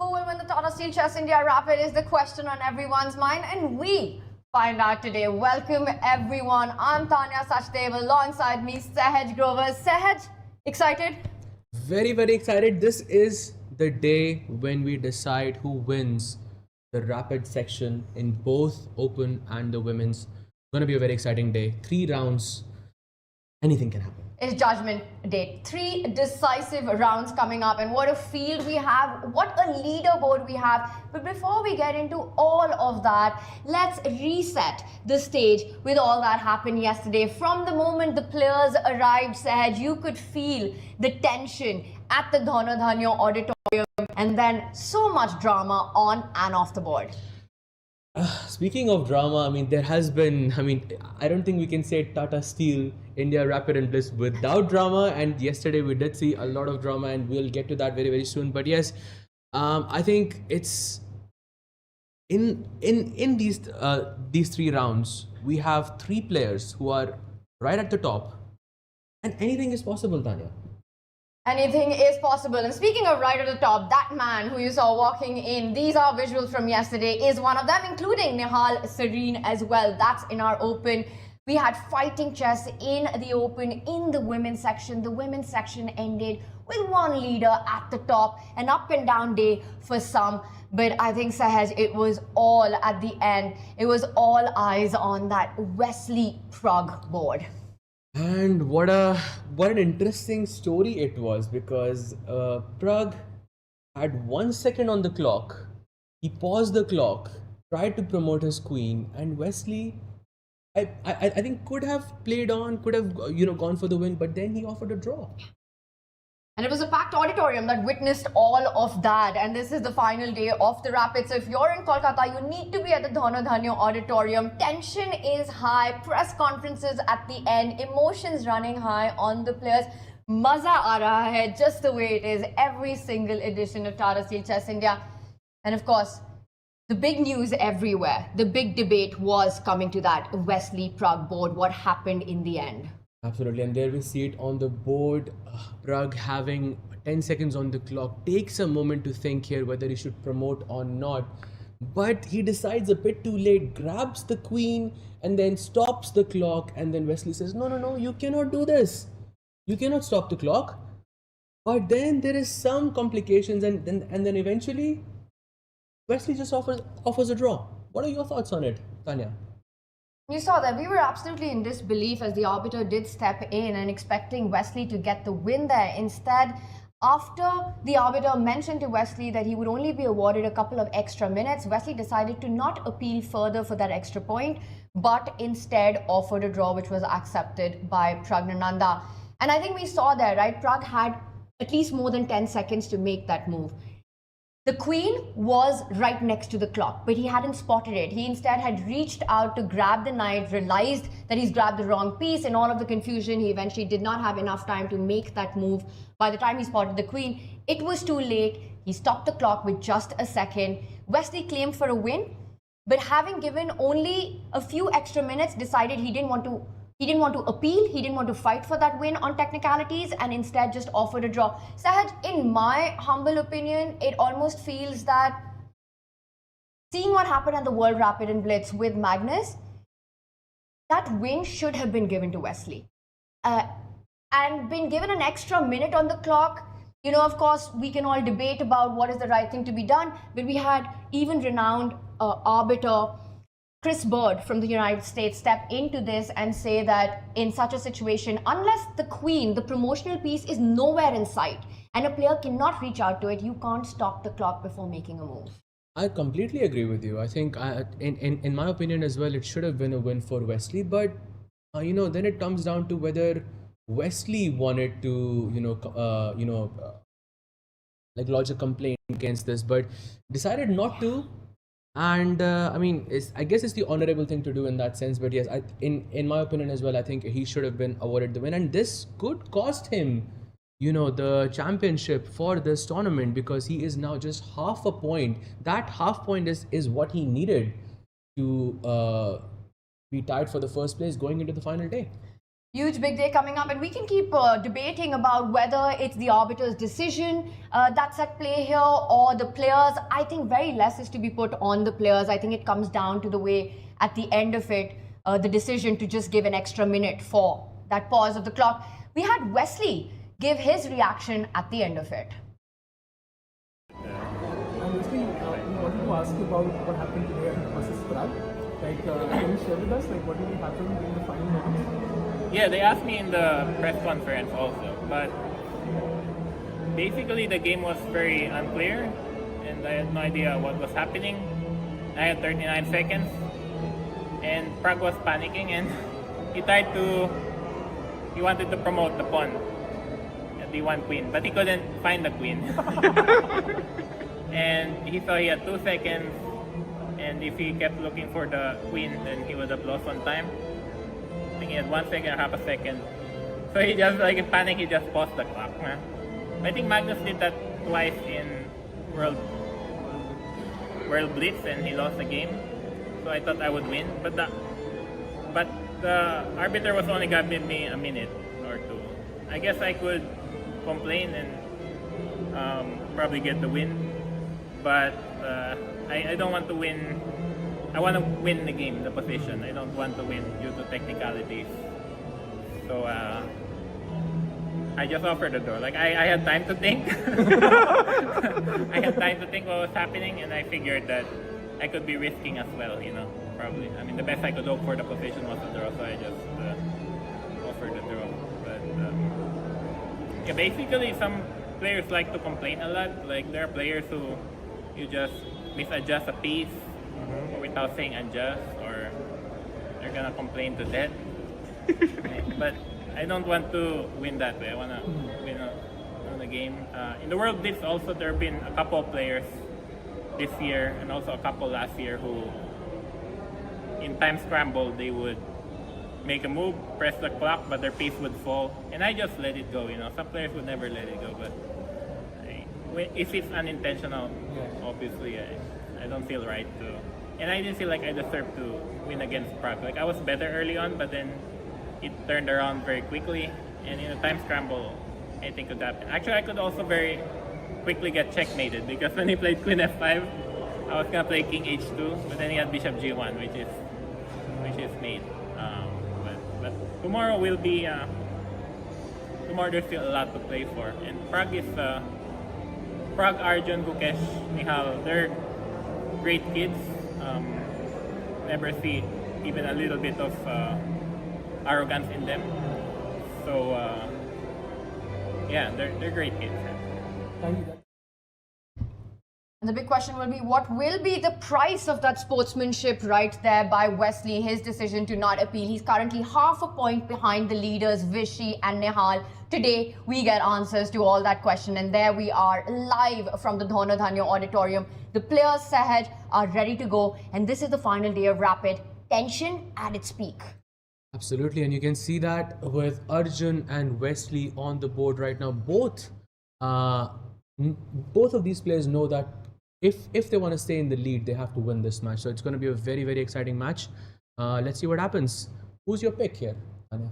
Who will win the Tata Steel Chess India Rapid is the question on everyone's mind, and we find out today. Welcome everyone. I'm Tanya Sachdev. Alongside me, Sahaj Grover. Sahaj, excited? Very, very excited. This is the day when we decide who wins the rapid section in both Open and the Women's. Going to be a very exciting day. 3 rounds. Anything can happen. It's Judgment Day. 3 decisive rounds coming up, and what a field we have, what a leaderboard we have. But before we get into all of that, let's reset the stage with all that happened yesterday. From the moment the players arrived, Sahaj, you could feel the tension at the Dhonodhanyo auditorium, and then so much drama on and off the board. Speaking of drama, there has been, I don't think we can say Tata Steel India Rapid and Blitz without drama. And yesterday we did see a lot of drama, and we'll get to that very, very soon. But yes, I think it's in these 3 rounds, we have 3 players who are right at the top, and anything is possible, Tanya. Anything is possible. And speaking of right at the top, that man who you saw walking in, these are visuals from yesterday, is one of them, including Nihal Sarin as well. That's in our Open. We had fighting chess in the Open in the women's section. The women's section ended with one leader at the top, an up and down day for some. But I think, Sahaj, it was all at the end. It was all eyes on that Wesley Pragg board. And what an interesting story it was, because Pragg had 1 second on the clock. He paused the clock, tried to promote his queen, and Wesley, I think, could have played on, could have gone for the win, but then he offered a draw. And it was a packed auditorium that witnessed all of that. And this is the final day of the Rapid. So if you're in Kolkata, you need to be at the Dhonodhanyo auditorium. Tension is high, press conferences at the end, emotions running high on the players. Maza aa raha hai, just the way it is every single edition of Tata Steel Chess India. And of course, the big news everywhere, the big debate was coming to that Wesley Pragg board. What happened in the end? Absolutely, and there we see it on the board. Pragg having 10 seconds on the clock, takes a moment to think here whether he should promote or not. But he decides a bit too late, grabs the queen and then stops the clock. And then Wesley says, no, you cannot do this. You cannot stop the clock. But then there is some complications, and then eventually Wesley just offers a draw. What are your thoughts on it, Tanya? You saw that we were absolutely in disbelief as the arbiter did step in and expecting Wesley to get the win there. Instead, after the arbiter mentioned to Wesley that he would only be awarded a couple of extra minutes, Wesley decided to not appeal further for that extra point, but instead offered a draw, which was accepted by Praggnanandhaa. And I think we saw there, right? Pragg had at least more than 10 seconds to make that move. The queen was right next to the clock, but he hadn't spotted it. He instead had reached out to grab the knight, realized that he's grabbed the wrong piece. In all of the confusion, he eventually did not have enough time to make that move. By the time he spotted the queen, it was too late. He stopped the clock with just a second. Wesley claimed for a win, but having given only a few extra minutes, decided he didn't want to appeal, he didn't want to fight for that win on technicalities, and instead just offered a draw. Sahaj, in my humble opinion, it almost feels that seeing what happened at the World Rapid and Blitz with Magnus, that win should have been given to Wesley. And been given an extra minute on the clock. Of course, we can all debate about what is the right thing to be done, but we had even renowned arbiter Chris Bird from the United States step into this and say that in such a situation, unless the queen, the promotional piece, is nowhere in sight and a player cannot reach out to it, you can't stop the clock before making a move. I completely agree with you. I think, in my opinion as well, it should have been a win for Wesley. But, then it comes down to whether Wesley wanted to, lodge a complaint against this, but decided not to. And I guess it's the honorable thing to do in that sense. But yes, in my opinion as well, I think he should have been awarded the win, and this could cost him, the championship for this tournament, because he is now just half a point. That half point is what he needed to be tied for the first place going into the final day. Huge big day coming up, and we can keep debating about whether it's the arbiter's decision that's at play here or the players. I think very less is to be put on the players. I think it comes down to the way at the end of it, the decision to just give an extra minute for that pause of the clock. We had Wesley give his reaction at the end of it. Wesley, we wanted to ask you about what happened today versus Pragg. Can you share with us what really happened in the final moments? Yeah, they asked me in the press conference also, but basically the game was very unclear and I had no idea what was happening. I had 39 seconds and Pragg was panicking and he wanted to promote the pawn at d1 queen, but he couldn't find the queen. And he thought he had 2 seconds, and if he kept looking for the queen, then he would have lost on time. I think he had 1 second, half a second. So he just, in panic, he just paused the clock. I think Magnus did that twice in World Blitz, and he lost the game. So I thought I would win, but the arbiter was only giving me a minute or two. I guess I could complain and probably get the win, but I don't want to win. I want to win the game, the position. I don't want to win due to technicalities. So I just offered the door. I had time to think. I had time to think what was happening, and I figured that I could be risking as well, probably. I mean, the best I could hope for the position was a draw, so I just offered the draw. But yeah, basically, some players like to complain a lot. There are players who you just misadjust a piece without saying adjust, or they're gonna complain to death. But I don't want to win that way. I want to win on the game. In the World Blitz also, there have been a couple of players this year and also a couple last year who in time scramble they would make a move, press the clock, but their piece would fall, and I just let it go. Some players would never let it go, but if it's unintentional, obviously I don't feel right to, and I didn't feel like I deserved to win against Pragg. I was better early on, but then it turned around very quickly, and in a time scramble anything could happen. Actually, I could also very quickly get checkmated, because when he played Queen F5, I was gonna play King H2, but then he had Bishop G1, which is mate. But tomorrow will be tomorrow. There's still a lot to play for, and Pragg is Pragg, Arjun, Gukesh, Nihal. They're great kids. Never see even a little bit of arrogance in them. So yeah, they're great kids. Thank you. And the big question will be, what will be the price of that sportsmanship right there by Wesley, his decision to not appeal? He's currently half a point behind the leaders, Vishy and Nihal. Today, we get answers to all that question. And there we are, live from the Dhonadhanya Auditorium. The players, Sahaj, are ready to go. And this is the final day of Rapid. Tension at its peak. Absolutely, and you can see that with Arjun and Wesley on the board right now. Both of these players know that if they want to stay in the lead, they have to win this match. So it's going to be a very, very exciting match. Let's see what happens. Who's your pick here, Anya?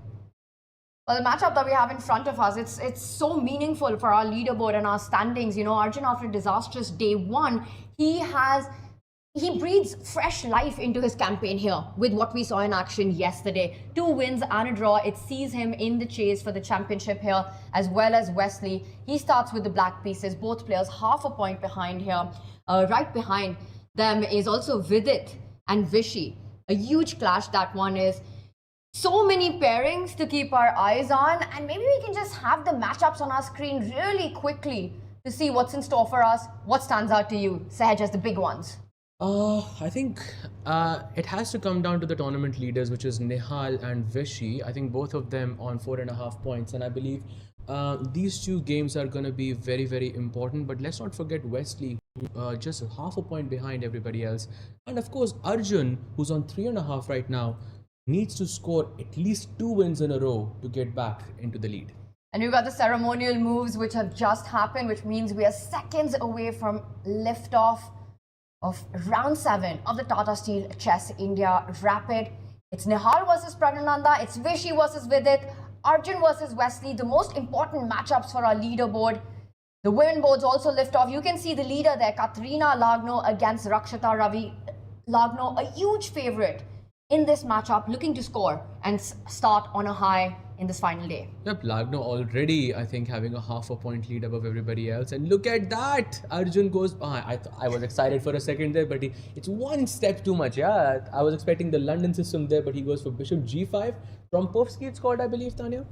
Well, the matchup that we have in front of us, it's so meaningful for our leaderboard and our standings. Arjun, after a disastrous day one, he breathes fresh life into his campaign here with what we saw in action yesterday. 2 wins and a draw. It sees him in the chase for the championship here, as well as Wesley. He starts with the black pieces. Both players half a point behind here. Right behind them is also Vidit and Vishy. A huge clash that one is. So many pairings to keep our eyes on, and maybe we can just have the matchups on our screen really quickly to see what's in store for us. What stands out to you, Sahaj, as the big ones? I think it has to come down to the tournament leaders, which is Nihal and Vishy. I think both of them on 4.5 points, and I believe these two games are going to be very, very important. But let's not forget Wesley, just half a point behind everybody else. And of course, Arjun, who's on 3.5 right now, needs to score at least 2 wins in a row to get back into the lead. And we've got the ceremonial moves which have just happened, which means we are seconds away from liftoff of round 7 of the Tata Steel Chess India Rapid. It's Nihal versus Praggnanandhaa, it's Vishy versus Vidit, Arjun versus Wesley, the most important matchups for our leaderboard. The women boards also lift off. You can see the leader there, Kateryna Lagno against Rakshitta Ravi. Lagno, a huge favorite in this matchup, looking to score and start on a high in this final day. Yep, Lagno already, I think, having a half a point lead above everybody else. And look at that! Arjun goes... I was excited for a second there, but it's one step too much. Yeah, I was expecting the London system there, but he goes for bishop g5. Trompovsky it's called, I believe, Tanya.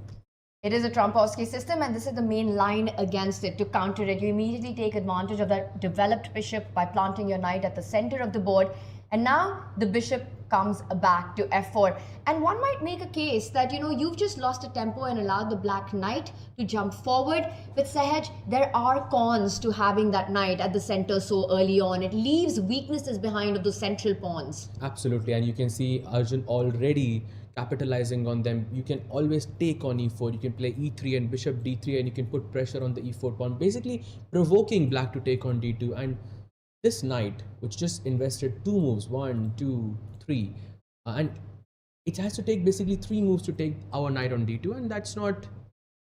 It is a Trompovsky system, and this is the main line against it. To counter it, you immediately take advantage of that developed bishop by planting your knight at the center of the board. And now the bishop comes back to f4. And one might make a case that, you've just lost a tempo and allowed the black knight to jump forward. But Sahaj, there are cons to having that knight at the center so early on. It leaves weaknesses behind of those central pawns. Absolutely, and you can see Arjun already capitalizing on them. You can always take on e4, you can play e3 and bishop d3, and you can put pressure on the e4 pawn, basically provoking black to take on d2. And this knight, which just invested 2 moves, 1, 2, 3, and it has to take basically 3 moves to take our knight on d2, and that's not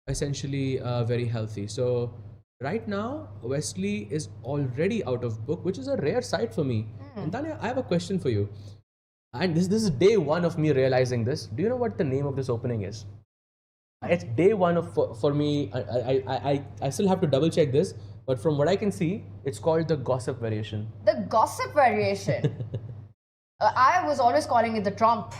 essentially very healthy. So right now, Wesley is already out of book, which is a rare sight for me. And Tanya, I have a question for you. And this is day 1 of me realizing this. Do you know what the name of this opening is? It's day 1 of for me. I still have to double check this, but from what I can see, it's called the gossip variation. The gossip variation. I was always calling it the trump.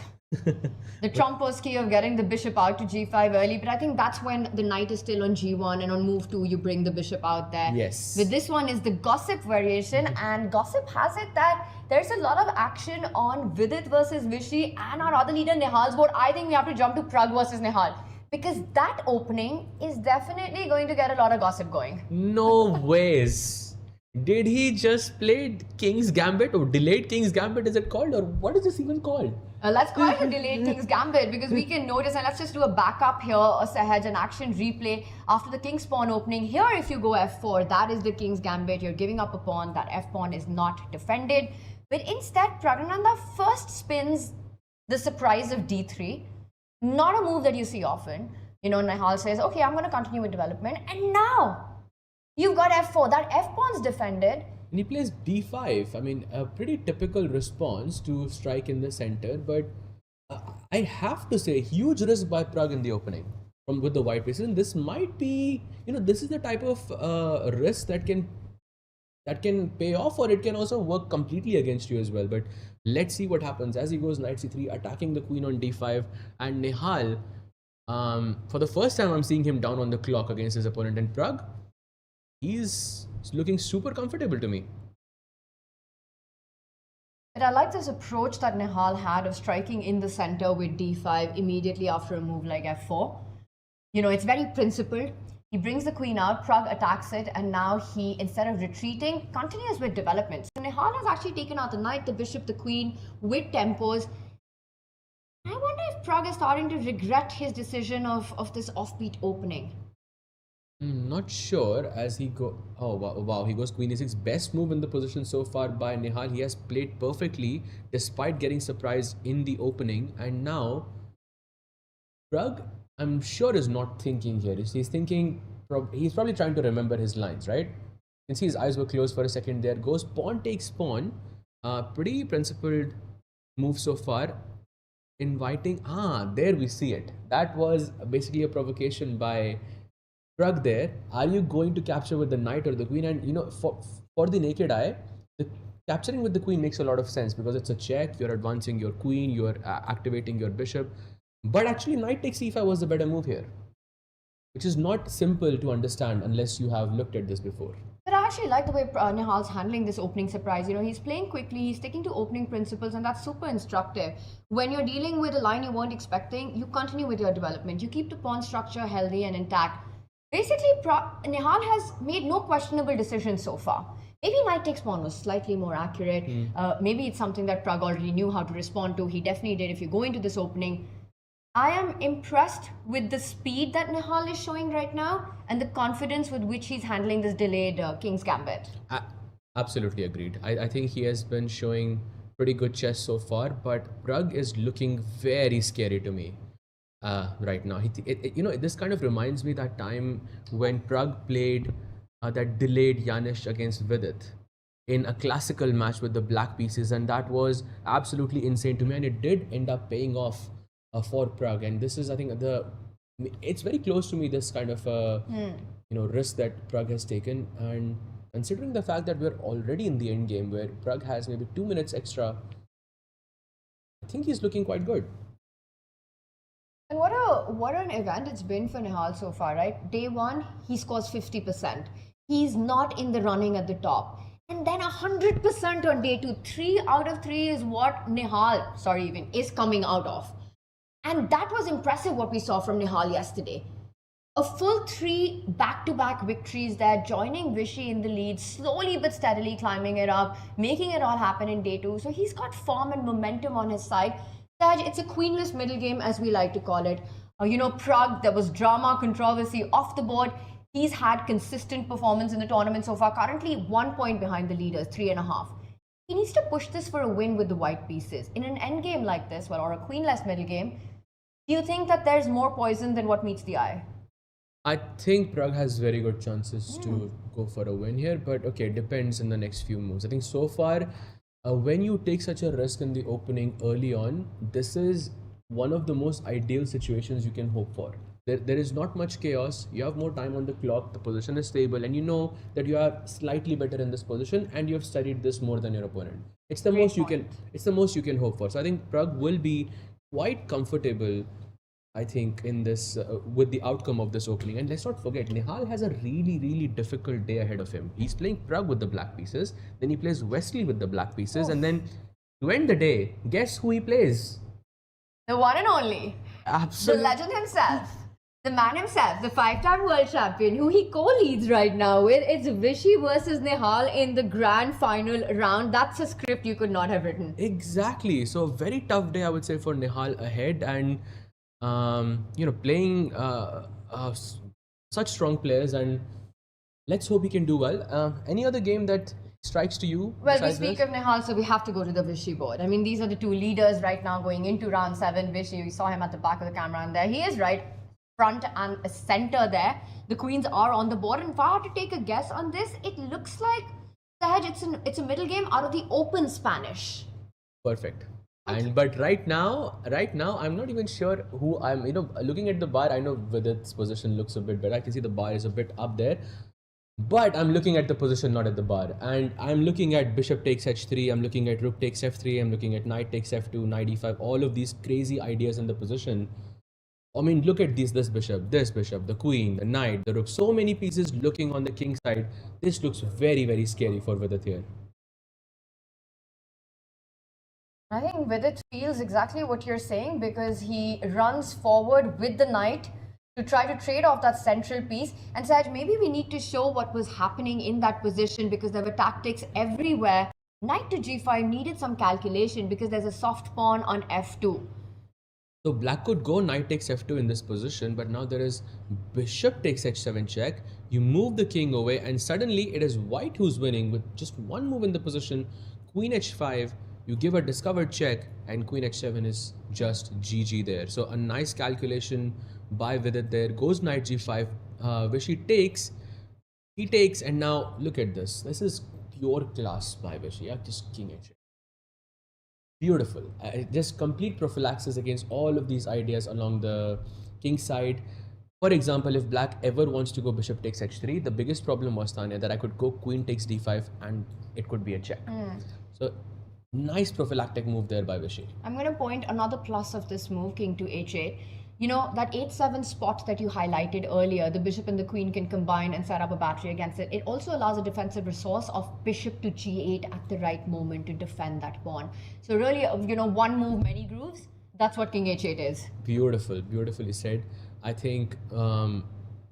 The Trompovsky of getting the bishop out to g5 early, but I think that's when the knight is still on g1, and on move 2 you bring the bishop out there. Yes. But this one is the gossip variation, and gossip has it that there's a lot of action on Vidit versus Vishy and our other leader Nihal's board. I think we have to jump to Pragg versus Nihal, because that opening is definitely going to get a lot of gossip going. No ways. Did he just play King's Gambit, or delayed King's Gambit is it called, or what is this even called? Let's call it a delayed King's Gambit, because we can notice, and let's just do a backup here, Sahaj, an action replay after the King's pawn opening. Here, if you go f4, that is the King's Gambit. You're giving up a pawn. That f pawn is not defended. But instead, Praggnanandhaa first spins the surprise of d3. Not a move that you see often. Nihal says, okay, I'm going to continue with development. And now, you've got f4. That f pawn's defended. And he plays d5. I mean, a pretty typical response to strike in the center, but I have to say, huge risk by Pragg in the opening with the white pieces. And this might be, this is the type of risk that can pay off, or it can also work completely against you as well. But let's see what happens as he goes knight c3, attacking the queen on d5, and Nihal, for the first time I'm seeing him down on the clock against his opponent. And Pragg, he's looking super comfortable to me. But I like this approach that Nihal had of striking in the center with d5 immediately after a move like f4. It's very principled. He brings the queen out, Pragg attacks it, and now he, instead of retreating, continues with development. So Nihal has actually taken out the knight, the bishop, the queen with tempos. I wonder if Pragg is starting to regret his decision of this offbeat opening. Not sure as he go. Oh wow! He goes queen e6. Best move in the position so far by Nihal. He has played perfectly despite getting surprised in the opening. And now Pragg, I'm sure, is not thinking here. He's thinking. He's probably trying to remember his lines, right? You can see his eyes were closed for a second. There goes pawn takes pawn. Pretty principled move so far. Inviting. There we see it. That was basically a provocation by Pragg there. Are you going to capture with the knight or the queen? And for the naked eye, capturing with the queen makes a lot of sense because it's a check. You're advancing your queen, you're activating your bishop. But actually, knight takes e5 was the better move here, which is not simple to understand unless you have looked at this before. But I actually like the way Nihal's handling this opening surprise. He's playing quickly, he's sticking to opening principles, and that's super instructive. When you're dealing with a line you weren't expecting, you continue with your development. You keep the pawn structure healthy and intact. Basically, Nihal has made no questionable decisions so far. Maybe knight takes pawn was slightly more accurate. Maybe it's something that Pragg already knew how to respond to. He definitely did if you go into this opening. I am impressed with the speed that Nihal is showing right now and the confidence with which he's handling this delayed King's Gambit. Absolutely agreed. I think he has been showing pretty good chess so far, but Pragg is looking very scary to me right now. This kind of reminds me that time when Pragg played that delayed Yanish against Vidit in a classical match with the black pieces, and that was absolutely insane to me, and it did end up paying off for Pragg. And this is, I think, it's very close to me, this kind of risk that Pragg has taken. And considering the fact that we're already in the end game where Pragg has maybe 2 minutes extra, I think he's looking quite good. And what an event it's been for Nihal so far, right? Day one, he scores 50%. He's not in the running at the top. And then 100% on day two. 3 out of 3 is what Nihal, is coming out of. And that was impressive what we saw from Nihal yesterday. A full 3 back-to-back victories there, joining Vishy in the lead, slowly but steadily climbing it up, making it all happen in day 2. So he's got form and momentum on his side. Taj, it's a queenless middle game, as we like to call it. Pragg, there was drama, controversy off the board. He's had consistent performance in the tournament so far, currently 1 point behind the leaders, 3.5. He needs to push this for a win with the white pieces. In an endgame like this, or a queenless middle game, do you think that there's more poison than what meets the eye? I think Pragg has very good chances to go for a win here, but okay, depends in the next few moves. I think so far, when you take such a risk in the opening early on, this is one of the most ideal situations you can hope for. There is not much chaos, you have more time on the clock, the position is stable, and you know that you are slightly better in this position and you have studied this more than your opponent. It's the most you can hope for. So I think Pragg will be quite comfortable, I think, in this with the outcome of this opening. And let's not forget, Nihal has a really, really difficult day ahead of him. He's playing Pragg with the black pieces, then he plays Wesley with the black pieces, and then to end the day, guess who he plays? The one and only. Absolutely. The legend himself. The man himself, the 5-time world champion, who he co-leads right now with. It's Vishy versus Nihal in the grand final round. That's a script you could not have written. Exactly. So a very tough day, I would say, for Nihal ahead, and playing such strong players, and let's hope he can do well. Any other game that strikes to you? Well, we speak of Nihal, so we have to go to the Vishy board. I mean, these are the two leaders right now going into round 7. Vishy, we saw him at the back of the camera, and there he is, right front and center there. The queens are on the board, and if I had to take a guess on this, it looks like, Sahaj, it's a middle game out of the open Spanish. Perfect. But right now I'm not even sure who I'm. Looking at the bar, I know Vidit's position looks a bit better. I can see the bar is a bit up there, but I'm looking at the position, not at the bar. And I'm looking at bishop takes h3. I'm looking at rook takes f3. I'm looking at knight takes f2, knight e5. All of these crazy ideas in the position. I mean, look at this bishop, the queen, the knight, the rook. So many pieces looking on the king side. This looks very, very scary for Vidit here. I think Vidit feels exactly what you're saying, because he runs forward with the knight to try to trade off that central piece. And Saj, maybe we need to show what was happening in that position, because there were tactics everywhere. Knight to g5 needed some calculation because there's a soft pawn on f2. So black could go knight takes f2 in this position, but now there is bishop takes h7 check. You move the king away, and suddenly it is white who's winning with just one move in the position. Queen h5, you give a discovered check, and queen h7 is just GG there. So a nice calculation by Vidit there. Goes knight g5, Vishy takes, he takes, and now look at this. This is pure class by Vishy. Yeah, just king h8. Beautiful. Just complete prophylaxis against all of these ideas along the king side. For example, if black ever wants to go bishop takes h3, the biggest problem was, Tanya, that I could go queen takes d5 and it could be a check. So nice prophylactic move there by Vishy. I'm going to point another plus of this move, king to h8. That 8-7 spot that you highlighted earlier, the bishop and the queen can combine and set up a battery against it. It also allows a defensive resource of bishop to g8 at the right moment to defend that pawn. So really, one move, many grooves. That's what king h8 is. Beautiful, beautifully said. I think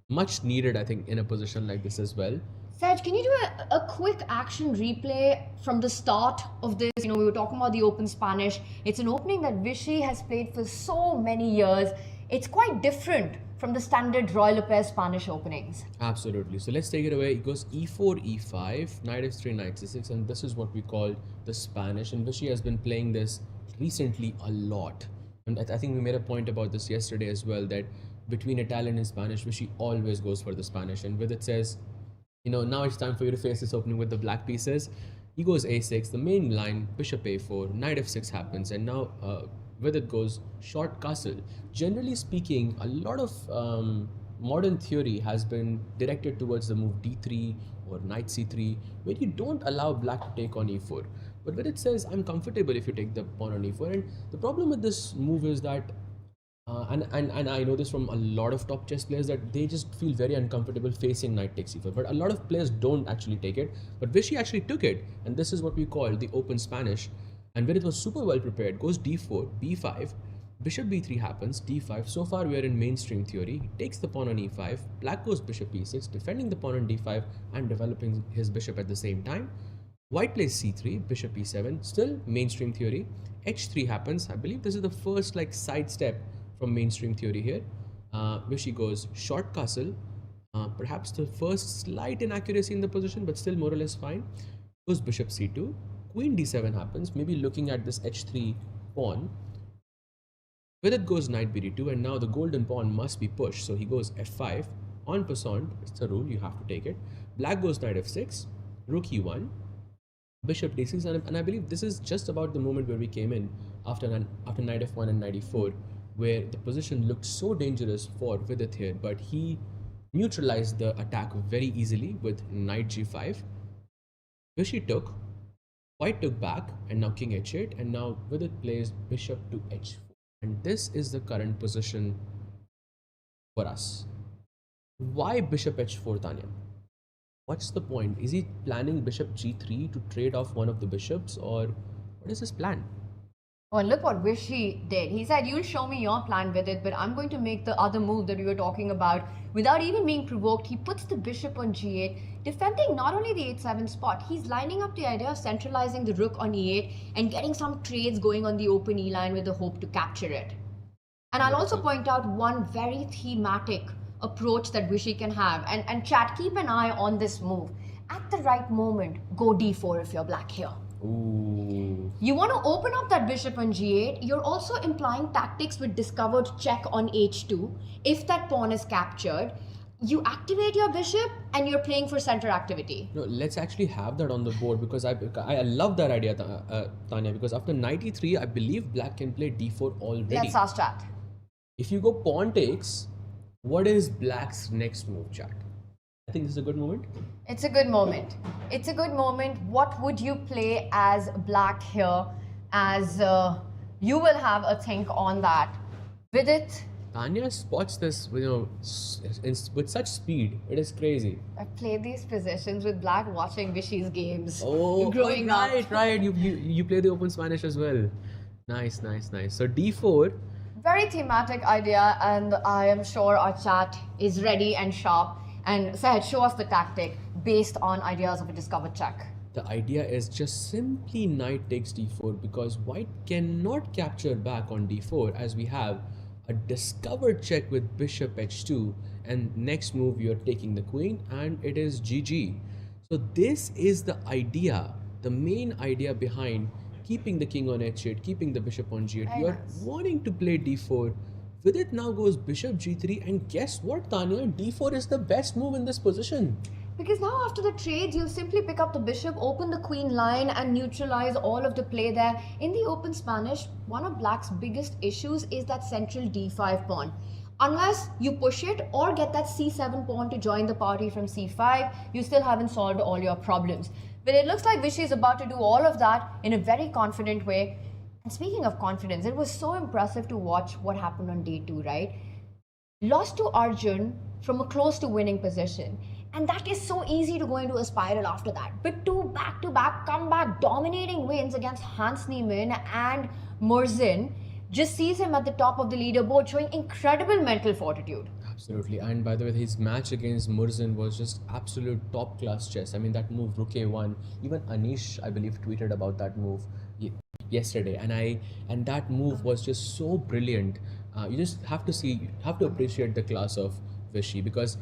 much needed, I think, in a position like this as well. Saj, can you do a quick action replay from the start of this? We were talking about the open Spanish. It's an opening that Vishy has played for so many years. It's quite different from the standard Royal Pair Spanish openings. Absolutely. So let's take it away. It goes e4, e5, knight f3, knight c6, and this is what we call the Spanish. And Vishy has been playing this recently a lot. And I think we made a point about this yesterday as well, that between Italian and Spanish, Vishy always goes for the Spanish. And Vidit says, now it's time for you to face this opening with the black pieces. He goes a6, the main line, bishop a4, knight f6 happens, and now Vidit goes short castle. Generally speaking, a lot of modern theory has been directed towards the move d3 or knight c3, where you don't allow black to take on e4. But Vidit says, I'm comfortable if you take the pawn on e4. And the problem with this move is that and I know this from a lot of top chess players, that they just feel very uncomfortable facing knight takes e4. But a lot of players don't actually take it. But Vishy actually took it, and this is what we call the open Spanish. And Vidit was super well prepared. Goes d4, b5, bishop b3 happens, d5. So far we are in mainstream theory. He takes the pawn on e5. Black goes bishop e6, defending the pawn on d5 and developing his bishop at the same time. White plays c3, bishop e7, still mainstream theory. h3 happens. I believe this is the first side step from mainstream theory here. Vishy goes short castle, perhaps the first slight inaccuracy in the position, but still more or less fine. Goes bishop c2, queen d7 happens, maybe looking at this h3 pawn. Vidit goes knight bd2, and now the golden pawn must be pushed, so he goes f5, en passant, it's a rule, you have to take it. Black goes knight f6, rook e1, bishop d6, and I believe this is just about the moment where we came in after knight f1 and knight e4, where the position looked so dangerous for Vidit here, but he neutralized the attack very easily with knight g5. Vishy took, white took back, and now king h8, and now Vidit plays bishop to h4. And this is the current position for us. Why bishop h4, Tanya? What's the point? Is he planning bishop g3 to trade off one of the bishops, or what is his plan? Oh, and look what Vishy did. He said, you'll show me your plan with it, but I'm going to make the other move that we were talking about. Without even being provoked, he puts the bishop on g8, defending not only the h7 spot, he's lining up the idea of centralizing the rook on e8 and getting some trades going on the open e line with the hope to capture it. And I'll also point out one very thematic approach that Vishy can have. And chat, keep an eye on this move. At the right moment, go d4 if you're black here. Ooh. You want to open up that bishop on g8. You're also implying tactics with discovered check on h2. If that pawn is captured, you activate your bishop and you're playing for center activity. No, let's actually have that on the board, because I love that idea, Tanya, because after knight e3, I believe black can play d4 already. Let's ask chat. If you go pawn takes, what is black's next move, chat? I think this is a good moment. It's a good moment. It's a good moment. What would you play as black here? As you will have a think on that. Vidit? Tanya spots this, with such speed. It is crazy. I've played these positions with black watching Vishy's games. Oh, growing up. Right. You play the open Spanish as well. Nice. So d4. Very thematic idea, and I am sure our chat is ready and sharp. And Sahaj, show us the tactic based on ideas of a discovered check. The idea is just simply knight takes d4, because white cannot capture back on d4, as we have a discovered check with bishop h2, and next move you're taking the queen, and it is GG. So this is the idea, the main idea behind keeping the king on h8, keeping the bishop on g8. You're wanting to play d4. Vidit now goes bishop g3, and guess what, Tanya? d4 is the best move in this position. Because now after the trades, you'll simply pick up the bishop, open the queen line and neutralize all of the play there. In the open Spanish, one of black's biggest issues is that central d5 pawn. Unless you push it or get that c7 pawn to join the party from c5, you still haven't solved all your problems. But it looks like Vishy is about to do all of that in a very confident way. And speaking of confidence, it was so impressive to watch what happened on day 2, right? Lost to Arjun from a close to winning position. And that is so easy to go into a spiral after that. But 2 back-to-back comeback dominating wins against Hans Niemann and Murzin just sees him at the top of the leaderboard, showing incredible mental fortitude. Absolutely. And by the way, his match against Murzin was just absolute top-class chess. I mean, that move, Rook A1, even Anish, I believe, tweeted about that move yesterday. And that move was just so brilliant. You just have to appreciate the class of Vishy, because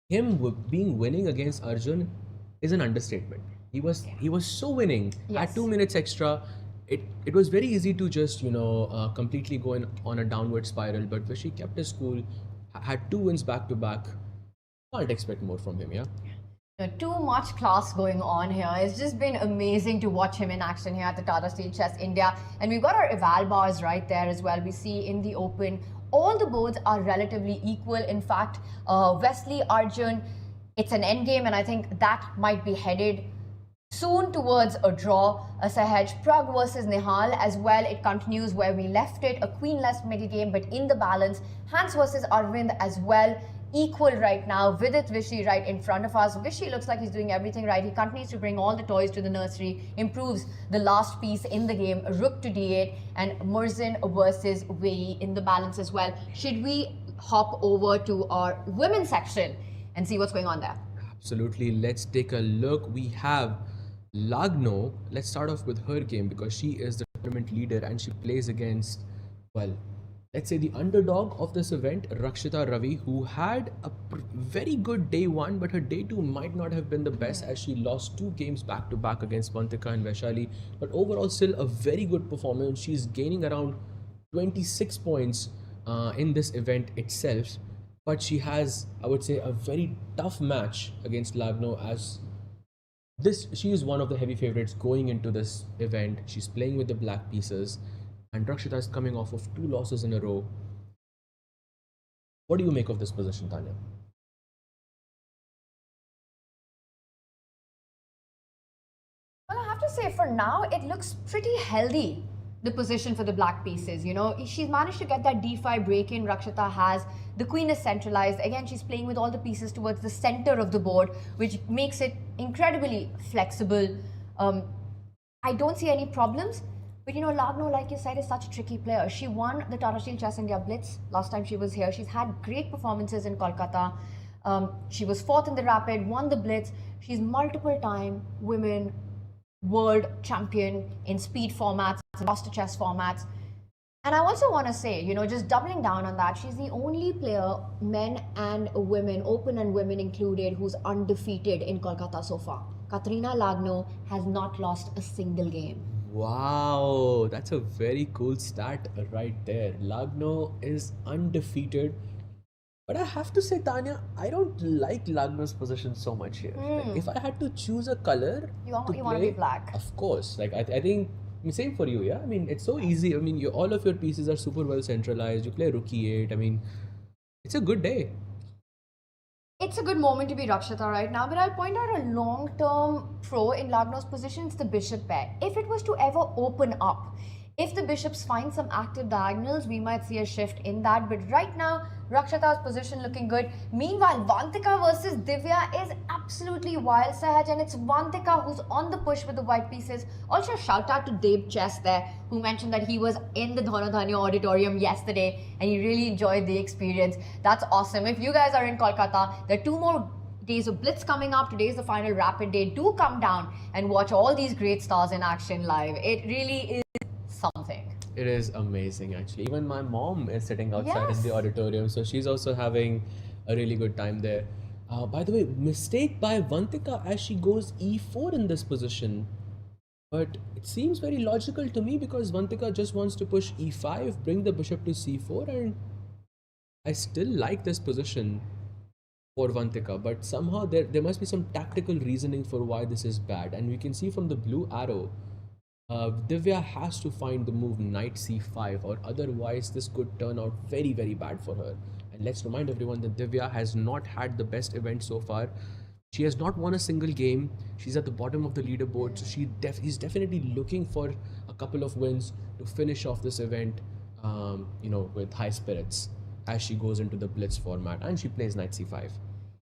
him being winning against Arjun is an understatement. He was so winning. Yes. At 2 minutes extra, it was very easy to just completely go on a downward spiral. But Vishy kept his cool, had 2 wins back to back. Can't expect more from him, yeah. Too much class going on here. It's just been amazing to watch him in action here at the Tata Steel Chess India. And we've got our eval bars right there as well. We see in the open, all the boards are relatively equal. In fact, Wesley, Arjun, it's an endgame, and I think that might be headed soon towards a draw. Sahaj, Pragg versus Nihal as well. It continues where we left it, a queenless middle game, but in the balance. Hans versus Aravindh as well. Equal right now. Vidit Vishy right in front of us. Vishy looks like he's doing everything right. He continues to bring all the toys to the nursery, improves the last piece in the game, rook to d8, and Murzin versus Wei Yi in the balance as well. Should we hop over to our women's section and see what's going on there? Absolutely. Let's take a look. We have Lagno. Let's start off with her game, because she is the tournament leader and she plays against, well, let's say the underdog of this event, Rakshita Ravi, who had a very good day 1, but her day 2 might not have been the best, as she lost 2 games back to back against Vantika and Vaishali. But overall, still a very good performance. She's gaining around 26 points in this event itself. But she has, I would say, a very tough match against Lagno, as she is one of the heavy favorites going into this event. She's playing with the black pieces. And Rakshita is coming off of 2 losses in a row. What do you make of this position, Tanya? Well, I have to say, for now, it looks pretty healthy, the position for the black pieces. You know, she's managed to get that d5 break in. Rakshita has. The queen is centralized. Again, she's playing with all the pieces towards the center of the board, which makes it incredibly flexible. I don't see any problems. But you know, Lagno, like you said, is such a tricky player. She won the Tata Steel Chess India Blitz last time she was here. She's had great performances in Kolkata. She was 4th in the Rapid, won the Blitz. She's multiple-time women world champion in speed formats, master chess formats. And I also want to say, you know, just doubling down on that, she's the only player, men and women, open and women included, who's undefeated in Kolkata so far. Kateryna Lagno has not lost a single game. Wow, that's a very cool stat right there. Lagno is undefeated. But I have to say, Tanya, I don't like Lagno's position so much here. Like, if I had to choose a color, You want to be black. Of course. Like I think, same for you, yeah? I mean, it's so easy. I mean, all of your pieces are super well centralized. You play rook e8. I mean, it's a good day. It's a good moment to be Rakshita right now, but I'll point out a long-term pro in Lagno's position. It's the bishop pair. If it was to ever open up, if the bishops find some active diagonals, we might see a shift in that. But right now, Rakshita's position looking good. Meanwhile, Vantika versus Divya is absolutely wild, Sahaj, and it's Vantika who's on the push with the white pieces. Also, shout out to Dave Chess there, who mentioned that he was in the Dhonadhanya auditorium yesterday and he really enjoyed the experience. That's awesome. If you guys are in Kolkata, there are 2 more days of Blitz coming up. Today is the final rapid day. Do come down and watch all these great stars in action live. It really is something. It is amazing, actually. Even my mom is sitting outside in the auditorium, so she's also having a really good time there. By the way, mistake by Vantika as she goes e4 in this position. But it seems very logical to me, because Vantika just wants to push e5, bring the bishop to c4, and I still like this position for Vantika. But somehow there must be some tactical reasoning for why this is bad. And we can see from the blue arrow, Divya has to find the move knight c5, or otherwise this could turn out very, very bad for her. And let's remind everyone that Divya has not had the best event so far. She has not won a single game. She's at the bottom of the leaderboard, so he's definitely looking for a couple of wins to finish off this event, with high spirits as she goes into the blitz format, and she plays knight c5.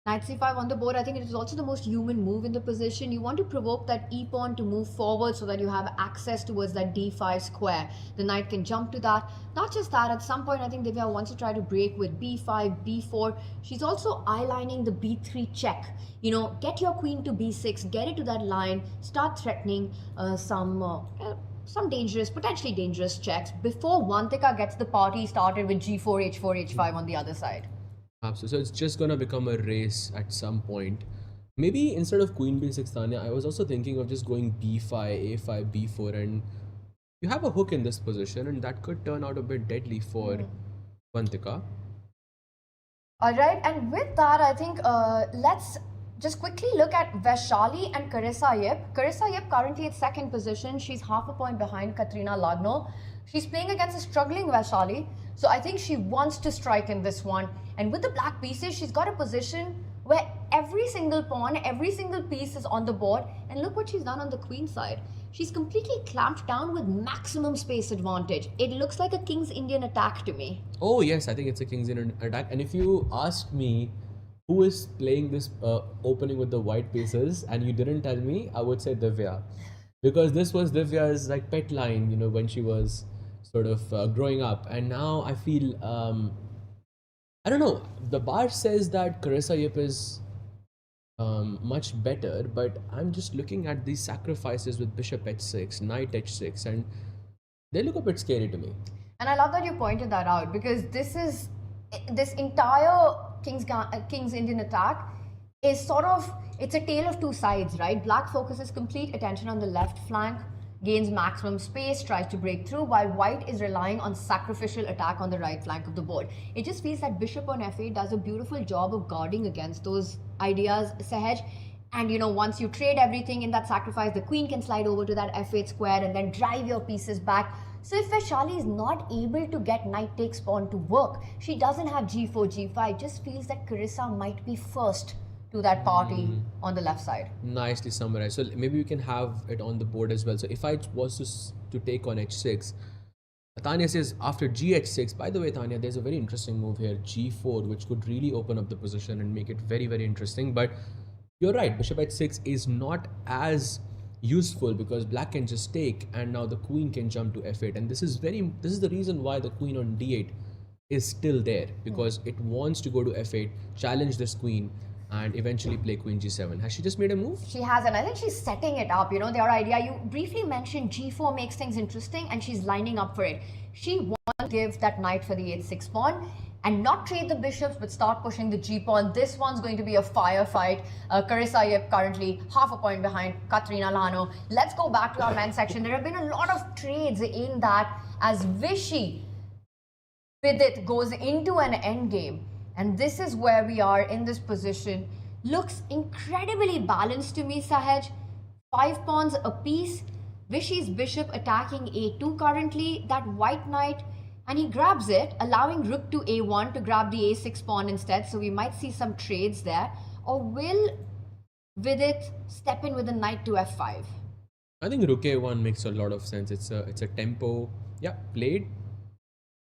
Knight c5 on the board, I think it is also the most human move in the position. You want to provoke that e-pawn to move forward so that you have access towards that d5 square. The knight can jump to that. Not just that, at some point I think Divya wants to try to break with b5, b4. She's also eyelining the b3 check. You know, get your queen to b6, get it to that line, start threatening some some dangerous, potentially dangerous checks before Vantika gets the party started with g4, h4, h5 on the other side. Absolutely. So it's just gonna become a race at some point. Maybe instead of queen b6, Tanya, I was also thinking of just going b5, a5, b4, and you have a hook in this position, and that could turn out a bit deadly for Vantika. All right, and with that, I think let's just quickly look at Vaishali and Carissa Yip. Carissa Yip currently at second position. She's half a point behind Kateryna Lagno. She's playing against a struggling Vaishali, so I think she wants to strike in this one. And with the black pieces, she's got a position where every single pawn, every single piece is on the board. And look what she's done on the queen side. She's completely clamped down with maximum space advantage. It looks like a King's Indian attack to me. Oh yes, I think it's a King's Indian attack. And if you asked me who is playing this opening with the white pieces, and you didn't tell me, I would say Divya, because this was Divya's like pet line, you know, when she was sort of growing up. And now I feel I don't know. The bar says that Carissa Yip is much better, but I'm just looking at these sacrifices with bishop h6, knight h6, and they look a bit scary to me. And I love that you pointed that out, because this entire King's Indian attack is sort of, it's a tale of two sides, right? Black focuses complete attention on the left flank, gains maximum space, tries to break through, while white is relying on sacrificial attack on the right flank of the board. It just feels that bishop on f8 does a beautiful job of guarding against those ideas, Sahaj. And you know, once you trade everything in that sacrifice, the queen can slide over to that f8 square and then drive your pieces back. So if Vaishali is not able to get knight takes pawn to work, she doesn't have g4, g5, just feels that Carissa might be first to that party on the left side. Nicely summarized. So maybe we can have it on the board as well. So if I was to take on h6, Tanya says after gh6, by the way, Tanya, there's a very interesting move here, g4, which could really open up the position and make it very, very interesting. But you're right, bishop h6 is not as useful because black can just take, and now the queen can jump to f8. And this is the reason why the queen on d8 is still there, because it wants to go to f8, challenge this queen, and eventually play queen g7. Has she just made a move? She has, and I think she's setting it up. You know, their idea, you briefly mentioned g4 makes things interesting, and she's lining up for it. She wants to give that knight for the h6 pawn and not trade the bishops, but start pushing the g pawn. This one's going to be a firefight. Carissa Yip currently half a point behind Kateryna Lagno. Let's go back to our men's section. There have been a lot of trades in that as Vishy Vidit goes into an endgame. And this is where we are in this position. Looks incredibly balanced to me, Sahaj. 5 pawns apiece. Vishy's bishop attacking a2 currently. That white knight, and he grabs it, allowing rook to a1 to grab the a6 pawn instead. So we might see some trades there. Or will Vidit step in with a knight to f5? I think rook a1 makes a lot of sense. It's a tempo. Yeah, played.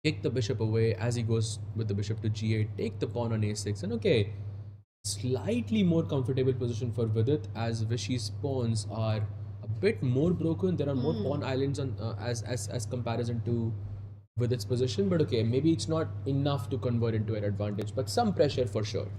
Kick the bishop away as he goes with the bishop to g8, take the pawn on a6, and okay, slightly more comfortable position for Vidit as Vishy's pawns are a bit more broken. There are more pawn islands on as comparison to Vidit's position, but okay, maybe it's not enough to convert into an advantage, but some pressure for sure.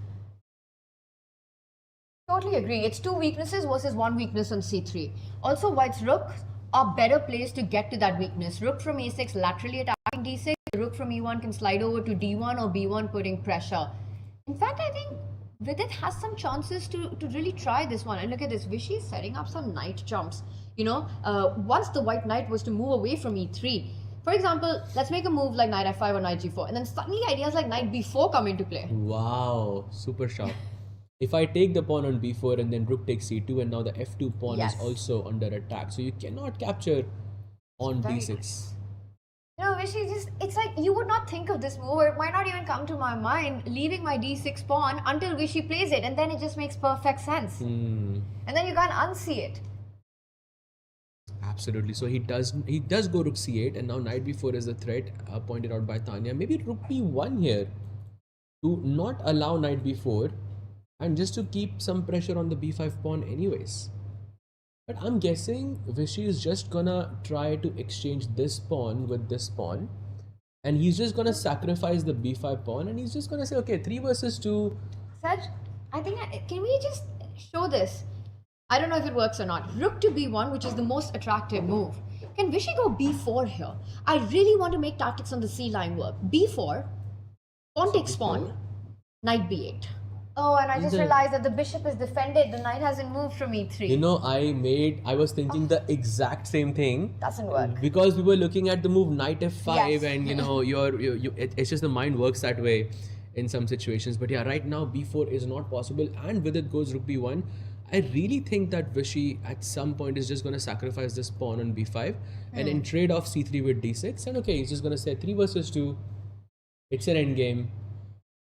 Totally agree. It's two weaknesses versus one weakness on c3. Also, white's rook are better placed to get to that weakness. Rook from a6 laterally attacking d6. Rook from e1 can slide over to d1 or b1, putting pressure. In fact, I think Vidit has some chances to really try this one. And look at this, Vishy is setting up some knight jumps. You know, once the white knight was to move away from e3, for example, let's make a move like knight f5 or knight g4, and then suddenly ideas like knight b4 come into play. Wow, super sharp. If I take the pawn on b4 and then rook takes c2, and now the f2 pawn is also under attack, so you cannot capture on d6. Nice. You know, Vishy, it's like you would not think of this move, or it might not even come to my mind, leaving my d6 pawn until Vishy plays it, and then it just makes perfect sense. And then you can't unsee it. Absolutely. So he does go rook c8, and now knight b4 is the threat pointed out by Tanya. Maybe rook b1 here to not allow knight b4 and just to keep some pressure on the b5 pawn anyways. But I'm guessing Vishy is just gonna try to exchange this pawn with this pawn, and he's just gonna sacrifice the b5 pawn, and he's just gonna say, okay, 3 versus 2. Saj, I think, can we just show this? I don't know if it works or not. Rook to b1, which is the most attractive move. Can Vishy go b4 here? I really want to make tactics on the c line work. b4, pawn takes pawn, knight b8. Oh, and I just realized that the bishop is defended. The knight hasn't moved from e3. You know, I was thinking the exact same thing. Doesn't work. Because we were looking at the move knight f5 Yes. and you know, it's just the mind works that way in some situations. But yeah, right now b4 is not possible, and with it goes rook b1. I really think that Vishy at some point is just going to sacrifice this pawn on b5 and then trade off c3 with d6. And okay, he's just going to say 3 versus 2. It's an end game.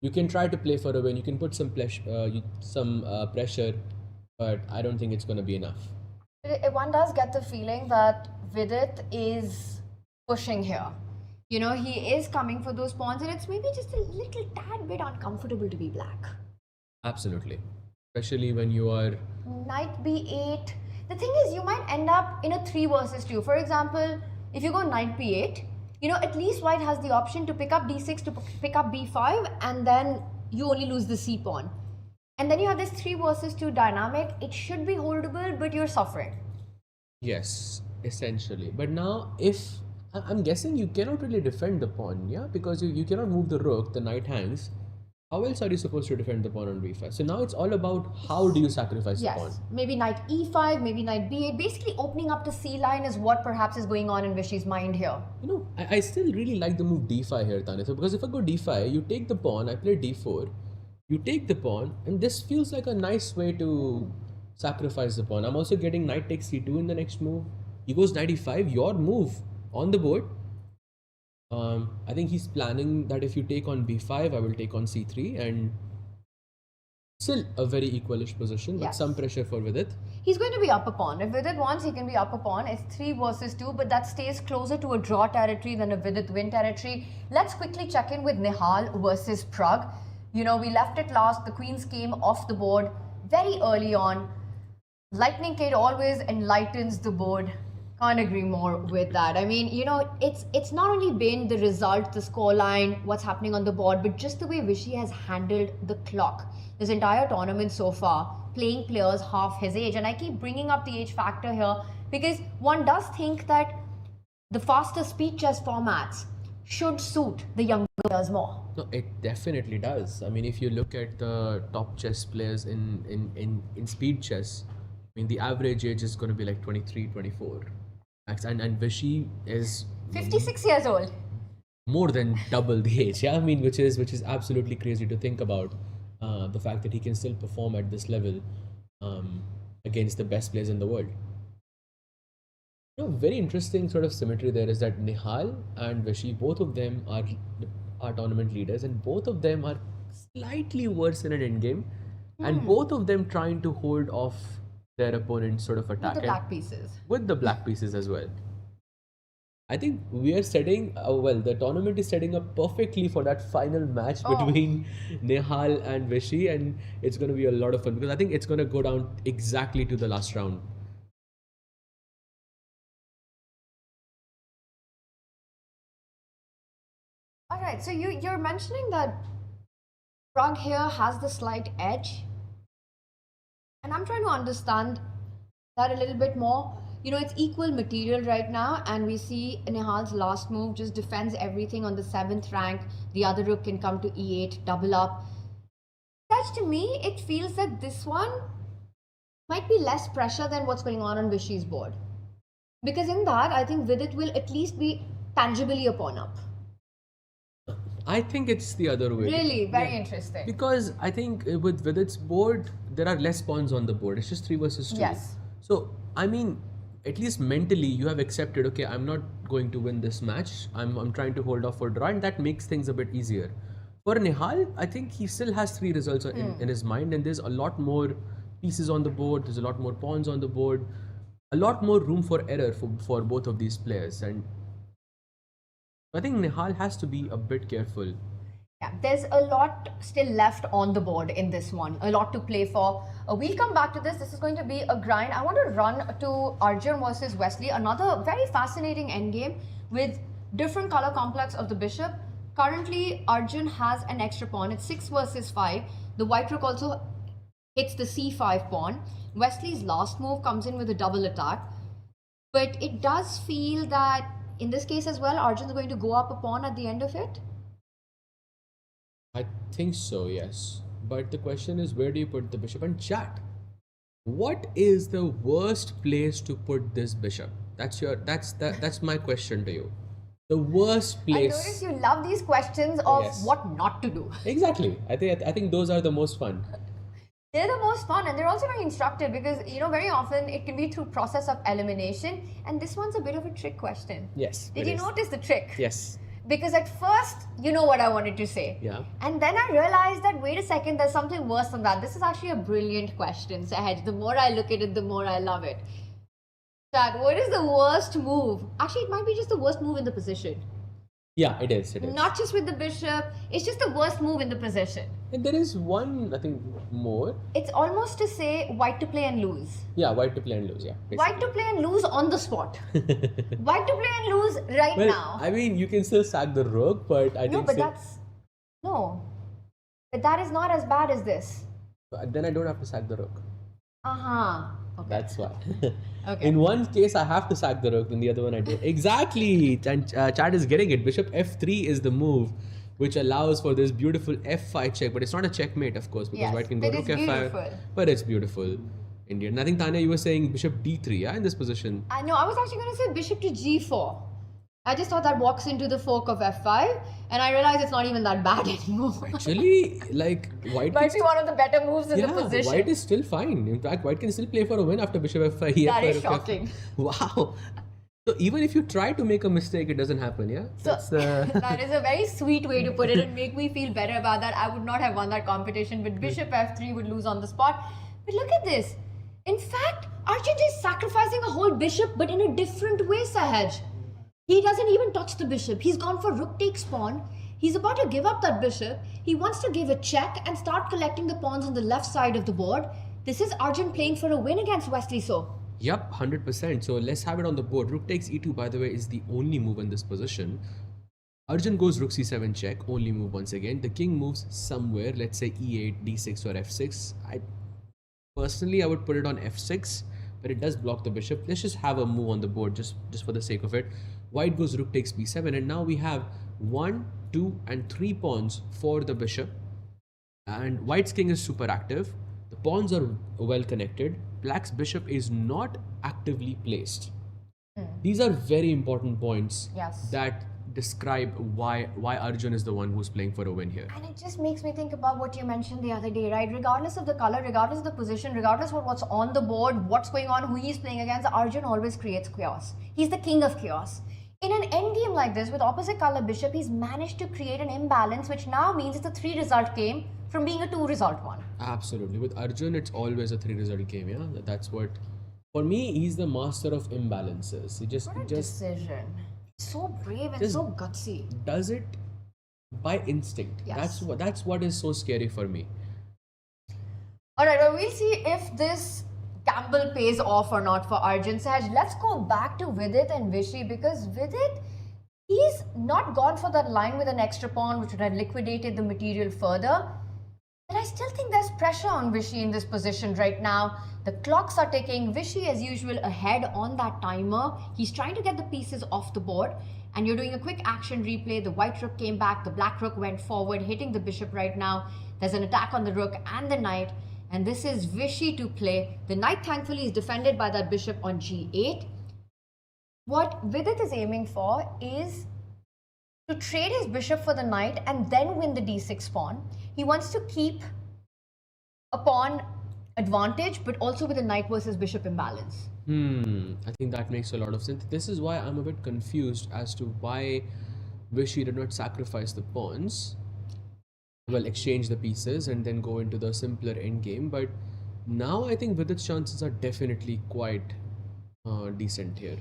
You can try to play for a win. You can put some pressure, but I don't think it's going to be enough. One does get the feeling that Vidit is pushing here. You know, he is coming for those pawns, and it's maybe just a little tad bit uncomfortable to be black. Absolutely. Especially when you are... Knight b8. The thing is, you might end up in a 3 versus 2. For example, if you go knight b8, you know, at least white has the option to pick up d6, to pick up b5, and then you only lose the c pawn. And then you have this 3 versus 2 dynamic. It should be holdable, but you're suffering. Yes, essentially. But now, if... I'm guessing you cannot really defend the pawn, yeah? Because you cannot move the rook, the knight hangs. How else are you supposed to defend the pawn on b5? So now it's all about how do you sacrifice the pawn. Yes, maybe knight e5, maybe knight b8. Basically opening up the c line is what perhaps is going on in Vishy's mind here. You know, I still really like the move d5 here, Tanitha, because if I go d5, you take the pawn, I play d4, you take the pawn, and this feels like a nice way to sacrifice the pawn. I'm also getting knight takes c2 in the next move. He goes knight e5, your move on the board. I think he's planning that if you take on b5, I will take on c3, and still a very equalish position, but Yes. some pressure for Vidit. He's going to be up a pawn. If Vidit wants, he can be up a pawn. It's 3 versus 2, but that stays closer to a draw territory than a Vidit win territory. Let's quickly check in with Nihal versus Pragg. You know, we left it last. The queens came off the board very early on. Lightning Kid always enlightens the board. Can't agree more with that. I mean, you know, it's not only been the result, the scoreline, what's happening on the board, but just the way Vishy has handled the clock. This entire tournament so far, playing players half his age. And I keep bringing up the age factor here because one does think that the faster speed chess formats should suit the younger players more. No, it definitely does. I mean, if you look at the top chess players in speed chess, I mean, the average age is going to be like 23, 24. And Vishy is 56 years old. more than double the age. Yeah, I mean, which is absolutely crazy to think about. The fact that he can still perform at this level against the best players in the world. You know, very interesting sort of symmetry there is that Nihal and Vishy, both of them are tournament leaders, and both of them are slightly worse in an endgame, and both of them trying to hold off their opponent's sort of attack. With the black pieces. With the black pieces as well. I think we are setting, the tournament is setting up perfectly for that final match between Nihal and Vishy, and it's going to be a lot of fun because I think it's going to go down exactly to the last round. Alright, so you're mentioning that Pragg here has the slight edge. And I'm trying to understand that a little bit more. You know, it's equal material right now, and we see Nihal's last move just defends everything on the 7th rank. The other rook can come to e8, double up. That to me, it feels that this one might be less pressure than what's going on Vishy's board. Because in that, I think Vidit will at least be tangibly a pawn up. I think it's the other way. Really, very interesting. Because I think with Vidit's board, there are less pawns on the board. It's just 3 versus 2. Yes. So, I mean, at least mentally, you have accepted, okay, I'm not going to win this match. I'm trying to hold off for draw, and that makes things a bit easier. For Nihal, I think he still has 3 results in his mind, and there's a lot more pieces on the board, there's a lot more pawns on the board, a lot more room for error for both of these players. And I think Nihal has to be a bit careful. Yeah, there's a lot still left on the board in this one, a lot to play for. We'll come back to this. This is going to be a grind. I want to run to Arjun versus Wesley, another very fascinating endgame with different color complex of the bishop. Currently, Arjun has an extra pawn. It's 6 versus 5. The white rook also hits the c5 pawn. Wesley's last move comes in with a double attack. But it does feel that in this case as well, Arjun's going to go up a pawn at the end of it. I think so, yes. But the question is, where do you put the bishop? And chat, what is the worst place to put this bishop? That's my question to you. The worst place. I notice you love these questions of Yes. what not to do. Exactly. I think those are the most fun. They're the most fun, and they're also very instructive because, very often it can be through process of elimination, and this one's a bit of a trick question. Yes. Did it you is. notice the trick? Yes. Because at first, you know what I wanted to say. Yeah. And then I realized that, wait a second, there's something worse than that. This is actually a brilliant question, Sahaj. The more I look at it, the more I love it. Chad, what is the worst move? Actually, it might be just the worst move in the position. Yeah, it is. It is. Not just with the bishop, it's just the worst move in the position. And there is one, I think, more. It's almost to say white to play and lose. Yeah, white to play and lose. Yeah. White to play and lose on the spot. White to play and lose right Well, now. I mean, you can still sack the rook, but I No, think. but that is not as bad as this. Then I don't have to sack the rook. Okay. That's why. Okay. In one case, I have to sack the rook, in the other one, I don't. Exactly. And Chad is getting it. Bishop f3 is the move which allows for this beautiful f5 check, but it's not a checkmate, of course, because Yes, white can go but rook it's f5. beautiful. But it's beautiful. Indian. I think, Tanya, you were saying bishop d3, yeah, in this position. I know, I was actually going to say bishop to g4. I just thought that walks into the fork of f5, and I realized it's not even that bad anymore. Actually, like, white Might be one of the better moves in the position. white is still fine. In fact, white can still play for a win after bishop f5. That F5, is shocking. Wow. So even if you try to make a mistake, it doesn't happen, yeah? So, That's that is a very sweet way to put it and make me feel better about that. I would not have won that competition, but bishop f3 would lose on the spot. But look at this. In fact, Arjun is sacrificing a whole bishop, but in a different way, Sahaj. He doesn't even touch the bishop. He's gone for rook takes pawn. He's about to give up that bishop. He wants to give a check and start collecting the pawns on the left side of the board. This is Arjun playing for a win against Wesley So. Yup, 100%. So let's have it on the board. Rook takes e2, by the way, is the only move in this position. Arjun goes rook c7 check, only move once again. The king moves somewhere, let's say e8, d6 or f6. Personally, I would put it on f6, but it does block the bishop. Let's just have a move on the board just for the sake of it. White goes rook takes b7, and now we have 1, 2 and 3 pawns for the bishop. And white's king is super active. The pawns are well connected. Black's bishop is not actively placed. These are very important points Yes. that describe why Arjun is the one who's playing for a win here. And it just makes me think about what you mentioned the other day, right? Regardless of the color, regardless of the position, regardless of what's on the board, what's going on, who he's playing against, Arjun always creates chaos. He's the king of chaos. In an endgame like this, with opposite color bishop, he's managed to create an imbalance, which now means it's a 3-result game from being a 2-result one. Absolutely. With Arjun, it's always a 3-result game, yeah? That's what... For me, he's the master of imbalances. He just Decision. So brave and Just- so gutsy. does it by instinct. Yes. That's what is so scary for me. Alright, well, we'll see if this gamble pays off or not for Arjun. Sahaj, let's go back to Vidit and Vishy, because Vidit, he's not gone for that line with an extra pawn which would have liquidated the material further. But I still think there's pressure on Vishy in this position right now. The clocks are ticking. Vishy, as usual, ahead on that timer. He's trying to get the pieces off the board. And you're doing a quick action replay. The white rook came back. The black rook went forward, hitting the bishop right now. There's an attack on the rook and the knight. And this is Vishy to play. The knight, thankfully, is defended by that bishop on g8. What Vidit is aiming for is to trade his bishop for the knight and then win the d6 pawn. He wants to keep a pawn advantage, but also with a knight versus bishop imbalance. I think that makes a lot of sense. This is why I'm a bit confused as to why Vishy did not sacrifice the pawns. Well, exchange the pieces and then go into the simpler endgame. But now I think Vidit's chances are definitely quite decent here.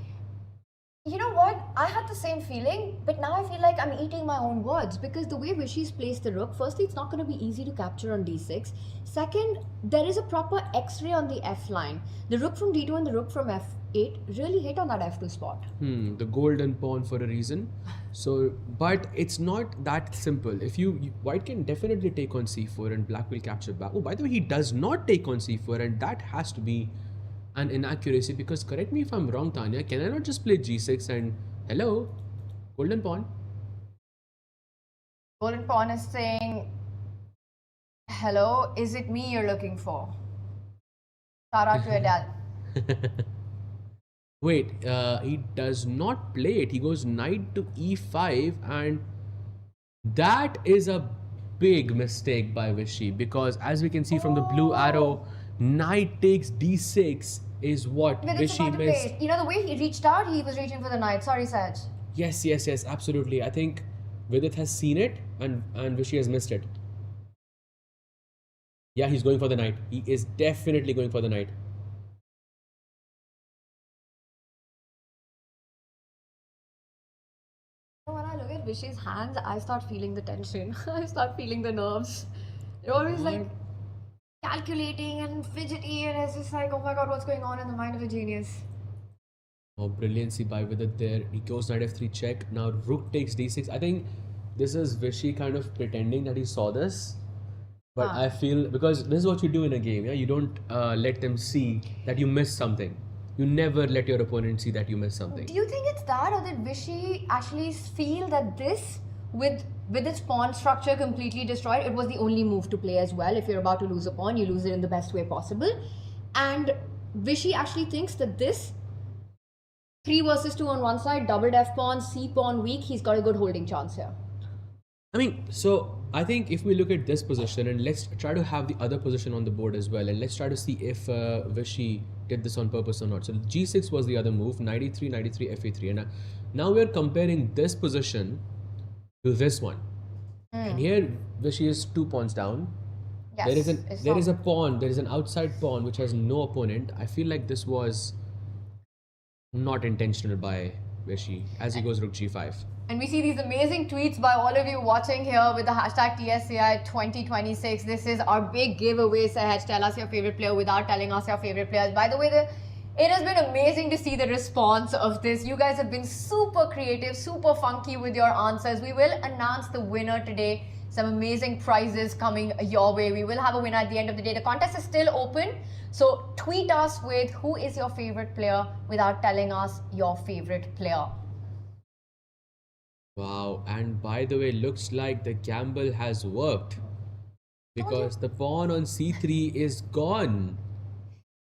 You know what? I had the same feeling, but now I feel like I'm eating my own words, because the way Vishy's placed the rook, firstly, it's not going to be easy to capture on d6. Second, there is a proper x-ray on the f line. The rook from d2 and the rook from f8 really hit on that f2 spot. The golden pawn for a reason. So, but it's not that simple. If white can definitely take on c4 and black will capture back. Oh, by the way, he does not take on c4, and that has to be an inaccuracy, because correct me if I'm wrong, Tanya, can I not just play g6 and hello, golden pawn? Golden Pawn is saying, hello, is it me you're looking for? Shout out to Adele. Wait, he does not play it. He goes knight to e5, and that is a big mistake by Vishy, because as we can see from the blue arrow, knight takes d6 is what Vishy missed. You know, the way he reached out, he was reaching for the knight. Sorry, Saj. Yes, absolutely. I think Vidit has seen it and Vishy has missed it. Yeah, he's going for the knight. He is definitely going for the knight. When I look at Vishy's hands, I start feeling the tension. I start feeling the nerves. They're always like calculating and fidgety, and it's just like, oh my god, what's going on in the mind of a genius? Oh, brilliancy by Vidit there. He goes knight f3 check. Now rook takes d6. I think this is Vishy kind of pretending that he saw this. But I feel, because this is what you do in a game, yeah? You don't let them see that you missed something. You never let your opponent see that you missed something. Do you think it's that, or did Vishy actually feel that this, with its pawn structure completely destroyed, it was the only move to play as well? If you're about to lose a pawn, you lose it in the best way possible. And Vishy actually thinks that this 3 versus 2 on one side, doubled f pawn, c pawn weak, he's got a good holding chance here. I mean, so I think if we look at this position, and let's try to have the other position on the board as well, and let's try to see if Vishy did this on purpose or not. So g6 was the other move, knight e3, fa3, and now we are comparing this position to this one. And here Vishy is 2 pawns down. Yes, there is a pawn, there is an outside pawn which has no opponent. I feel like this was not intentional by Vishy as he goes rook g5. And we see these amazing tweets by all of you watching here with the hashtag TSCI 2026. This is our big giveaway, Sahaj. Tell us your favorite player without telling us your favorite players. By the way, it has been amazing to see the response of this. You guys have been super creative, super funky with your answers. We will announce the winner today. Some amazing prizes coming your way. We will have a winner at the end of the day. The contest is still open. So tweet us with who is your favorite player without telling us your favorite player. Wow, and by the way, looks like the gamble has worked, because the pawn on c3 is gone.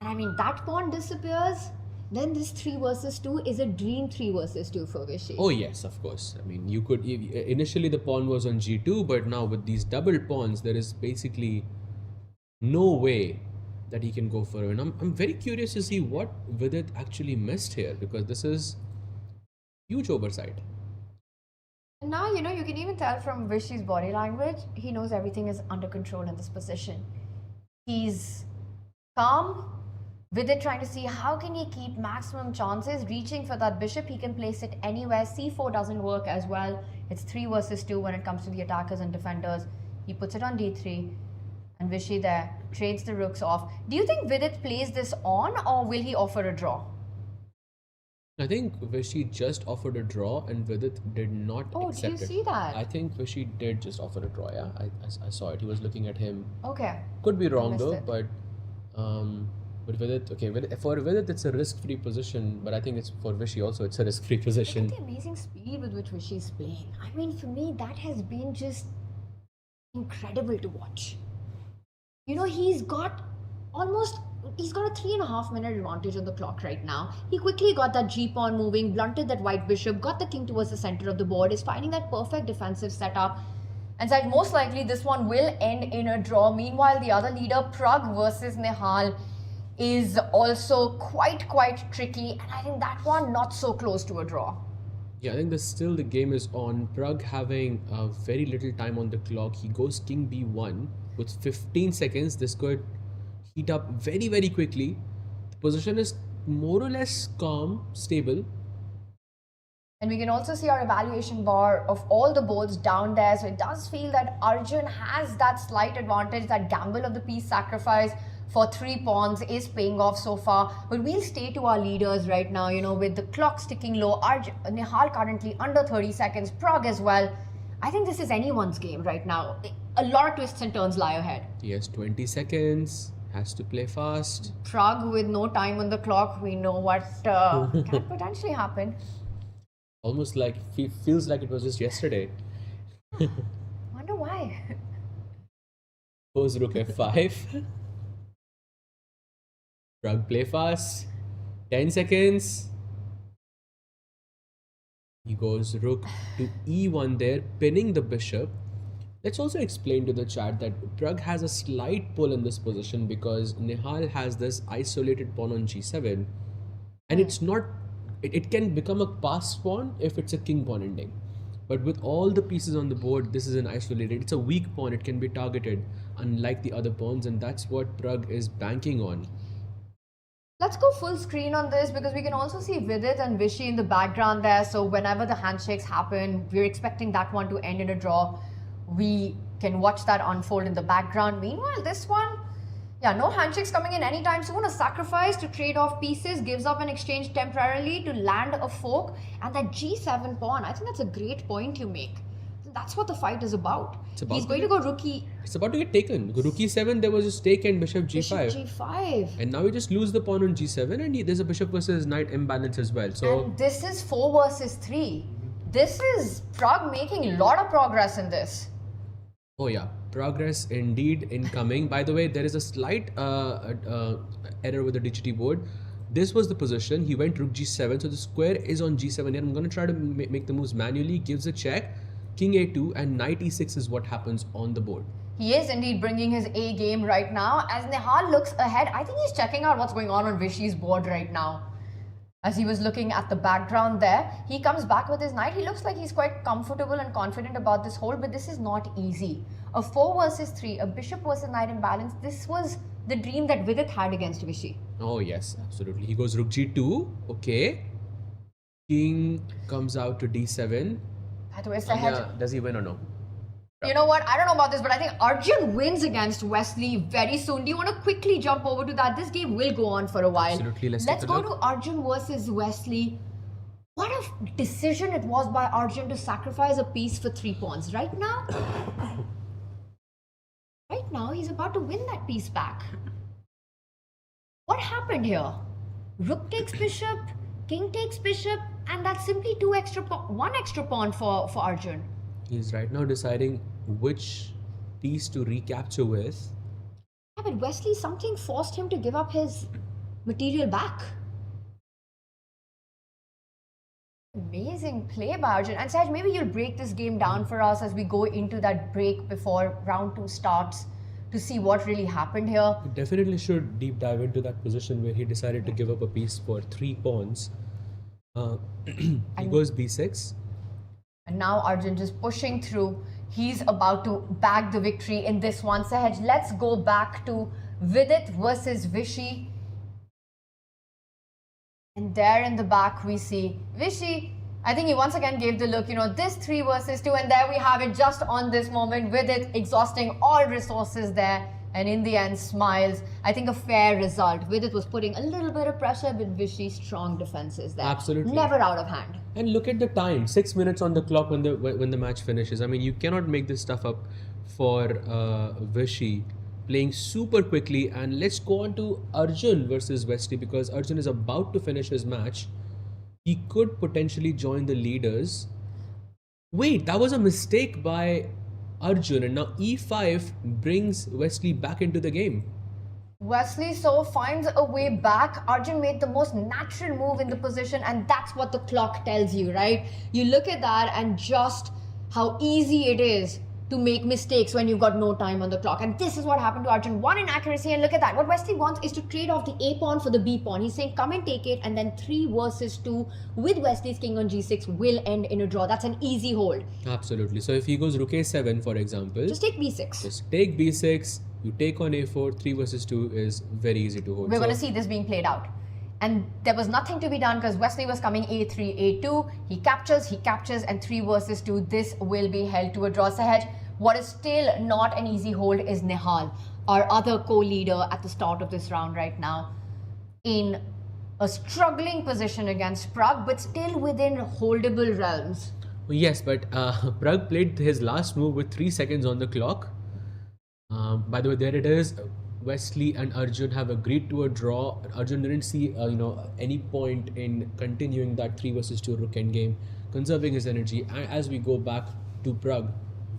And I mean, that pawn disappears, then this 3 versus 2 is a dream 3 versus 2 for Vishy. Oh yes, of course. I mean, you could, initially the pawn was on g2, but now with these double pawns, there is basically no way that he can go for it. And I'm very curious to see what Vidit actually missed here, because this is huge oversight. Now, you know, you can even tell from Vishy's body language, he knows everything is under control in this position. He's calm, Vidit trying to see how can he keep maximum chances, reaching for that bishop. He can place it anywhere. c4 doesn't work as well. It's 3 versus 2 when it comes to the attackers and defenders. He puts it on d3, and Vishy there trades the rooks off. Do you think Vidit plays this on, or will he offer a draw? I think Vishy just offered a draw and Vidit did not accept it. Oh, do you see that? I think Vishy did just offer a draw, yeah. I saw it. He was looking at him. Okay. Could be wrong though, but Vidit, okay, for Vidit it's a risk-free position, but I think it's for Vishy also it's a risk-free position. Look at the amazing speed with which Vishy is playing. I mean, for me, that has been just incredible to watch. You know, he's got a 3.5 minute advantage on the clock right now. He quickly got that g-pawn moving, blunted that white bishop, got the king towards the center of the board, is finding that perfect defensive setup. And so most likely this one will end in a draw. Meanwhile, the other leader, Pragg versus Nihal, is also quite tricky. And I think that one not so close to a draw. Yeah, I think the game is on. Pragg having very little time on the clock. He goes king b1 with 15 seconds. This could heat up very quickly. The position is more or less calm, stable. And we can also see our evaluation bar of all the boards down there. So it does feel that Arjun has that slight advantage. That gamble of the piece sacrifice for 3 pawns is paying off so far. But we'll stay to our leaders right now, you know, with the clock sticking low. Nihal currently under 30 seconds. Pragg as well. I think this is anyone's game right now. A lot of twists and turns lie ahead. Yes, 20 seconds. Has to play fast. Pragg with no time on the clock, we know what can potentially happen. Almost like feels like it was just yesterday. Wonder why. Goes rook f5. Pragg play fast. 10 seconds. He goes rook to e1 there, pinning the bishop. Let's also explain to the chat that Pragg has a slight pull in this position because Nihal has this isolated pawn on g7, and it's not. It can become a passed pawn if it's a king pawn ending, but with all the pieces on the board, this is an isolated. It's a weak pawn. It can be targeted, unlike the other pawns, and that's what Pragg is banking on. Let's go full screen on this because we can also see Vidit and Vishy in the background there. So whenever the handshakes happen, we're expecting that one to end in a draw. We can watch that unfold in the background. Meanwhile, this one, no handshakes coming in anytime soon. A sacrifice to trade off pieces, gives up an exchange temporarily to land a fork, and that g7 pawn. I think that's a great point you make. That's what the fight is about. He's going to go rook e. It's about to get taken. Rook e7, there was a stake and bishop g5. Bishop g5. And now we just lose the pawn on g7, and there's a bishop versus knight imbalance as well. So and this is 4 versus 3. This is Pragg making a lot of progress in this. Oh yeah, progress indeed incoming. By the way, there is a slight error with the DGT board. This was the position. He went rook g7, so the square is on g7 here. I'm going to try to make the moves manually. Gives a check. King a2 and knight e6 is what happens on the board. He is indeed bringing his A game right now. As Nihal looks ahead, I think he's checking out what's going on Vishy's board right now. As he was looking at the background there, he comes back with his knight. He looks like he's quite comfortable and confident about this hold, but this is not easy. A 4 versus 3, a bishop versus knight imbalance. This was the dream that Vidit had against Vishy. Oh yes, absolutely. He goes rook g2. Okay. King comes out to d7. By the way, Sahaj, does he win or no? you know what? I don't know about this, but I think Arjun wins against Wesley very soon. Do you want to quickly jump over to that? This game will go on for a while. Absolutely. Let's go to Arjun versus Wesley. What a decision it was by Arjun to sacrifice a piece for 3 pawns. Right now, he's about to win that piece back. What happened here? Rook takes bishop, king takes bishop, and that's simply one extra pawn for Arjun. He's right now deciding which piece to recapture with. Yeah, but Wesley, something forced him to give up his material back. Amazing play by Arjun. And Saj, maybe you'll break this game down for us as we go into that break before round 2 starts to see what really happened here. We definitely should deep dive into that position where he decided to give up a piece for 3 pawns. He goes b6. And now Arjun just pushing through. He's about to bag the victory in this one. Sahaj, let's go back to Vidit versus Vishy. And there in the back we see Vishy. I think he once again gave the look, this 3 versus 2. And there we have it just on this moment. Vidit exhausting all resources there. And in the end, smiles. I think a fair result. Vidit was putting a little bit of pressure, but Vishy strong defenses there. Absolutely. Never out of hand. And look at the time, 6 minutes on the clock when the match finishes. I mean, you cannot make this stuff up for Vishy, playing super quickly. And let's go on to Arjun versus Wesley because Arjun is about to finish his match. He could potentially join the leaders. Wait, that was a mistake by Arjun, and now e5 brings Wesley back into the game. Wesley So finds a way back. Arjun made the most natural move in the position, and that's what the clock tells you, right? You look at that and just how easy it is to make mistakes when you've got no time on the clock. And this is what happened to Arjun. 1 inaccuracy, and look at that. What Wesley wants is to trade off the A pawn for the B pawn. He's saying come and take it, and then 3 versus 2 with Wesley's king on G6 will end in a draw. That's an easy hold. Absolutely. So if he goes rook A7, for example, just take B6. Just take B6, you take on A4, 3 versus 2 is very easy to hold. We're going to see this being played out. And there was nothing to be done because Wesley was coming A3, A2. He captures, and 3 versus 2. This will be held to a draw. Sahaj, what is still not an easy hold is Nihal, our other co-leader at the start of this round right now, in a struggling position against Pragg, but still within holdable realms. Yes, but Pragg played his last move with 3 seconds on the clock. By the way, there it is. Wesley and Arjun have agreed to a draw. Arjun didn't see any point in continuing that 3 versus 2 rook endgame, conserving his energy. And as we go back to Pragg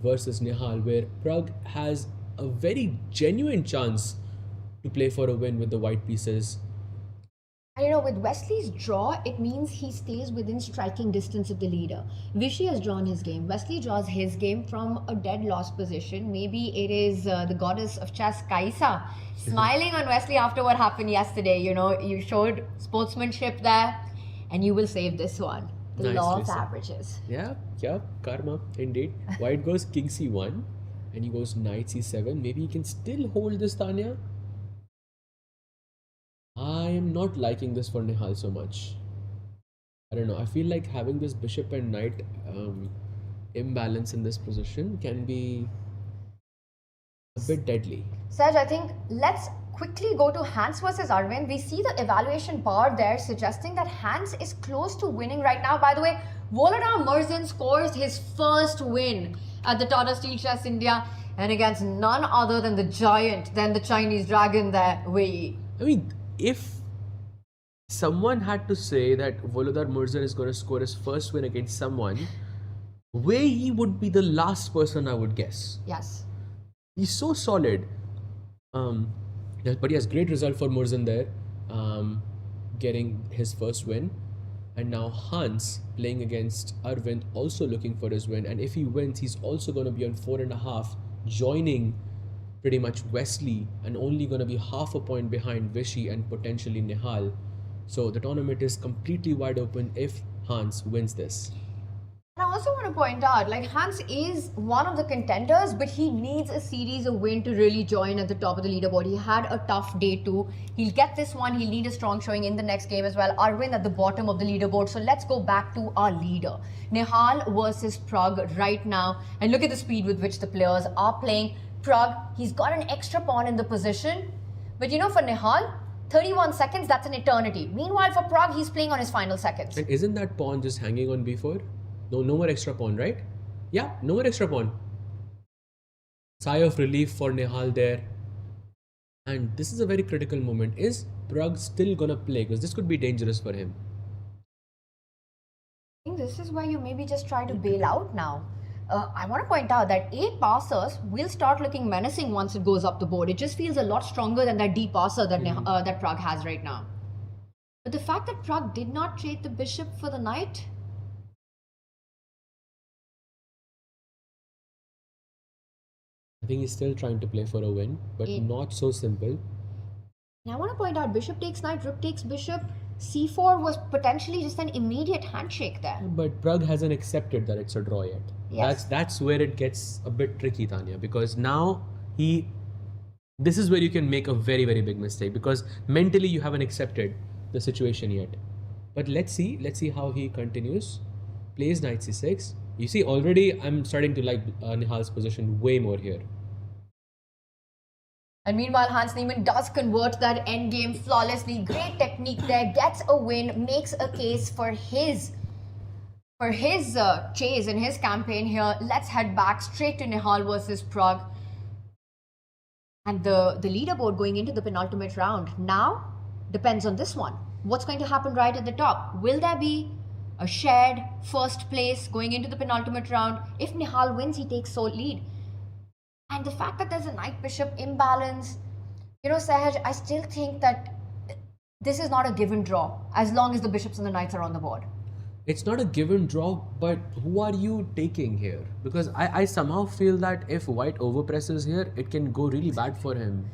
versus Nihal, where Pragg has a very genuine chance to play for a win with the white pieces. And with Wesley's draw, it means he stays within striking distance of the leader. Vishy has drawn his game. Wesley draws his game from a dead lost position. Maybe it is the goddess of chess, Carissa, smiling on Wesley after what happened yesterday. You showed sportsmanship there, and you will save this one. The law of averages. Yeah, karma, indeed. White goes king c1, and he goes knight c7. Maybe he can still hold this, Tanya. I am not liking this for Nihal so much. I don't know. I feel like having this bishop and knight imbalance in this position can be a bit deadly. Saj, I think let's quickly go to Hans versus Arvind. We see the evaluation bar there suggesting that Hans is close to winning right now. By the way, Volodar Murzin scores his first win at the Tata Steel Chess India, and against none other than the giant, than the Chinese dragon there, Wei Yi. I mean, if someone had to say that Volodar Murzin is going to score his first win against someone, Wei Yi would be the last person I would guess. Yes. He's so solid. But yes, great result for Murzin there, getting his first win. And now Hans playing against Arvind, also looking for his win. And if he wins, he's also going to be on 4.5, joining pretty much Wesley, and only going to be half a point behind Vishy and potentially Nihal. So the tournament is completely wide open if Hans wins this. And I also want to point out, Hans is one of the contenders, but he needs a series of wins to really join at the top of the leaderboard. He had a tough day too. He'll get this one. He'll need a strong showing in the next game as well. Arvind at the bottom of the leaderboard. So let's go back to our leader. Nihal versus Pragg right now. And look at the speed with which the players are playing. Pragg, he's got an extra pawn in the position. But for Nihal, 31 seconds, that's an eternity. Meanwhile, for Pragg, he's playing on his final seconds. And isn't that pawn just hanging on b4? No more extra pawn, right? Yeah, no more extra pawn. Sigh of relief for Nihal there. And this is a very critical moment. Is Pragg still gonna play? Because this could be dangerous for him. I think this is where you maybe just try to bail out now. I want to point out that 8 passers will start looking menacing once it goes up the board. It just feels a lot stronger than that D passer that, that Pragg has right now. But the fact that Pragg did not trade the bishop for the knight, I think he's still trying to play for a win, but not so simple. And I want to point out, bishop takes knight, rook takes bishop. C4 was potentially just an immediate handshake there. But Pragg hasn't accepted that it's a draw yet. Yes. That's where it gets a bit tricky, Tanya, because now this is where you can make a very, very big mistake, because mentally you haven't accepted the situation yet. But let's see how he continues. Plays knight c6. You see, already I'm starting to like Nihal's position way more here. And meanwhile, Hans Niemann does convert that endgame flawlessly. Great technique there, gets a win, makes a case for his chase in his campaign here. Let's head back straight to Nihal versus Pragg. And the leaderboard going into the penultimate round now depends on this one. What's going to happen right at the top? Will there be a shared first place going into the penultimate round? If Nihal wins, he takes sole lead. And the fact that there's a knight-bishop imbalance, Sahaj, I still think that this is not a given draw as long as the bishops and the knights are on the board. It's not a given draw, but who are you taking here? Because I somehow feel that if white overpresses here, it can go really bad for him.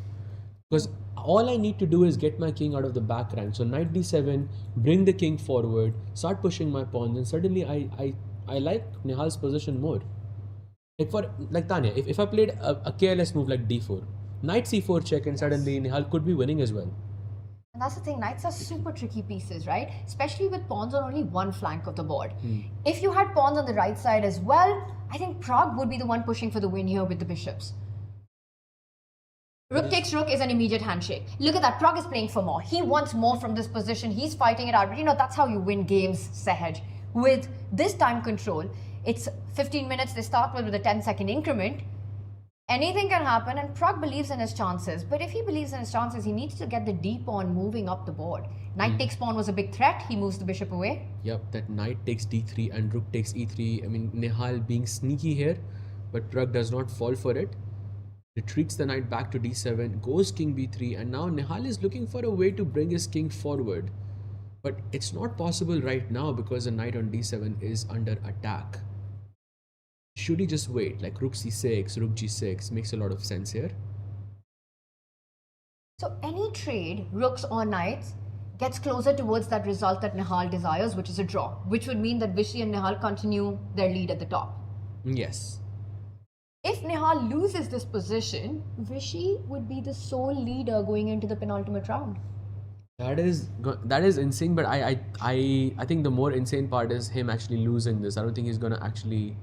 Because all I need to do is get my king out of the back rank. So knight d7, bring the king forward, start pushing my pawns, and suddenly I like Nihal's position more. Like Tanya, if I played a careless move like d4, knight c4 check, and suddenly Nihal could be winning as well. And that's the thing, knights are super tricky pieces, right? Especially with pawns on only one flank of the board. If you had pawns on the right side as well, I think Pragg would be the one pushing for the win here with the bishops. Rook takes rook is an immediate handshake. Look at that, Pragg is playing for more. He wants more from this position. He's fighting it out. But that's how you win games, Sahaj. With this time control, it's 15 minutes they start with a 10-second increment. Anything can happen, and Pragg believes in his chances. But if he believes in his chances, he needs to get the d pawn moving up the board. Knight takes pawn was a big threat. He moves the bishop away. Yep, that knight takes d3 and rook takes e3. I mean, Nihal being sneaky here, but Pragg does not fall for it. Retreats the knight back to d7, goes king b3, and now Nihal is looking for a way to bring his king forward. But it's not possible right now because the knight on d7 is under attack. Should he just wait? Like rook c6, rook g6 makes a lot of sense here. So any trade, rooks or knights, gets closer towards that result that Nihal desires, which is a draw, which would mean that Vishy and Nihal continue their lead at the top. Yes. If Nihal loses this position, Vishy would be the sole leader going into the penultimate round. That is insane, but I think the more insane part is him actually losing this. I don't think he's gonna actually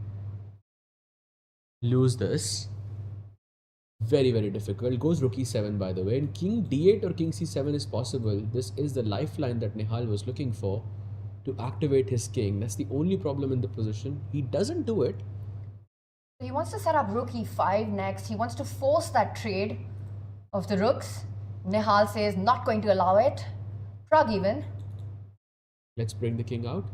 lose this. Very, very difficult. Goes rook e7, by the way, and king d8 or king c7 is possible. This is the lifeline that Nihal was looking for to activate his king. That's the only problem in the position. He doesn't do it. He wants to set up rook e5 next. He wants to force that trade of the rooks. Nihal says not going to allow it. Pragg even. Let's bring the king out.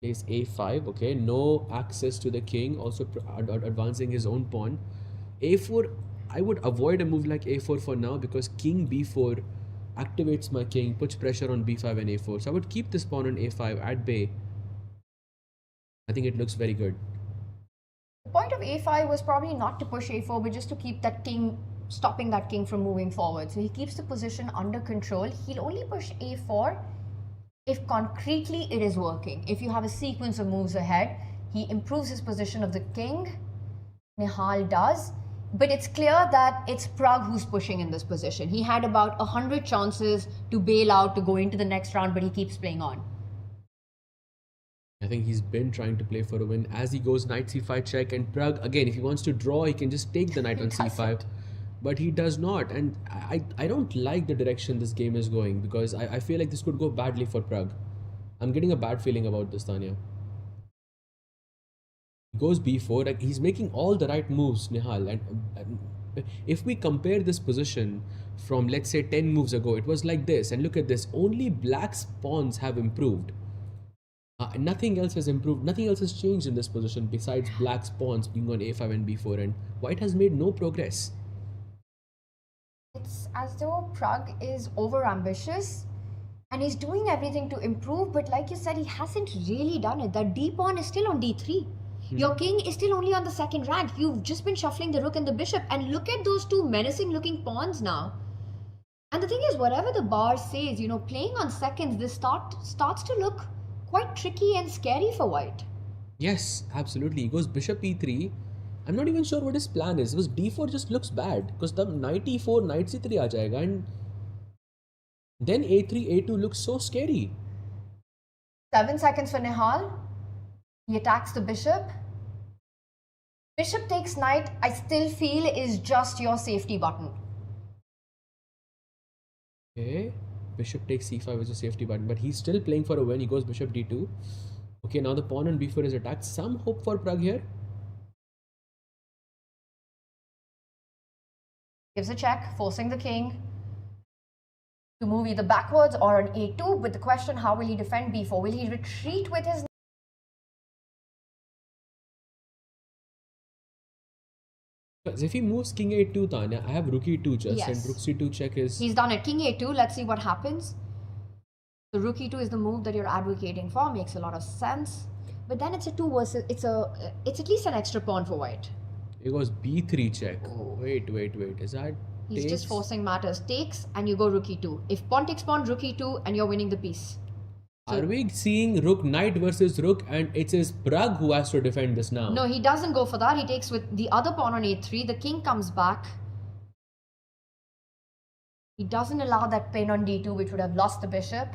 Plays a5. Okay, no access to the king. Also advancing his own pawn. a4. I would avoid a move like a4 for now because king b4 activates my king, puts pressure on b5 and a4. So I would keep this pawn on a5 at bay. I think it looks very good. The point of a5 was probably not to push a4, but just to keep that king, stopping that king from moving forward. So he keeps the position under control. He'll only push a4 if concretely it is working. If you have a sequence of moves ahead, he improves his position of the king. Nihal does. But it's clear that it's Pragg who's pushing in this position. He had about 100 chances to bail out, to go into the next round, but he keeps playing on. I think he's been trying to play for a win. As he goes knight c5 check, and Pragg, again, if he wants to draw, he can just take the knight on c5. But he does not, and I don't like the direction this game is going because I feel like this could go badly for Pragg. I'm getting a bad feeling about this, Tanya. He goes b4, like he's making all the right moves, Nihal. And if we compare this position from, let's say, 10 moves ago, it was like this. And look at this, only black's pawns have improved. Nothing else has improved, nothing else has changed in this position besides black's pawns being on a5 and b4, and white has made no progress. It's as though Pragg is over-ambitious and he's doing everything to improve, but like you said, he hasn't really done it. That d pawn is still on d3. Your king is still only on the second rank. You've just been shuffling the rook and the bishop, and look at those two menacing-looking pawns now. And the thing is, whatever the bar says, you know, playing on seconds, this starts to look quite tricky and scary for white. Yes, absolutely. He goes bishop e3. I'm not even sure what his plan is because d4 just looks bad because the knight e4, knight c3 aa jayega, and then a3, a2 looks so scary. 7 seconds for Nihal. He attacks the bishop. Bishop takes knight, I still feel, is just your safety button. Okay, bishop takes c5 is a safety button, but he's still playing for a win. He goes bishop d2. Okay, now the pawn on b4 is attacked. Some hope for Pragg here. Gives a check, forcing the king to move either backwards or on a2. But the question, how will he defend b4? Will he retreat with his... Because if he moves king a2, Tanya, I have rook e2 just, Yes. and rook c2 check is... He's done it. King a2. Let's see what happens. The rook e2 is the move that you're advocating for. Makes a lot of sense. But then it's a 2 versus... It's at least an extra pawn for white. It goes b3 check. Oh, wait. Is that... He's takes? just forcing matters. Takes and you go rook e2. If pawn takes pawn, rook e2, and you're winning the piece. Are we seeing rook knight versus rook, and it is Pragg who has to defend this now? No, he doesn't go for that. He takes with the other pawn on a3. The king comes back. He doesn't allow that pin on d2, which would have lost the bishop.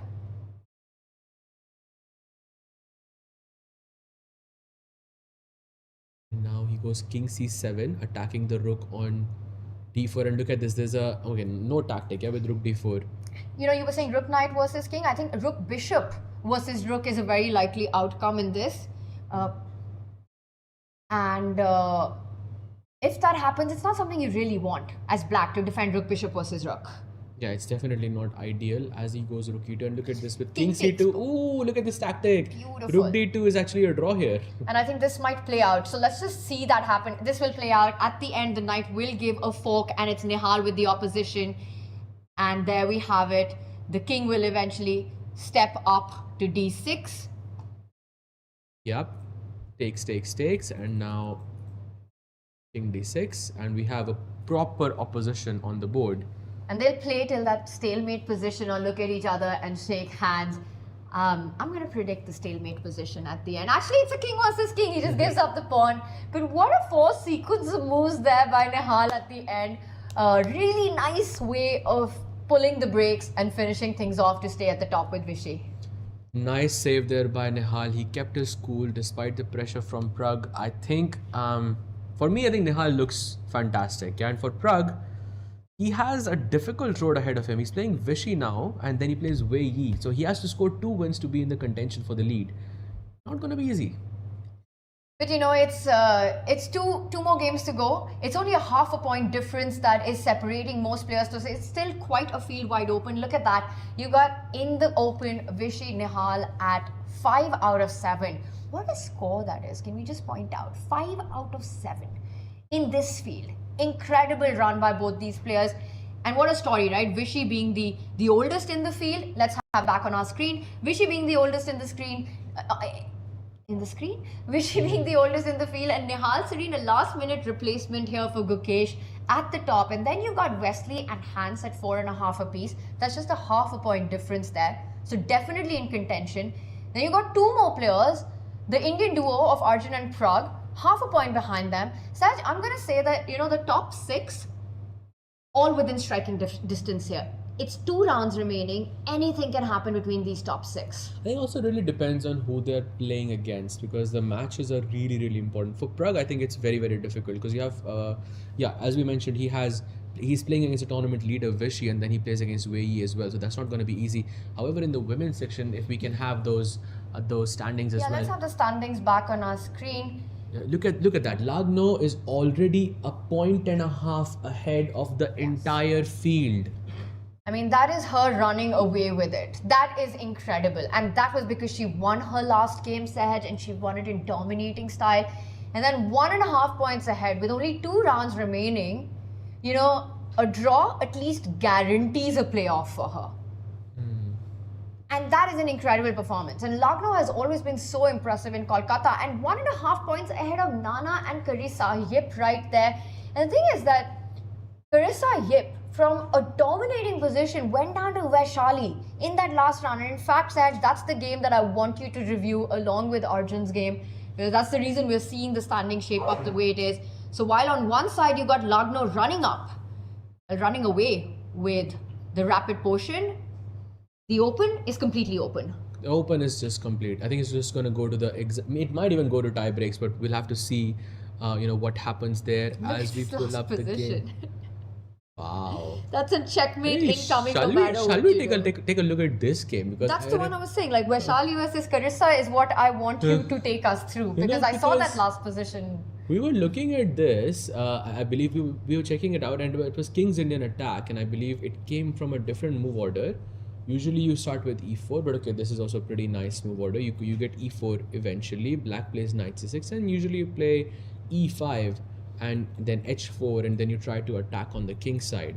Now he goes king c7, attacking the rook on d4, and look at this. There's a no tactic with rook d4. You know, you were saying rook knight versus king. I think rook bishop versus rook is a very likely outcome in this. And if if that happens, it's not something you really want as black to defend rook, bishop versus rook. Yeah, it's definitely not ideal as he goes rook e2. And look at this with king King c2. Ooh, look at this tactic. Beautiful. Rook d2 is actually a draw here. And I think this might play out. So let's just see that happen. This will play out. At the end, the knight will give a fork and it's Nihal with the opposition. And there we have it. The king will eventually step up to d6. Yep. Takes. And now king d6. And we have a proper opposition on the board. And they'll play till that stalemate position or look at each other and shake hands. I'm going to predict the stalemate position at the end. Actually, it's a king versus king. He just gives up the pawn. But what a forced sequence of moves there by Nihal at the end. Really nice way of pulling the brakes and finishing things off to stay at the top with Vishy. Nice save there by Nihal. He kept his cool despite the pressure from Pragg. I think, for me, I think Nihal looks fantastic. And for Pragg, he has a difficult road ahead of him. He's playing Vishy now, and then he plays Wei Yi. So he has to score 2 wins to be in the contention for the lead. Not going to be easy. But you know, it's two more games to go. It's only a half a point difference that is separating most players. So it's still quite a field wide open. Look at that. You got in the open Vishy Nihal at 5 out of 7. What a score that is. Can we just point out? 5 out of 7 in this field. Incredible run by both these players. And what a story, right? Vishy being the oldest in the field. Let's have back on our screen. Vishy being the oldest in the screen. Vishy being the oldest in the field, and Nihal Sarin, a last minute replacement here for Gukesh at the top. And then you've got Wesley and Hans at 4.5 apiece. That's just a half a point difference there. So definitely in contention. Then you've got 2 more players. The Indian duo of Arjun and Pragg, half a point behind them. Saj, I'm going to say that, you know, the top 6, all within striking distance here. It's 2 rounds remaining. Anything can happen between these top 6. I think also really depends on who they're playing against, because the matches are really, really important. For Pragg, I think it's very, very difficult because you have, as we mentioned, he's playing against a tournament leader, Vishy, and then he plays against Wei Yi as well. So that's not going to be easy. However, in the women's section, if we can have those standings as well. Yeah, let's have the standings back on our screen. Look at that. Lagno is already a 1.5 ahead of the entire field. I mean, that is her running away with it. That is incredible. And that was because she won her last game, Sahaj, and she won it in dominating style. And then 1.5 points ahead with only 2 rounds remaining. You know, a draw at least guarantees a playoff for her. And that is an incredible performance. And Lagno has always been so impressive in Kolkata. And 1.5 points ahead of Nana and Carissa Yip right there. And the thing is that Carissa Yip, from a dominating position, went down to Vaishali in that last round. And in fact, Saj, that's the game that I want you to review along with Arjun's game. Because that's the reason we're seeing the standing shape up the way it is. So while on one side you got Lagno running away with the rapid potion, the open is completely open. The open is just complete. I think it's just going to go to it might even go to tie breaks, but we'll have to see, what happens there as we pull up the game. Wow. That's a checkmate incoming Shall we take a look at this game? Because that's the one I was saying. Like Vaishali versus Carissa is what I want you to take us through, because I saw that last position. We were looking at this. I believe we were checking it out, and it was King's Indian attack, and I believe it came from a different move order. Usually you start with e4, but okay, this is also a pretty nice move order. You get e4 eventually. Black plays knight c6, and usually you play e5 and then h4, and then you try to attack on the king side.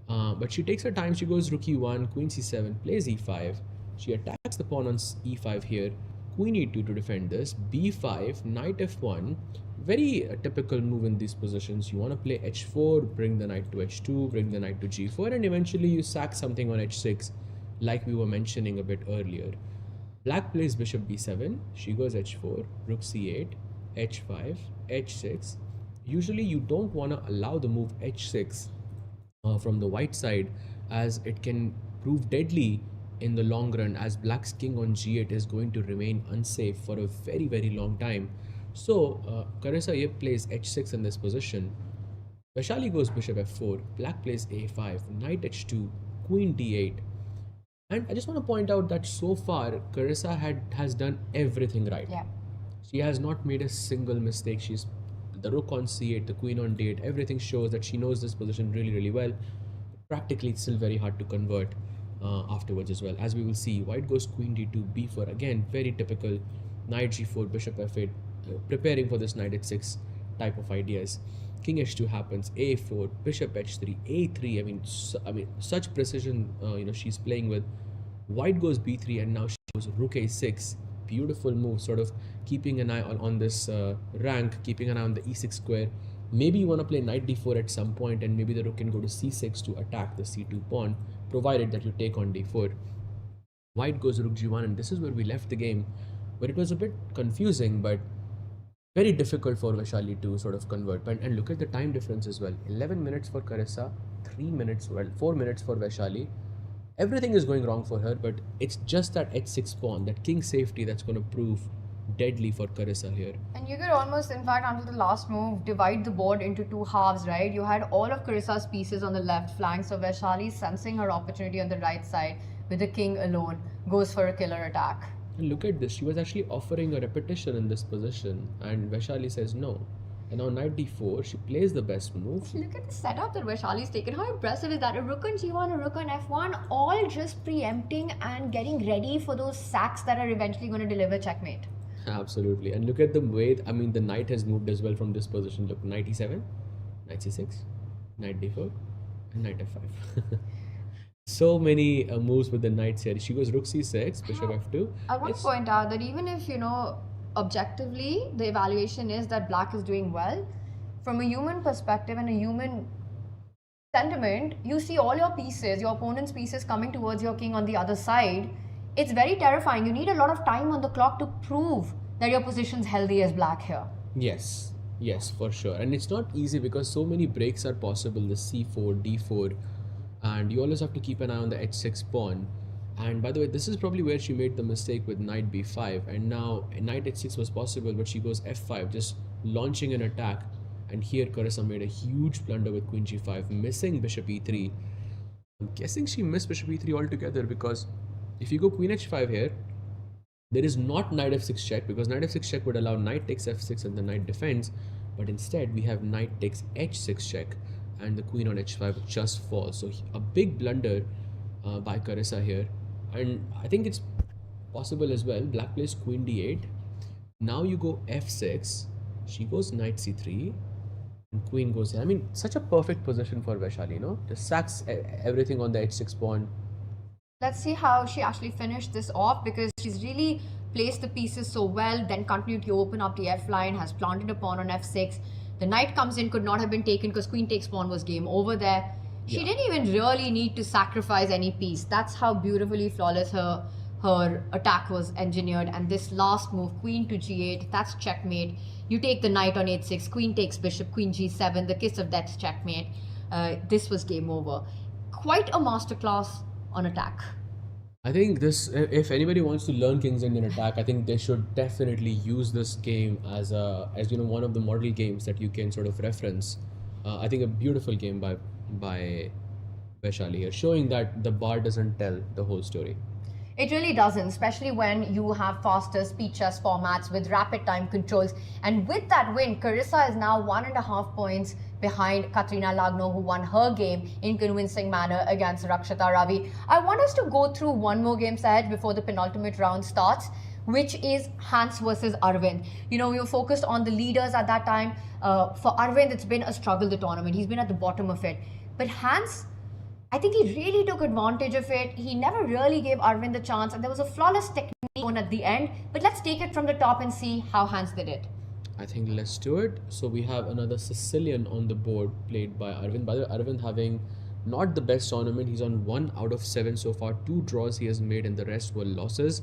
But she takes her time. She goes rook e1, queen c7, plays e5. She attacks the pawn on e5 here. Queen e2 to defend this. b5, knight f1. Very typical move in these positions. You want to play h4, bring the knight to h2, bring the knight to g4, and eventually you sack something on h6, like we were mentioning a bit earlier. Black plays bishop b7, she goes h4, rook c8, h5, h6. Usually you don't want to allow the move h6 from the white side, as it can prove deadly in the long run, as black's king on g8 is going to remain unsafe for a very, very long time. So Carissa Yip plays h6 in this position. Vaishali goes bishop f4, black plays a5, knight h2, queen d8. And I just want to point out that so far Carissa has done everything right. Yeah. She has not made a single mistake. She's the rook on c8, the queen on d8, everything shows that she knows this position really, really well. Practically, it's still very hard to convert afterwards as well. As we will see, white goes queen d2, b4. Again, very typical knight g4, bishop f8, preparing for this knight h6 type of ideas. King h2 happens, a4, bishop h3, a3. I mean, such precision. She's playing with. White goes b3, and now she goes rook a6. Beautiful move, sort of keeping an eye on this rank, keeping an eye on the e6 square. Maybe you want to play knight d4 at some point, and maybe the rook can go to c6 to attack the c2 pawn, provided that you take on d4. White goes rook g1, and this is where we left the game, where it was a bit confusing, but very difficult for Vaishali to sort of convert. And look at the time difference as well. 11 minutes for Carissa, 4 minutes for Vaishali. Everything is going wrong for her, but it's just that h6 pawn, that king safety, that's going to prove deadly for Carissa here. And you could almost, in fact, until the last move, divide the board into two halves, right? You had all of Carissa's pieces on the left flank, so Vaishali, sensing her opportunity on the right side with the king alone, goes for a killer attack. And look at this, she was actually offering a repetition in this position, and Vaishali says no. And now knight d4, she plays the best move. Look at the setup that Vaishali's taken. How impressive is that? A rook on g1, a rook on f1, all just preempting and getting ready for those sacks that are eventually going to deliver checkmate. Absolutely. And look at the way, the knight has moved as well from this position. Look, knight e7, knight c6, knight d4, and knight f5. So many moves with the knights here. She goes rook c6, bishop f2. I want to point out that even if, objectively, the evaluation is that black is doing well, from a human perspective and a human sentiment, you see all your pieces, your opponent's pieces coming towards your king on the other side. It's very terrifying. You need a lot of time on the clock to prove that your position's healthy as black here. Yes, for sure. And it's not easy because so many breaks are possible, the c4, d4, and you always have to keep an eye on the h6 pawn. And by the way, this is probably where she made the mistake with knight b5, and now knight h6 was possible, but she goes f5, just launching an attack. And here Carissa made a huge blunder with queen g5, missing bishop e3. I'm guessing she missed bishop e3 altogether, because if you go queen h5 here, there is not knight f6 check, because knight f6 check would allow knight takes f6 and the knight defends, but instead we have knight takes h6 check, and the queen on h5 just falls. So a big blunder by Carissa here. And I think it's possible as well. Black plays queen d8. Now you go f6. She goes knight c3. And queen goes here. I mean, such a perfect position for Vaishali, Just sacks everything on the h6 pawn. Let's see how she actually finished this off, because she's really placed the pieces so well, then continued to open up the f line, has planted a pawn on f6. The knight comes in, could not have been taken because queen takes pawn was game over there. She didn't even really need to sacrifice any piece. That's how beautifully flawless her attack was engineered. And this last move, queen to g8, that's checkmate. You take the knight on h6, queen takes bishop, queen g7, the kiss of death, checkmate. This was game over. Quite a masterclass on attack. I think this, if anybody wants to learn King's Indian attack, I think they should definitely use this game as one of the model games that you can sort of reference. I think a beautiful game by Vaishali here, showing that the bar doesn't tell the whole story. It really doesn't, especially when you have faster speed chess formats with rapid time controls. And with that win, Carissa is now 1.5 points behind Kateryna Lagno, who won her game in convincing manner against Rakshitta Ravi. I want us to go through one more game set before the penultimate round starts, which is Hans versus Arvind. We were focused on the leaders at that time. For Arvind, it's been a struggle, the tournament. He's been at the bottom of it. But Hans, I think he really took advantage of it. He never really gave Arvind the chance, and there was a flawless technique at the end. But let's take it from the top and see how Hans did it. I think let's do it. So we have another Sicilian on the board played by Arvind. By the way, Arvind having not the best tournament. He's on 1 out of 7 so far. 2 draws he has made and the rest were losses.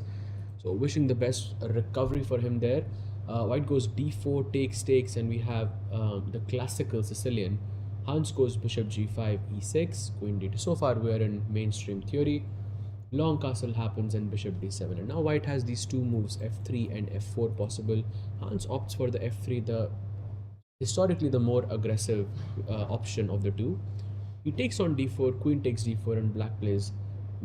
So wishing the best recovery for him there. White goes d4, takes, and we have the classical Sicilian. Hans goes bishop g5, e6, queen d2. So far we are in mainstream theory. Long castle happens and bishop d7. And now white has these 2 moves, f3 and f4 possible. Hans opts for the f3, historically the more aggressive option of the 2. He takes on d4, queen takes d4, and black plays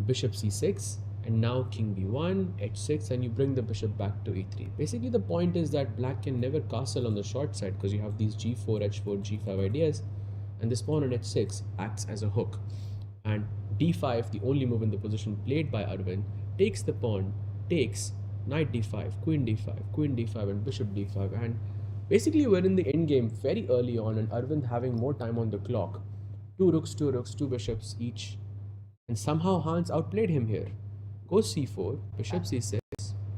bishop c6. And now king b1, h6, and you bring the bishop back to e3. Basically, the point is that black can never castle on the short side because you have these g4, h4, g5 ideas, and this pawn on h6 acts as a hook. And d5, the only move in the position played by Arvind, takes the pawn, takes knight d5, queen d5, and bishop d5. And basically, we're in the endgame very early on, and Arvind having more time on the clock. Two rooks, two bishops each. And somehow Hans outplayed him here. Goes c4, bishop c6,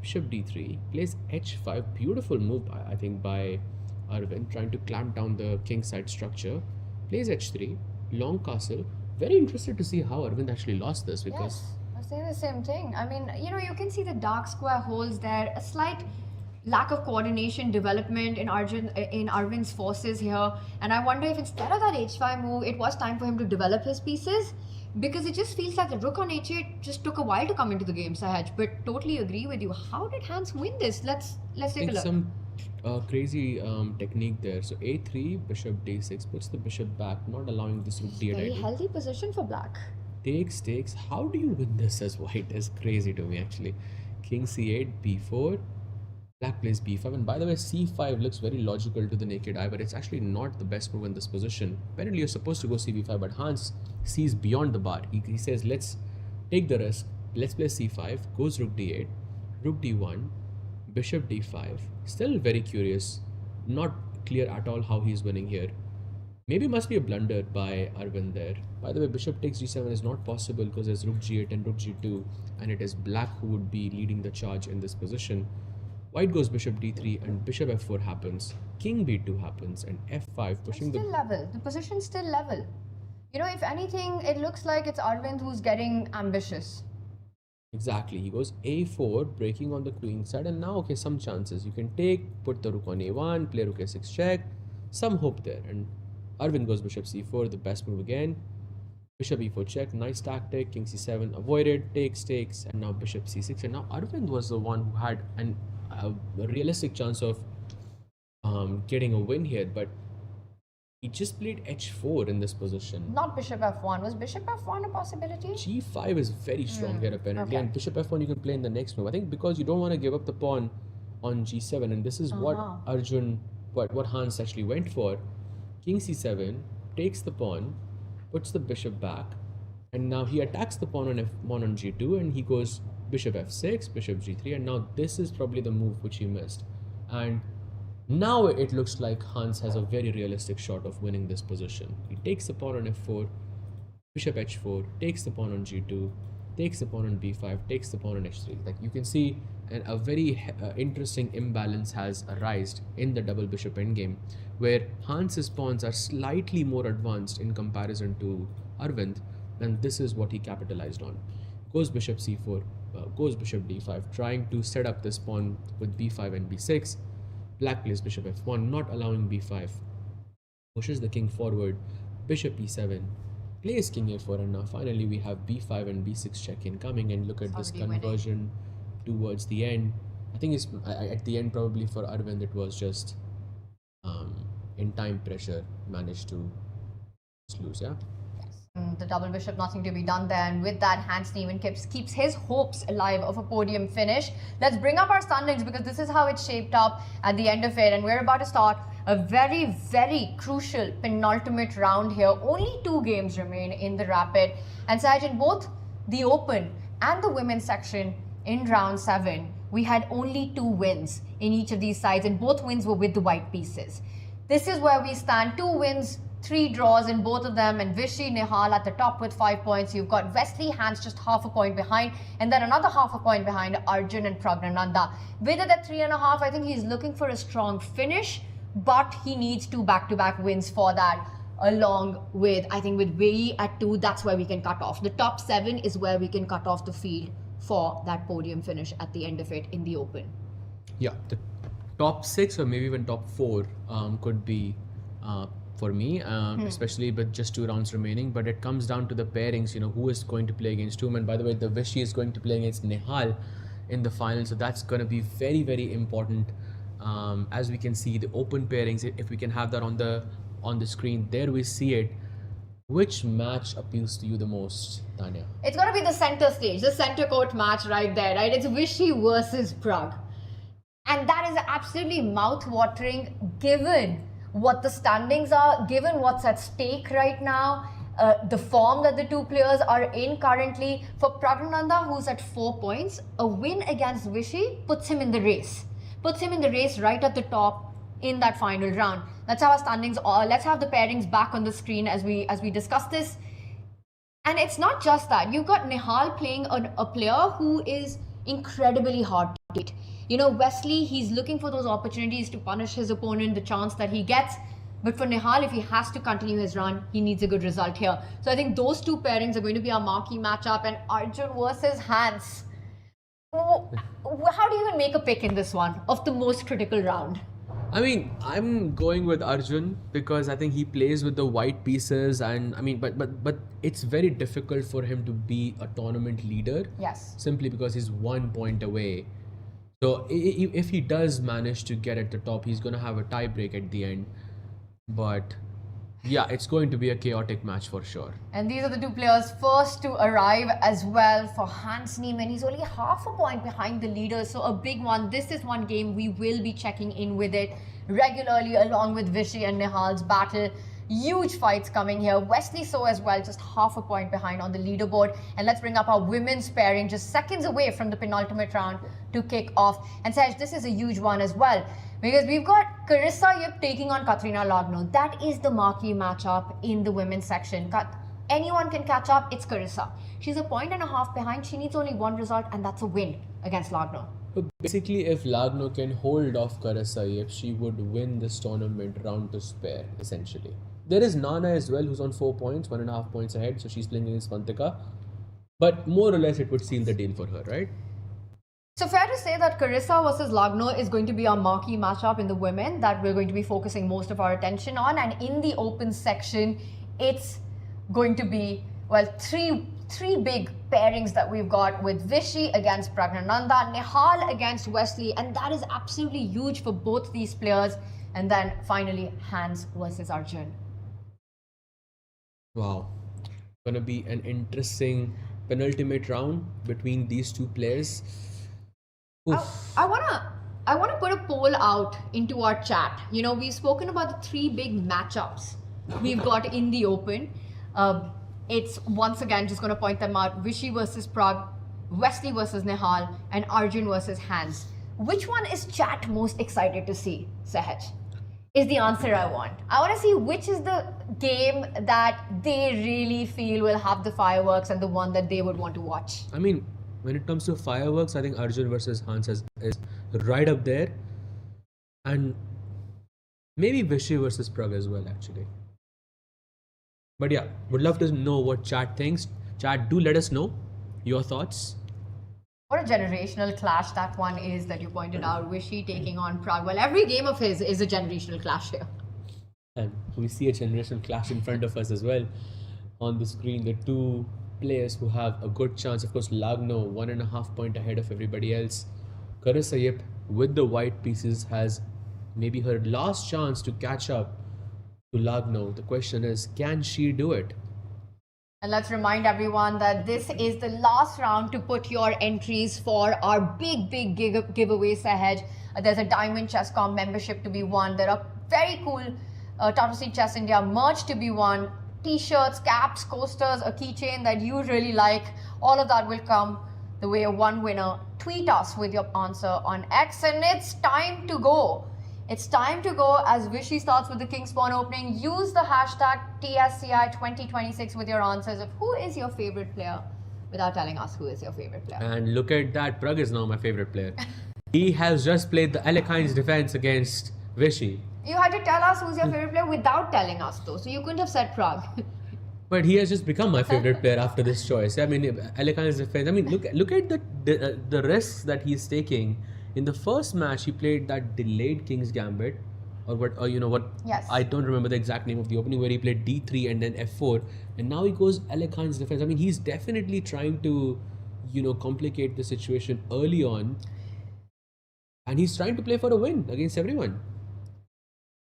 bishop d3, plays h5. Beautiful move, I think, by Arvind, trying to clamp down the king side structure. Plays h3, long castle. Very interested to see how Arvind actually lost this because... Yes, I was saying the same thing. I mean, you can see the dark square holes there, a slight lack of coordination development in Arvind's forces here. And I wonder if instead of that h5 move, it was time for him to develop his pieces. Because it just feels like the rook on h8 just took a while to come into the game, Sahaj. But totally agree with you. How did Hans win this? Let's take a look. Some crazy technique there. So a3, bishop d6 puts the bishop back, not allowing this rook d8. Very healthy position for black. Takes. How do you win this as white? Is crazy to me actually. King c8, b4. Black plays b5, and by the way, c5 looks very logical to the naked eye, but it's actually not the best move in this position. Apparently, you're supposed to go cb5, but Hans sees beyond the bar. He says, let's take the risk. Let's play c5. Goes rook d8, rook d1, bishop d5. Still very curious. Not clear at all how he's winning here. Maybe must be a blunder by Arvind there. By the way, bishop takes g7 is not possible because there's rook g8 and rook g2, and it is black who would be leading the charge in this position. White goes bishop d3 and bishop f4 happens. King b2 happens and f5 pushing it's still level. The position's still level. If anything, it looks like it's Arvind who's getting ambitious. Exactly. He goes a4, breaking on the queen side, and now, okay, some chances. You can put the rook on a1, play rook a6 check. Some hope there. And Arvind goes bishop c4, the best move again. Bishop e4 check, nice tactic. King c7 avoided, takes, and now bishop c6. And now Arvind was the one who had a realistic chance of getting a win here, but he just played h4 in this position. Not bishop f1. Was bishop f1 a possibility? g5 is very strong here apparently, okay. and bishop f1 you can play in the next move. I think because you don't want to give up the pawn on g7, and this is what what Hans actually went for. King c7 takes the pawn, puts the bishop back, and now he attacks the pawn on g2, and he goes bishop f6, bishop g3, and now this is probably the move which he missed. And now it looks like Hans has a very realistic shot of winning this position. He takes the pawn on f4, bishop h4, takes the pawn on g2, takes the pawn on b5, takes the pawn on h3. Like you can see, a very interesting imbalance has arisen in the double bishop endgame, where Hans's pawns are slightly more advanced in comparison to Arvind, and this is what he capitalized on. Goes bishop c4, goes bishop d5, trying to set up this pawn with b5 and b6. Black plays bishop f1, not allowing b5. Pushes the king forward, bishop e7, plays king a4, and now finally we have b5 and b6 check in coming, and look at this conversion towards the end. I think it's at the end probably for Arvind it was just in time pressure managed to lose, yeah? The double bishop, nothing to be done there, and with that, Hans Niemann keeps his hopes alive of a podium finish. Let's bring up our standings because this is how it shaped up at the end of it, and we're about to start a very, very crucial penultimate round here. Only 2 games remain in the Rapid, and Sahaj, in both the Open and the Women's section in round 7, we had only 2 wins in each of these sides, and both wins were with the white pieces. This is where we stand: 2 wins, 3 draws in both of them, and Vishy, Nihal at the top with 5 points. You've got Wesley, Hans just half a point behind, and then another half a point behind Arjun and Praggnanandhaa. Vidit at 3.5, I think he's looking for a strong finish, but he needs 2 back-to-back wins for that, along with, I think with Wei Yi at 2, that's where we can cut off. The top 7 is where we can cut off the field for that podium finish at the end of it in the Open. Yeah, the top 6 or maybe even top 4 could be for me, especially with just 2 rounds remaining. But it comes down to the pairings, who is going to play against whom. And by the way, the Vishy is going to play against Nihal in the final, so that's going to be very, very important. As we can see, the Open pairings, if we can have that on the screen, there we see it. Which match appeals to you the most, Tanya? It's got to be the center stage, the center court match right there, right? It's Vishy versus Pragg. And that is absolutely mouth-watering given what the standings are, given what's at stake right now, the form that the two players are in currently. For Praggnanandhaa, who's at 4 points, a win against Vishy puts him in the race. Puts him in the race right at the top in that final round. That's how our standings are. Let's have the pairings back on the screen as we discuss this. And it's not just that. You've got Nihal playing a player who is incredibly hard to beat. You know, Wesley, he's looking for those opportunities to punish his opponent, the chance that he gets. But for Nihal, if he has to continue his run, he needs a good result here. So I think those two pairings are going to be our marquee matchup. And Arjun versus Hans. How do you even make a pick in this one of the most critical round? I mean, I'm going with Arjun because I think he plays with the white pieces, and I mean, but it's very difficult for him to be a tournament leader. Yes. Simply because he's 1 point away. So if he does manage to get at the top, he's going to have a tie break at the end. But yeah, it's going to be a chaotic match for sure. And these are the two players first to arrive as well. For Hans Niemann, he's only half a point behind the leader, so a big one. This is one game we will be checking in with it regularly along with Vishy and Nihal's battle. Huge fights coming here. Wesley So as well, just half a point behind on the leaderboard. And let's bring up our women's pairing, just seconds away from the penultimate round to kick off. And Saj, this is a huge one as well, because we've got Carissa Yip taking on Kateryna Lagno. That is the marquee matchup in the women's section. Anyone can catch up, it's Carissa. She's a point and a half behind. She needs only one result, and that's a win against Lagno. So basically, if Lagno can hold off Carissa Yip, she would win this tournament round to spare, essentially. There is Nana as well, who's on 4 points, 1.5 points ahead, so she's playing against Vantika. But more or less, it would seal the deal for her, right? So fair to say that Carissa versus Lagno is going to be our marquee matchup in the women that we're going to be focusing most of our attention on. And in the open section, it's going to be, well, three big pairings that we've got with Vishy against Praggnanandhaa, Nihal against Wesley, and that is absolutely huge for both these players. And then finally, Hans versus Arjun. Wow. Gonna be an interesting penultimate round between these two players. I wanna put a poll out into our chat. You know, we've spoken about the three big matchups we've got in the open. It's once again just gonna point them out: Vishy versus Pragg, Wesley versus Nihal, and Arjun versus Hans. Which one is chat most excited to see, Sahaj? Is the answer I want. I want to see which is the game that they really feel will have the fireworks and the one that they would want to watch. I mean, when it comes to fireworks, I think Arjun versus Hans is right up there. And maybe Vishy versus Pragg as well, actually. But yeah, would love to know what chat thinks. Chat, do let us know your thoughts. What a generational clash that one is that you pointed out. Vishy taking on Pragg. Well, every game of his is a generational clash here. And we see a generational clash in front of us as well on the screen. The two players who have a good chance. Of course, Lagno 1.5 point ahead of everybody else. Carissa Yip with the white pieces has maybe her last chance to catch up to Lagno. The question is, can she do it? And let's remind everyone that this is the last round to put your entries for our big giveaways ahead. There's a Diamond Chess.com membership to be won. There are very cool Tata Steel Chess India merch to be won. T-shirts, caps, coasters, a keychain that you really like. All of that will come the way of one winner. Tweet us with your answer on X, and it's time to go. It's time to go as Vishy starts with the King's Pawn opening. Use the hashtag TSCI2026 with your answers of who is your favorite player without telling us who is your favorite player. And look at that, Pragg is now my favorite player. He has just played the Alekhines defense against Vishy. You had to tell us who's your favorite player without telling us though, so you couldn't have said Pragg. But he has just become my favorite player after this choice. I mean, Alekhines defense. I mean, look at the risks that he's taking. In the first match, he played that delayed King's Gambit, or you know what? Yes. I don't remember the exact name of the opening, where he played D3 and then F4, and now he goes Alekhines defense. I mean, he's definitely trying to, complicate the situation early on, and he's trying to play for a win against everyone.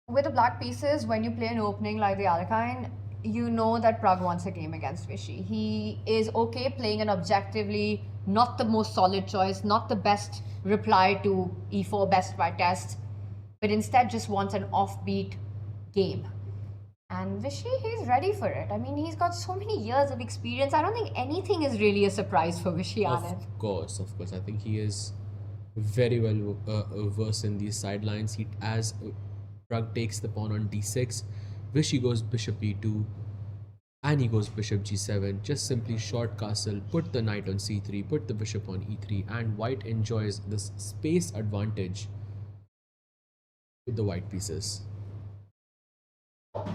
With the black pieces, when you play an opening like the Alekhine, you know that Pragg wants a game against Vishy. He is okay playing an objectively not the most solid choice, not the best reply to e4 best by test, but instead just wants an offbeat game. And Vishy, he's ready for it. I mean, he's got so many years of experience. I don't think anything is really a surprise for Vishy, Anand. Of course. I think he is very well versed in these sidelines. As Pragg takes the pawn on d6, Vishy goes bishop e2, and he goes bishop g7. Just simply short castle, put the knight on c3, put the bishop on e3, and white enjoys this space advantage with the white pieces.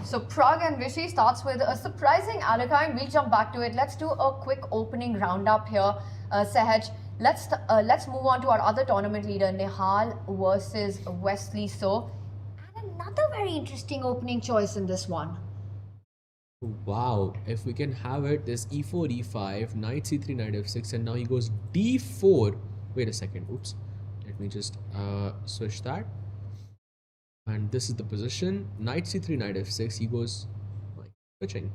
So Pragg and Vishy starts with a surprising Alaka, and we'll jump back to it. Let's do a quick opening roundup here, Sahaj. Let's move on to our other tournament leader, Nihal versus Wesley So. And another very interesting opening choice in this one. Wow, if we can have it, there's e4, e5, knight c3, knight f6, and now he goes d4. Wait a second, oops. Let me just switch that. And this is the position. Knight c3, knight f6. He goes switching.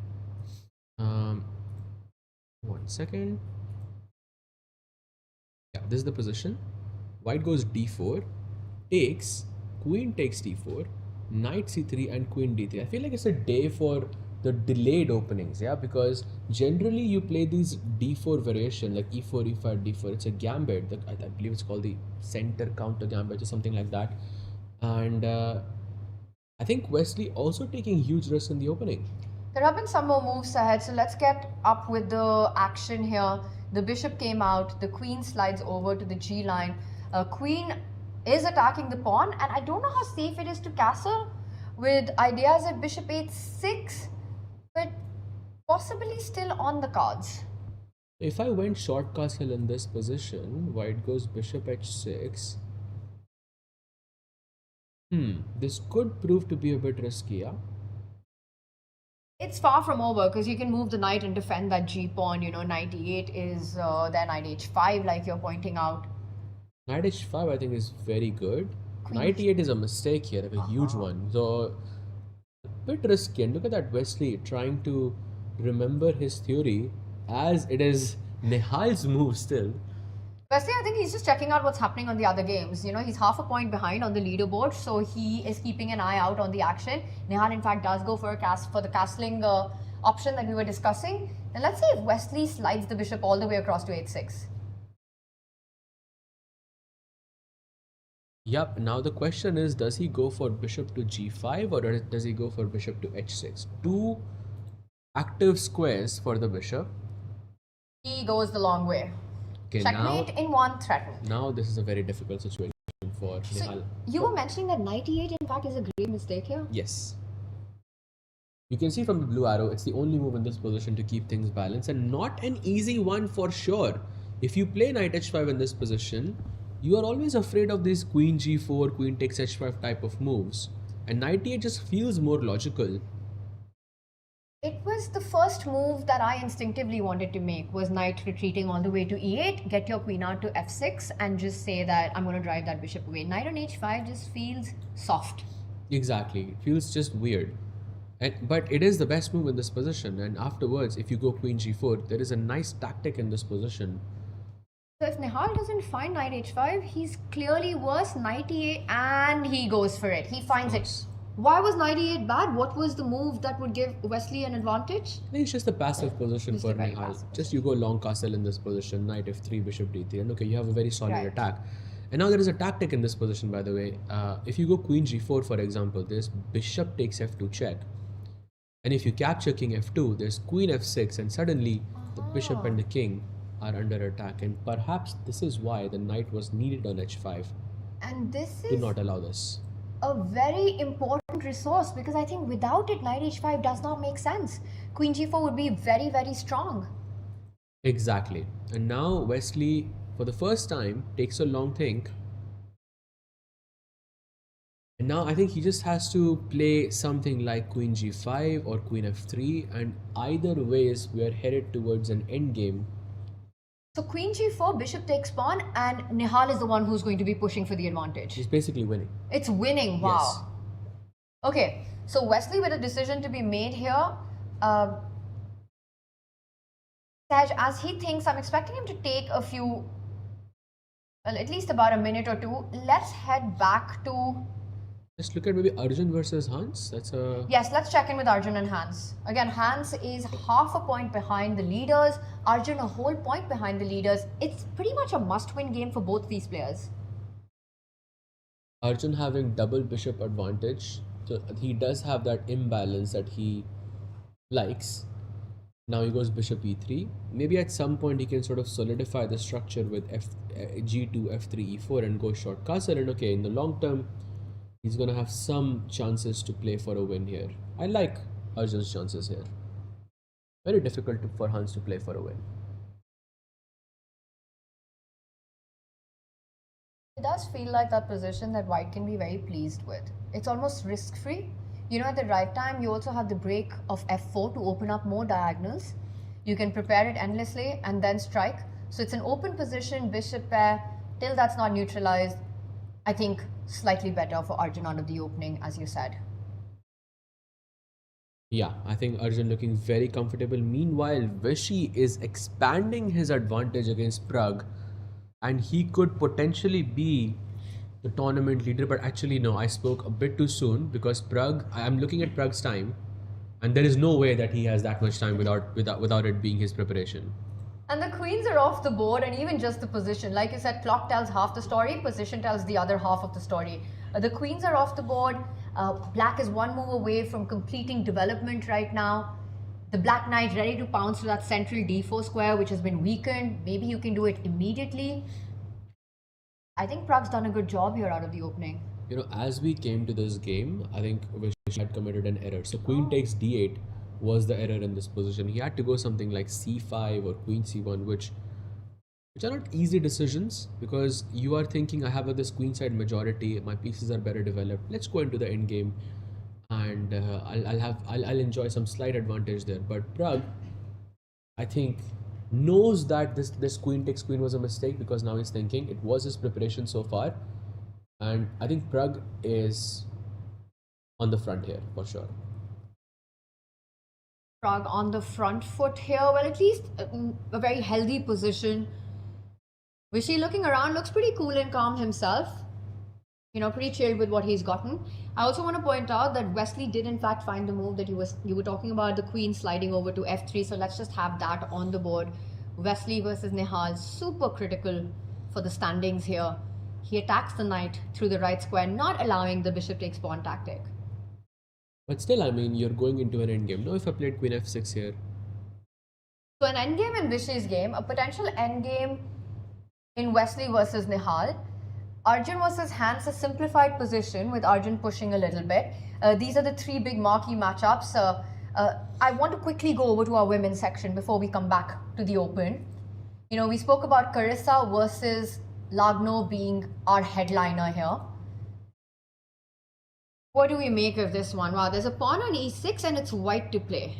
1 second. Yeah, this is the position. White goes d4, takes, queen takes d4, knight c3, and queen d3. I feel like it's a day for the delayed openings, yeah, because generally you play these d4 variation like e4, e5, d4. It's a gambit that I believe it's called the center counter gambit or something like that. And I think Wesley also taking huge risks in the opening. There have been some more moves ahead, so let's get up with the action here. The bishop came out, the queen slides over to the G line. Queen is attacking the pawn, and I don't know how safe it is to castle with ideas at bishop h6, but possibly still on the cards. If I went short castle in this position, white goes bishop h6. This could prove to be a bit risky, yeah? It's far from over because you can move the knight and defend that G pawn. You know, knight e8 is then knight h5, like you're pointing out. Knight h5 I think is very good. Queen Knight e8 is a mistake here, like a huge one. So, a bit risky. And look at that Wesley trying to remember his theory as it is Nihal's move still. Wesley, I think he's just checking out what's happening on the other games. You know, he's half a point behind on the leaderboard, so he is keeping an eye out on the action. Nihal, in fact, does go for the castling option that we were discussing. And let's see if Wesley slides the bishop all the way across to h6. Yep, now the question is, does he go for bishop to g5 or does he go for bishop to h6? Two active squares for the bishop. He goes the long way. Okay, Checkmate in one threatened. Now this is a very difficult situation for So Nihal. you were mentioning that knight e8 in fact is a great mistake here. Yes. You can see from the blue arrow, it's the only move in this position to keep things balanced and not an easy one for sure. If you play knight h5 in this position, you are always afraid of these queen g4, queen takes h5 type of moves. And knight e8 just feels more logical. It was the first move that I instinctively wanted to make, was knight retreating all the way to e8, get your queen out to f6 and just say that I'm going to drive that bishop away. Knight on h5 just feels soft. Exactly, it feels just weird. But it is the best move in this position, and afterwards if you go queen g4, there is a nice tactic in this position. So if Nihal doesn't find knight h5, he's clearly worse, knight e8, and he goes for it. He finds it. Why was knight e8 bad? What was the move that would give Wesley an advantage? I think it's just a passive position Just for a very Nihal. passive Just you go long castle in this position, knight f3, bishop d3, and okay, you have a very solid Right. attack. And now there is a tactic in this position, by the way. If you go queen g4, for example, there's bishop takes f2 check. And if you capture king f2, there's queen f6, and suddenly the bishop and the king are under attack. And perhaps this is why the knight was needed on h5. And this Do is not allow this. a very important resource because I think without it, knight h5 does not make sense. Queen g4 would be very, very strong. Exactly. And now Wesley, for the first time, takes a long think. And now I think he just has to play something like queen g5 or queen f3, and either ways we are headed towards an endgame. So queen g4, bishop takes pawn, and Nihal is the one who's going to be pushing for the advantage. He's basically winning. It's winning, wow. Yes. Okay, so Wesley with a decision to be made here. Uh, Saj, as he thinks, I'm expecting him to take a few, well, at least about a minute or two. Let's head back to. Let's look at maybe Arjun versus Hans. That's a. Yes, let's check in with Arjun and Hans. Again, Hans is half a point behind the leaders, Arjun a whole point behind the leaders. It's pretty much a must-win game for both these players. Arjun having double bishop advantage, so he does have that imbalance that he likes. Now he goes bishop e3. Maybe at some point he can sort of solidify the structure with g2, f3, e4 and go short castle. And okay, in the long term, he's gonna have some chances to play for a win here. I like Arjun's chances here. Very difficult for Hans to play for a win. It does feel like that position that White can be very pleased with. It's almost risk-free. You know, at the right time, you also have the break of f4 to open up more diagonals. You can prepare it endlessly and then strike. So it's an open position, bishop pair, till that's not neutralized. I think slightly better for Arjun out of the opening, as you said. Yeah, I think Arjun looking very comfortable. Meanwhile, Vishy is expanding his advantage against Pragg, and he could potentially be the tournament leader. But actually, no, I spoke a bit too soon because Pragg. I'm looking at Pragg's time, and there is no way that he has that much time without it being his preparation. And the queens are off the board, and even just the position. Like you said, clock tells half the story, position tells the other half of the story. The queens are off the board. Black is one move away from completing development right now. The black knight ready to pounce to that central d4 square, which has been weakened. Maybe you can do it immediately. I think Pragg's done a good job here out of the opening. You know, as we came to this game, I think Vishy had committed an error. So queen takes d8 was the error in this position. He had to go something like c5 or queen c1, which are not easy decisions because you are thinking, I have this queenside majority, my pieces are better developed. Let's go into the end game, and I'll enjoy some slight advantage there. But Pragg, I think, knows that this queen takes queen was a mistake because now he's thinking it was his preparation so far, and I think Pragg is on the front here for sure. Pragg on the front foot here. Well, at least a very healthy position. Vishy looking around looks pretty cool and calm himself. You know, pretty chilled with what he's gotten. I also want to point out that Wesley did in fact find the move that you were talking about, the queen sliding over to f3. So let's just have that on the board. Wesley versus Nihal, super critical for the standings here. He attacks the knight through the right square, not allowing the bishop takes pawn tactic. But still, I mean, you're going into an endgame. Now, if I played queen f6 here. So an endgame in Vishy's game, a potential endgame in Wesley versus Nihal. Arjun versus Hans, a simplified position with Arjun pushing a little bit. These are the three big marquee matchups. I want to quickly go over to our women's section before we come back to the open. You know, we spoke about Carissa versus Lagno being our headliner here. What do we make of this one? Wow, there's a pawn on e6 and it's white to play.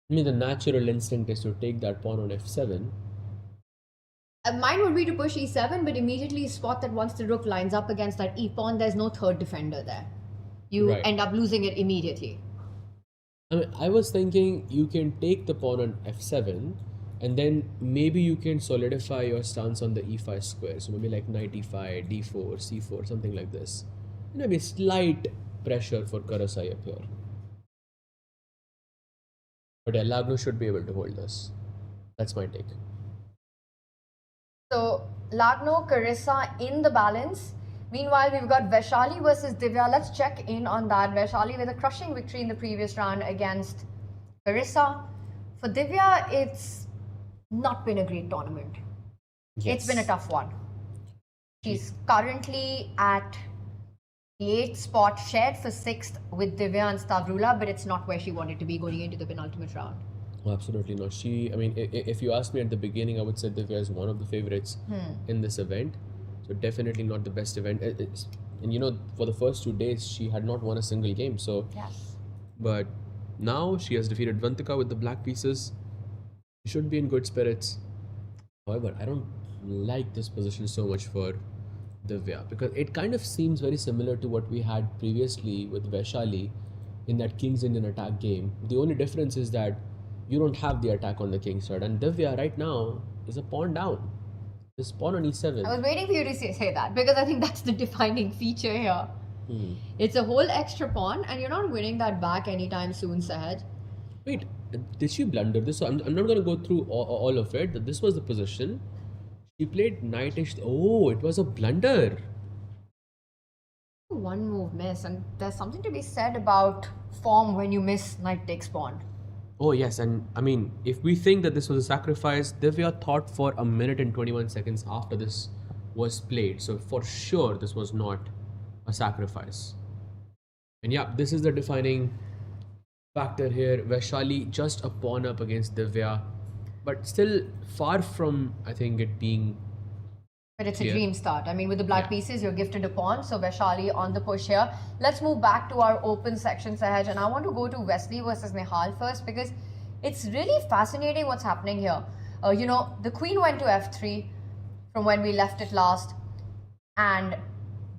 I mean, the natural instinct is to take that pawn on f7. Mine would be to push e7, but immediately spot that once the rook lines up against that e-pawn, there's no third defender there. You end up losing it immediately. I mean, I was thinking you can take the pawn on f7, and then maybe you can solidify your stance on the e5 square. So maybe like knight e5, d4, c4, something like this. You know, maybe slight pressure for Carissa Yip here. But yeah, Lagno should be able to hold this. That's my take. So Lagno, Carissa in the balance. Meanwhile, we've got Vaishali versus Divya. Let's check in on that. Vaishali with a crushing victory in the previous round against Carissa. For Divya, it's not been a great tournament. Yes. It's been a tough one. She's currently at the 8th spot, shared for 6th with Divya and Stavroula, but it's not where she wanted to be going into the penultimate round. Absolutely not. I mean, if you asked me at the beginning, I would say Divya is one of the favorites in this event. So definitely not the best event. And you know, for the first 2 days, she had not won a single game. So, yes. But now she has defeated Vantika with the black pieces. She should be in good spirits. However, I don't like this position so much for Divya because it kind of seems very similar to what we had previously with Vaishali, in that King's Indian attack game. The only difference is that you don't have the attack on the king side, and Divya right now is a pawn down. This pawn on e7. I was waiting for you to say that because I think that's the defining feature here. It's a whole extra pawn, and you're not winning that back anytime soon, Sahaj. Wait, did she blunder this? So I'm not going to go through all of it. This was the position. She played knight-ish. Oh, it was a blunder. One move miss, and there's something to be said about form when you miss knight takes pawn. Oh yes, and I mean, if we think that this was a sacrifice, Divya thought for a minute and 21 seconds after this was played. So for sure, this was not a sacrifice. And yeah, this is the defining factor here. Vaishali just a pawn up against Divya, but still far from, I think, it being. But it's a dream start. I mean, with the black pieces, you're gifted a pawn. So Vaishali on the push here. Let's move back to our open section, Sahaj. And I want to go to Wesley versus Nihal first because it's really fascinating what's happening here. You know, the queen went to f3 from when we left it last. And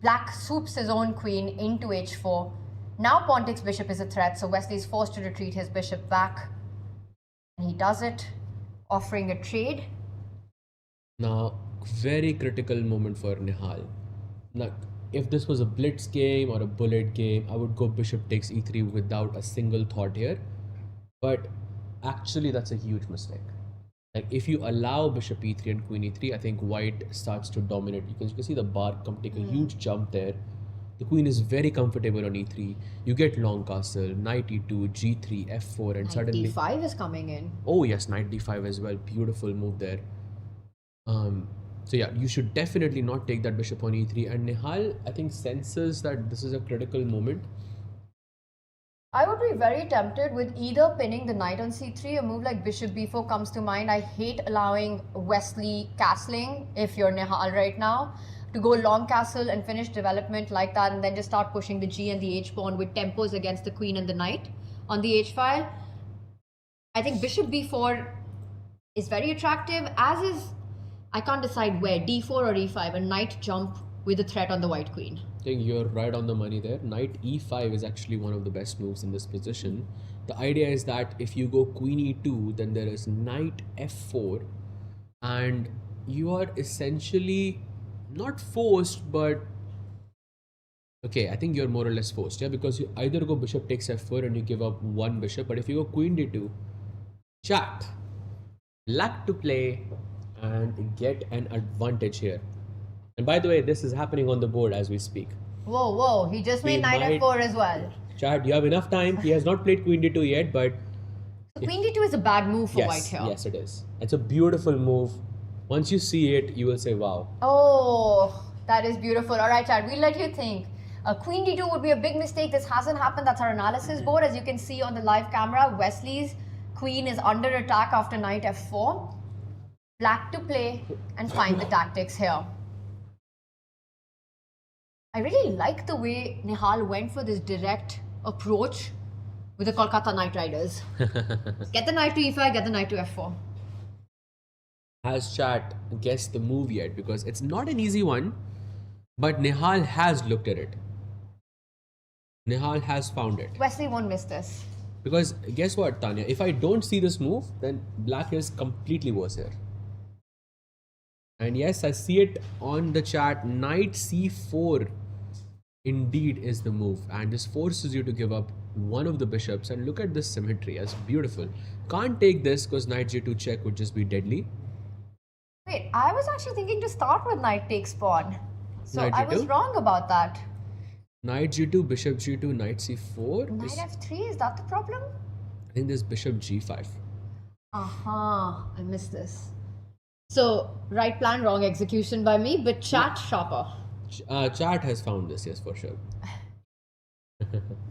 black swoops his own queen into h4. Now pawn takes bishop is a threat. So Wesley is forced to retreat his bishop back. And he does it, offering a trade. Now, very critical moment for Nihal. Now, if this was a blitz game or a bullet game, I would go bishop takes e3 without a single thought here. But actually, that's a huge mistake. Like, if you allow bishop e3 and queen e3, I think white starts to dominate. You can see the bar take a huge jump there. The queen is very comfortable on e3. You get long castle, knight e2, g3, f4, and suddenly Knight d5 is coming in. Oh yes, knight d5 as well. Beautiful move there. So yeah, you should definitely not take that bishop on e3. And Nihal, I think, senses that this is a critical moment. I would be very tempted with either pinning the knight on c3. A move like bishop b4 comes to mind. I hate allowing Wesley castling if you're Nihal right now. To go long castle and finish development like that and then just start pushing the g and the h pawn with tempos against the queen and the knight on the h file. I think bishop b4 is very attractive, as is, I can't decide where, d4 or e5, a knight jump with a threat on the white queen. I think you're right on the money there. Knight e5 is actually one of the best moves in this position. The idea is that if you go queen e2, then there is knight f4, and you are essentially not forced, but okay, I think you're more or less forced, yeah, because you either go bishop takes f4 and you give up one bishop, but if you go queen d2, chat, luck to play and get an advantage here. And by the way, this is happening on the board as we speak. Whoa, he just made knight f4 as well. Chad, you have enough time. He has not played queen d2 yet, but So queen d2 is a bad move for white here. Yes, it is. It's a beautiful move. Once you see it, you will say, wow. Oh, that is beautiful. All right, Chad, we'll let you think. Queen d2 would be a big mistake. This hasn't happened. That's our analysis board. As you can see on the live camera, Wesley's queen is under attack after knight f4. Black to play and find the tactics here. I really like the way Nihal went for this direct approach with the Kolkata Knight Riders. Get the knight to e5, get the knight to f4. Has chat guessed the move yet? Because it's not an easy one, but Nihal has looked at it. Nihal has found it. Wesley won't miss this. Because guess what, Tanya? If I don't see this move, then black is completely worse here. And yes, I see it on the chat. Knight c4 indeed is the move, and this forces you to give up one of the bishops. And look at this symmetry, as beautiful. Can't take this because knight g2 check would just be deadly. Wait, I was actually thinking to start with knight takes pawn. So Knight I was g2? wrong about that. Knight g2, bishop g2, knight c4. Knight f3, is that the problem? I think there's bishop g5. Aha, I missed this. So, right plan, wrong execution by me, but chat sharper. Chat has found this, yes, for sure.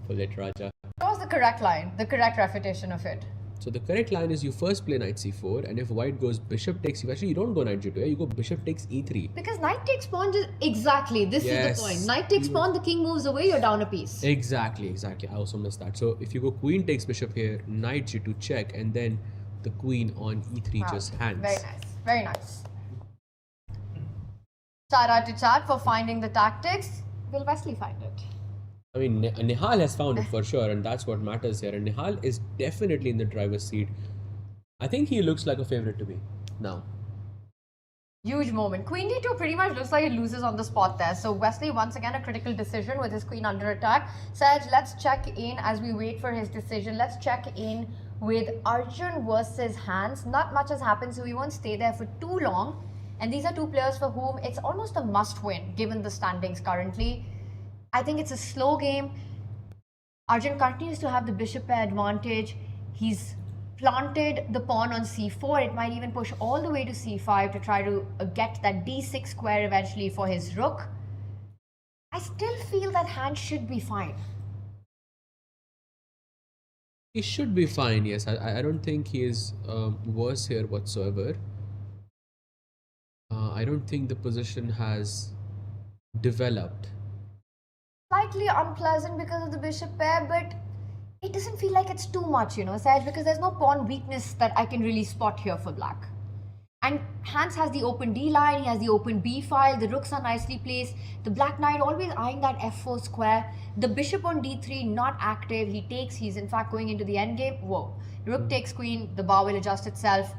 Pull it, Raja. That was the correct line, the correct refutation of it. So the correct line is you first play knight c4, and if white goes bishop takes e5, actually you don't go knight g2, you go bishop takes e3. Because knight takes pawn, exactly, this is Yes. the point. Knight takes pawn, the king moves away, you're down a piece. Exactly. I also missed that. So if you go queen takes bishop here, knight g2 check, and then the queen on e3 Wow, just hangs. Very nice, very nice. Shout out to chat for finding the tactics. Will Wesley find it? I mean, Nihal has found it for sure, and that's what matters here. And Nihal is definitely in the driver's seat. I think he looks like a favorite to be now. Huge moment. Queen d2 pretty much looks like it loses on the spot there. So Wesley once again a critical decision with his queen under attack. Saj, let's check in as we wait for his decision. Let's check in with Arjun versus Hans. Not much has happened, so we won't stay there for too long. And these are two players for whom it's almost a must-win given the standings currently. I think it's a slow game. Arjun continues to have the bishop pair advantage. He's planted the pawn on c4. It might even push all the way to c5 to try to get that d6 square eventually for his rook. I still feel that Hans should be fine. He should be fine, yes. I don't think he is worse here whatsoever. I don't think the position has developed. Slightly unpleasant because of the bishop pair, but it doesn't feel like it's too much, you know, Saj, because there's no pawn weakness that I can really spot here for black. And Hans has the open D line, he has the open B file, the rooks are nicely placed. The black knight always eyeing that f4 square. The bishop on d3 not active, he takes, he's in fact going into the endgame. Whoa, rook takes queen, the bar will adjust itself.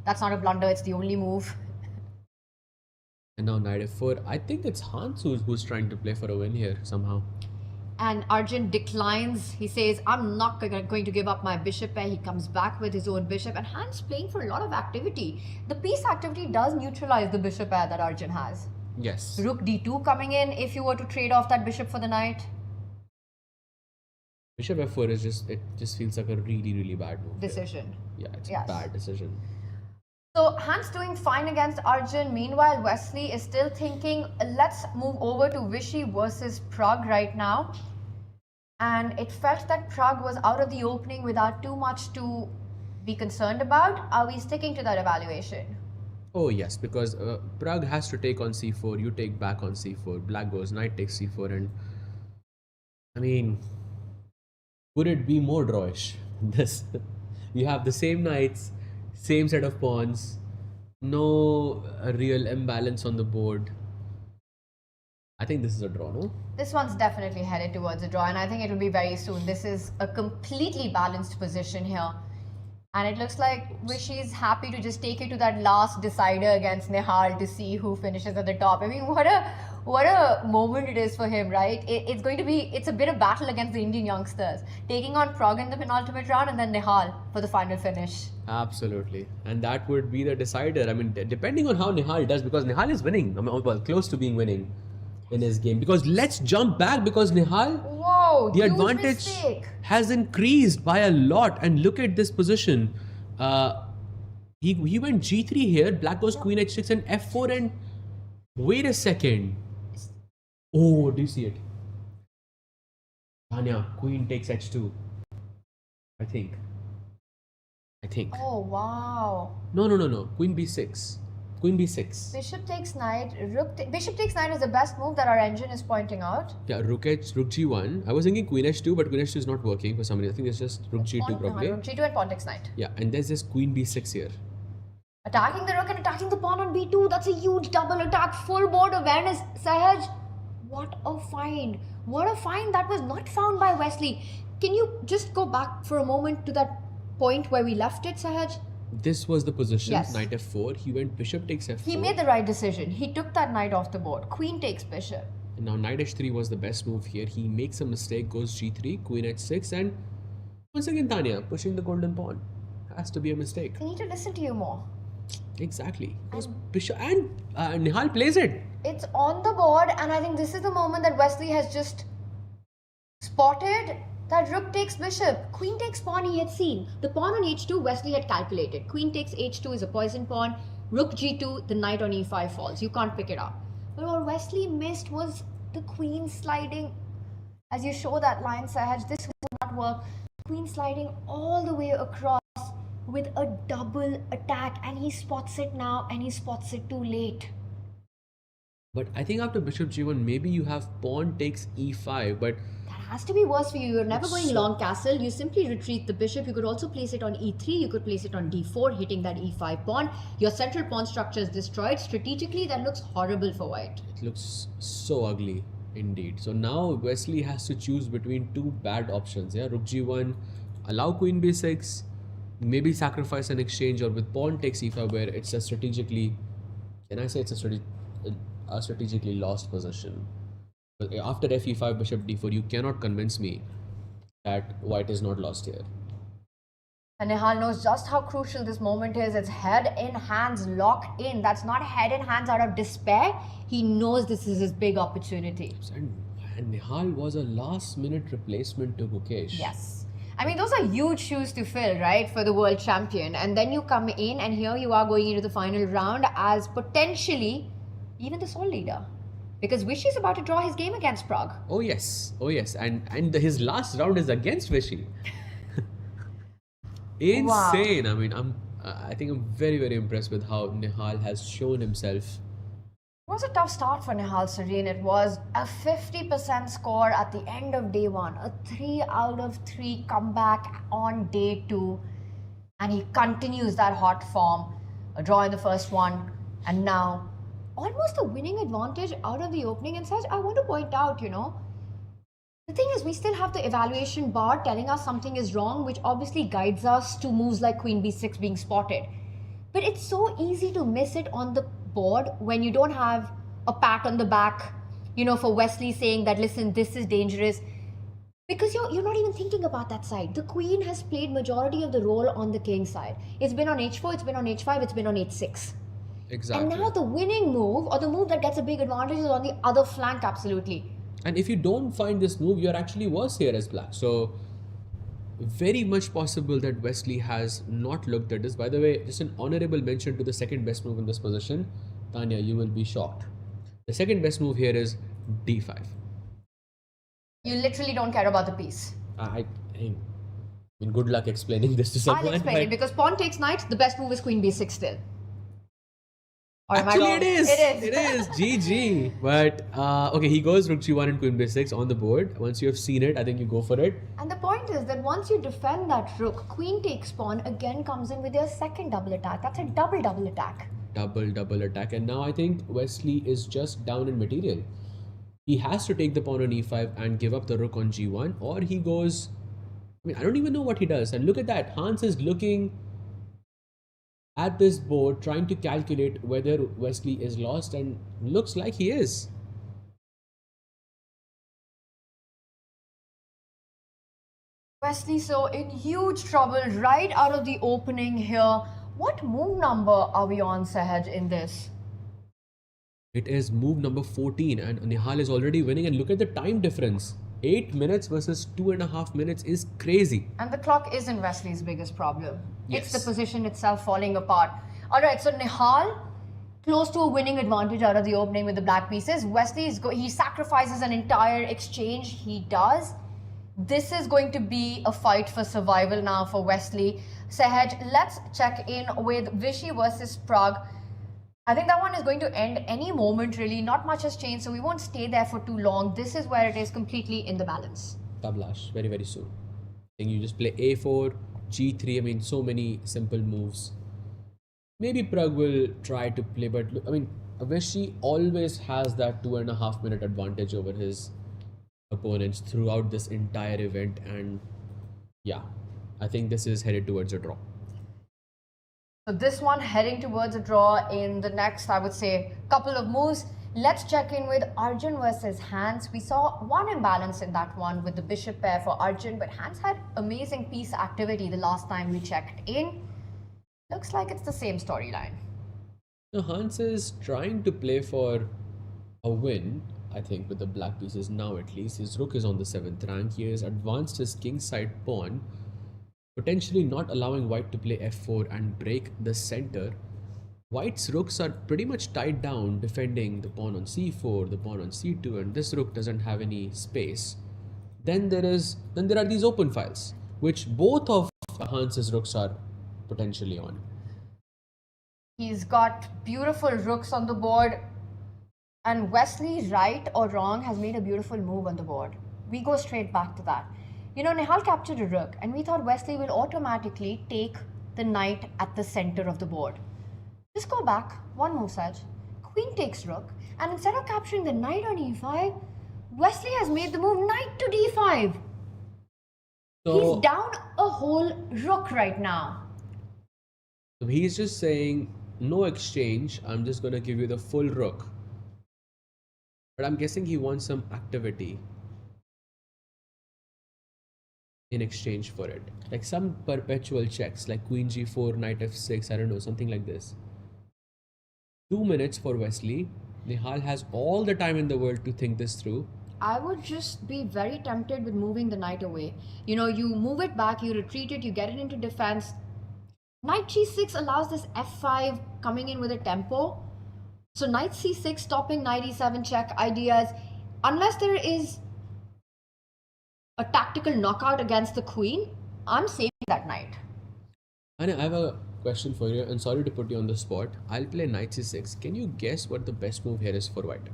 That's not a blunder, it's the only move. And now knight f4. I think it's Hans who's trying to play for a win here somehow. And Arjun declines. He says, I'm not going to give up my bishop pair. He comes back with his own bishop. And Hans playing for a lot of activity. The piece activity does neutralize the bishop pair that Arjun has. Yes. Rook d2 coming in if you were to trade off that bishop for the knight. Bishop f4 is just feels like a really, really bad move. Decision. Yeah, it's Yes. a bad decision. So Hans doing fine against Arjun. Meanwhile, Wesley is still thinking, let's move over to Vishy versus Pragg right now. And it felt that Pragg was out of the opening without too much to be concerned about. Are we sticking to that evaluation? Oh yes, because Pragg has to take on c4, you take back on c4, black goes knight takes c4, and I mean, could it be more drawish? This, you have the same knights, same set of pawns, no real imbalance on the board. I think this is a draw, no? This one's definitely headed towards a draw, and I think it will be very soon. This is a completely balanced position here. And it looks like Vishy's happy to just take it to that last decider against Nihal to see who finishes at the top. I mean, what a moment it is for him, right? It's a bit of battle against the Indian youngsters. Taking on Pragg in the penultimate round and then Nihal for the final finish. Absolutely. And that would be the decider. I mean, depending on how Nihal does, because Nihal is winning, I mean, well, close to being winning in his game. Because let's jump back, because Nihal, Whoa, the huge advantage mistake. has increased by a lot. And look at this position. He went g3 here, black goes queen h6 and f4, and wait a second. Oh, do you see it? Tanya, queen takes h2. I think. Oh, wow. No. Queen b6. Queen b6. Bishop takes knight. Bishop takes knight is the best move that our engine is pointing out. Yeah, rook g1. I was thinking queen h2, but queen h2 is not working for some reason. I think it's just rook g2 probably. Rook g2 and pawn takes knight. Yeah, and there's this queen b6 here. Attacking the rook and attacking the pawn on b2. That's a huge double attack. Full board awareness. Sahaj, what a find. What a find that was not found by Wesley. Can you just go back for a moment to that point where we left it, Sahaj? This was the position, Yes. knight f4. He went bishop takes f4. He made the right decision. He took that knight off the board. Queen takes bishop. And now knight h3 was the best move here. He makes a mistake, goes g3, queen h6, and once again Tanya pushing the golden pawn. Has to be a mistake. I need to listen to you more. Exactly. Goes bishop, and Nihal plays it. It's on the board, and I think this is the moment that Wesley has just spotted that rook takes bishop. Queen takes pawn he had seen. The pawn on h2 Wesley had calculated. Queen takes h2 is a poison pawn. Rook g2, the knight on e5 falls. You can't pick it up. But what Wesley missed was the queen sliding. As you show that line, Sahaj, this will not work. Queen sliding all the way across with a double attack, and he spots it now, and he spots it too late. But I think after bishop g1, maybe you have pawn takes e5, but That has to be worse for you. You're never going long castle. You simply retreat the bishop. You could also place it on e3. You could place it on d4, hitting that e5 pawn. Your central pawn structure is destroyed. Strategically, that looks horrible for white. it looks so ugly. Indeed. So now Wesley has to choose between two bad options. Yeah, Rook G1, allow Queen B6, maybe sacrifice an exchange, or with Pawn takes E5, where it's a strategically, can I say it's a strategically lost position. But after Fe5, Bishop D4, you cannot convince me that White is not lost here. And Nihal knows just how crucial this moment is. It's head in hands, locked in. That's not head in hands out of despair. He knows this is his big opportunity. And Nihal was a last minute replacement to Gukesh. Yes. I mean, those are huge shoes to fill, right, for the world champion. And then you come in and here you are going into the final round as potentially even the sole leader. Because Vishy is about to draw his game against Pragg. Oh yes. And his last round is against Vishy. Insane. Wow. I mean, I think I'm very, very impressed with how Nihal has shown himself. It was a tough start for Nihal Sarin. It was a 50% score at the end of day one, a 3 out of 3 comeback on day 2, and he continues that hot form, a draw in the first one, and now almost a winning advantage out of the opening. And such, I want to point out, the thing is, we still have the evaluation bar telling us something is wrong, which obviously guides us to moves like Queen B6 being spotted. But it's so easy to miss it on the board when you don't have a pat on the back, for Wesley saying that, listen, this is dangerous. Because you're not even thinking about that side. The queen has played majority of the role on the king side. It's been on H4, it's been on H5, it's been on H6. Exactly. And now the winning move, or the move that gets a big advantage, is on the other flank, absolutely. And if you don't find this move, you're actually worse here as black. So, very much possible that Wesley has not looked at this. By the way, just an honorable mention to the second best move in this position. Tanya, you will be shocked. The second best move here is D5. You literally don't care about the piece. I mean, good luck explaining this to someone. I'll explain it, because pawn takes knight, the best move is Queen B6 still. Or actually, it is. It is. GG. But, okay, he goes Rook G1 and Queen B6 on the board. Once you have seen it, I think you go for it. And the point is that once you defend that rook, Queen takes pawn again comes in with your second double attack. That's a double attack. Double attack. And now I think Wesley is just down in material. He has to take the pawn on E5 and give up the rook on G1. Or he goes... I mean, I don't even know what he does. And look at that. Hans is looking at this board, trying to calculate whether Wesley is lost, and looks like he is. Wesley So in huge trouble right out of the opening here. What move number are we on, Sahaj, in this? It is move number 14, and Nihal is already winning, and look at the time difference. 8 minutes versus 2.5 minutes is crazy. And the clock isn't Wesley's biggest problem. Yes. It's the position itself falling apart. Alright, so Nihal, close to a winning advantage out of the opening with the black pieces. Wesley, he sacrifices an entire exchange. He does. This is going to be a fight for survival now for Wesley. Sahaj, let's check in with Vishy versus Pragg. I think that one is going to end any moment, really. Not much has changed, so we won't stay there for too long. This is where it is completely in the balance. Tablash, very, very soon. I think you just play A4, G3, I mean, so many simple moves. Maybe Pragg will try to play, but look, I mean, Vishy always has that 2.5 minute advantage over his opponents throughout this entire event, and yeah, I think this is headed towards a draw. So this one heading towards a draw in the next, I would say, couple of moves. Let's check in with Arjun versus Hans. We saw one imbalance in that one with the bishop pair for Arjun, but Hans had amazing piece activity the last time we checked in. Looks like it's the same storyline. Now Hans is trying to play for a win, I think, with the black pieces now at least. His rook is on the 7th rank. He has advanced his kingside pawn, potentially not allowing white to play f4 and break the center. White's rooks are pretty much tied down, defending the pawn on c4, the pawn on c2, and this rook doesn't have any space. Then there are these open files, which both of Hans's rooks are potentially on. He's got beautiful rooks on the board, and Wesley, right or wrong, has made a beautiful move on the board. We go straight back to that. You know, Nihal captured a rook, and we thought Wesley will automatically take the knight at the center of the board. Just go back, one move, Saj. Queen takes rook, and instead of capturing the knight on e5, Wesley has made the move knight to d5. So, He's down a whole rook right now. so he's just saying, no exchange, I'm just going to give you the full rook. But I'm guessing he wants some activity in exchange for it. Like some perpetual checks, like queen g4, knight f6, I don't know, something like this. 2 minutes for Wesley. Nihal has all the time in the world to think this through. I would just be very tempted with moving the knight away. You know, you move it back, you retreat it, you get it into defense. Knight g6 allows this f5 coming in with a tempo. So knight c6 stopping knight e7 check ideas. Unless there is a tactical knockout against the queen, I'm saving that knight. And I have a question for you, and sorry to put you on the spot. I'll play knight c6. Can you guess what the best move here is for white?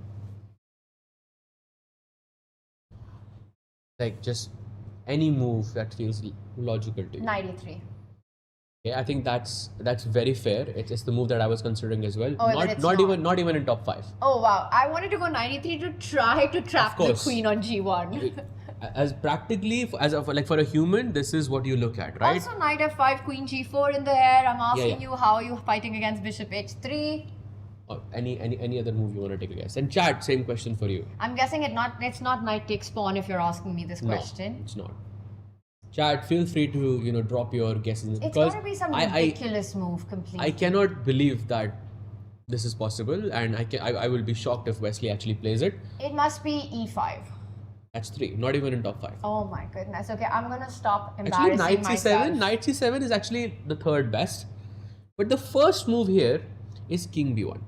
Like just any move that feels logical to you. Knight e3. Okay, I think that's very fair. It's the move that I was considering as well. Oh, then it's not. Not even in top 5. Oh wow, I wanted to go knight e3 to try to trap the queen on g1. As practically like for a human, this is what you look at, right? Also knight f5, queen g4 in the air. I'm asking Yeah. you, how are you fighting against bishop h3? Or any other move you want to take a guess. And chat, same question for you. I'm guessing it's not knight takes pawn if you're asking me this question. No, it's not. Chat, feel free to drop your guesses. It's got to be some ridiculous move completely. I cannot believe that this is possible, and I will be shocked if Wesley actually plays it. It must be e5. That's 3, not even in top 5. Oh my goodness. Okay, I'm gonna stop Actually, embarrassing myself. Knight c7 is actually the third best. But the first move here is king b1.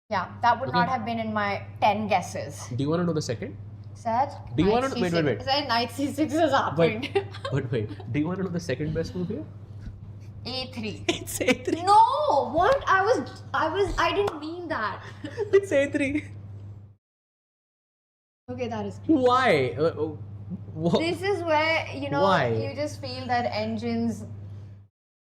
Yeah, that would not have been in my 10 guesses. Do you want to know the second? Said. Do you want to wait? Said knight c6 has happened. Wait. Do you want to know the second best move here? a3. It's a3. No, what? I didn't mean that. It's a3. Okay, that is. Why? This is where Why? you just feel that engines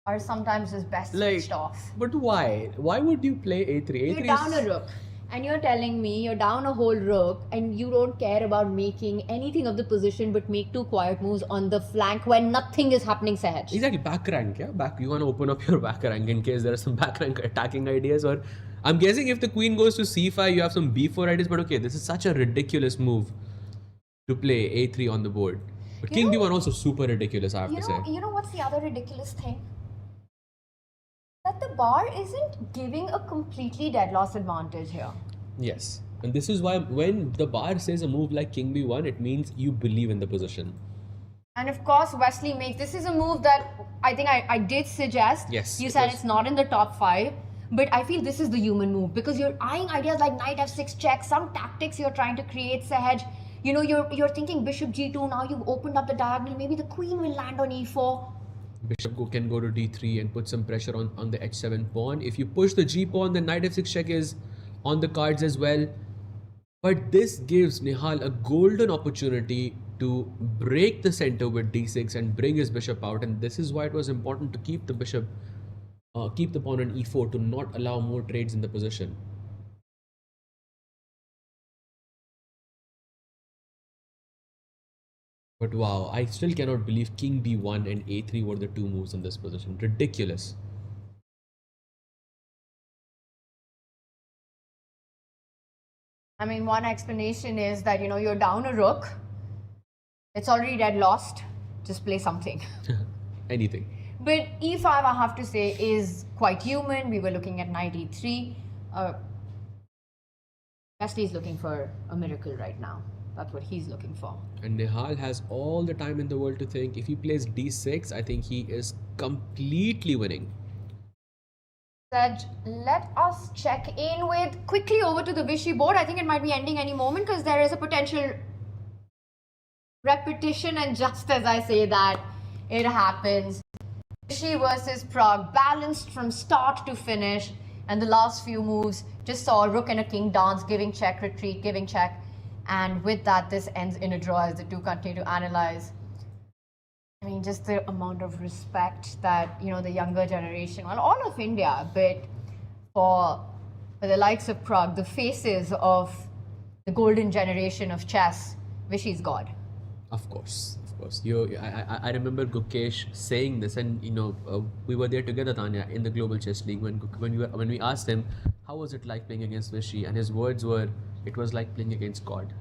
are sometimes just best switched off. But why? Why would you play a3? You're down a rook, and you're telling me you're down a whole rook, and you don't care about making anything of the position but make 2 quiet moves on the flank when nothing is happening, Sahaj. Exactly, back rank, yeah? You want to open up your back rank in case there are some back rank attacking ideas, or I'm guessing if the queen goes to c5, you have some b4 ideas, but okay, this is such a ridiculous move to play a3 on the board. But king b1 also super ridiculous, I have to say. You know what's the other ridiculous thing? That the bar isn't giving a completely dead loss advantage here. Yes. And this is why when the bar says a move like king b1, it means you believe in the position. And of course, Wesley makes, this is a move that I think I did suggest. Yes. You said it's not in the top 5, but I feel this is the human move because you're eyeing ideas like knight f6 check, some tactics you're trying to create, Sahaj. You're thinking bishop g2, now you've opened up the diagonal, maybe the queen will land on e4. Bishop can go to d3 and put some pressure on the h7 pawn. If you push the g pawn, then knight f6 check is on the cards as well. But this gives Nihal a golden opportunity to break the center with d6 and bring his bishop out. And this is why it was important to keep the bishop, keep the pawn on e4 to not allow more trades in the position. But wow, I still cannot believe king b1 and a3 were the 2 moves in this position. Ridiculous. I mean, one explanation is that, you're down a rook. It's already dead lost. Just play something. Anything. But e5, I have to say, is quite human. We were looking at knight e3. Wesley is looking for a miracle right now. That's what he's looking for. And Nihal has all the time in the world to think. If he plays d6, I think he is completely winning. Said, let us check in with quickly over to the Vishy board. I think it might be ending any moment because there is a potential repetition, and just as I say that, it happens. Vishy versus Pragg, balanced from start to finish, and the last few moves just saw a rook and a king dance, giving check, retreat, giving check. And with that, this ends in a draw as the two continue to analyze. I mean, just the amount of respect that, the younger generation, well, all of India, but for the likes of Pragg, the faces of the golden generation of chess, Vishy's God. Of course, of course. I remember Gukesh saying this, and we were there together, Tanya, in the Global Chess League when we asked him how was it like playing against Vishy, and his words were, it was like playing against God.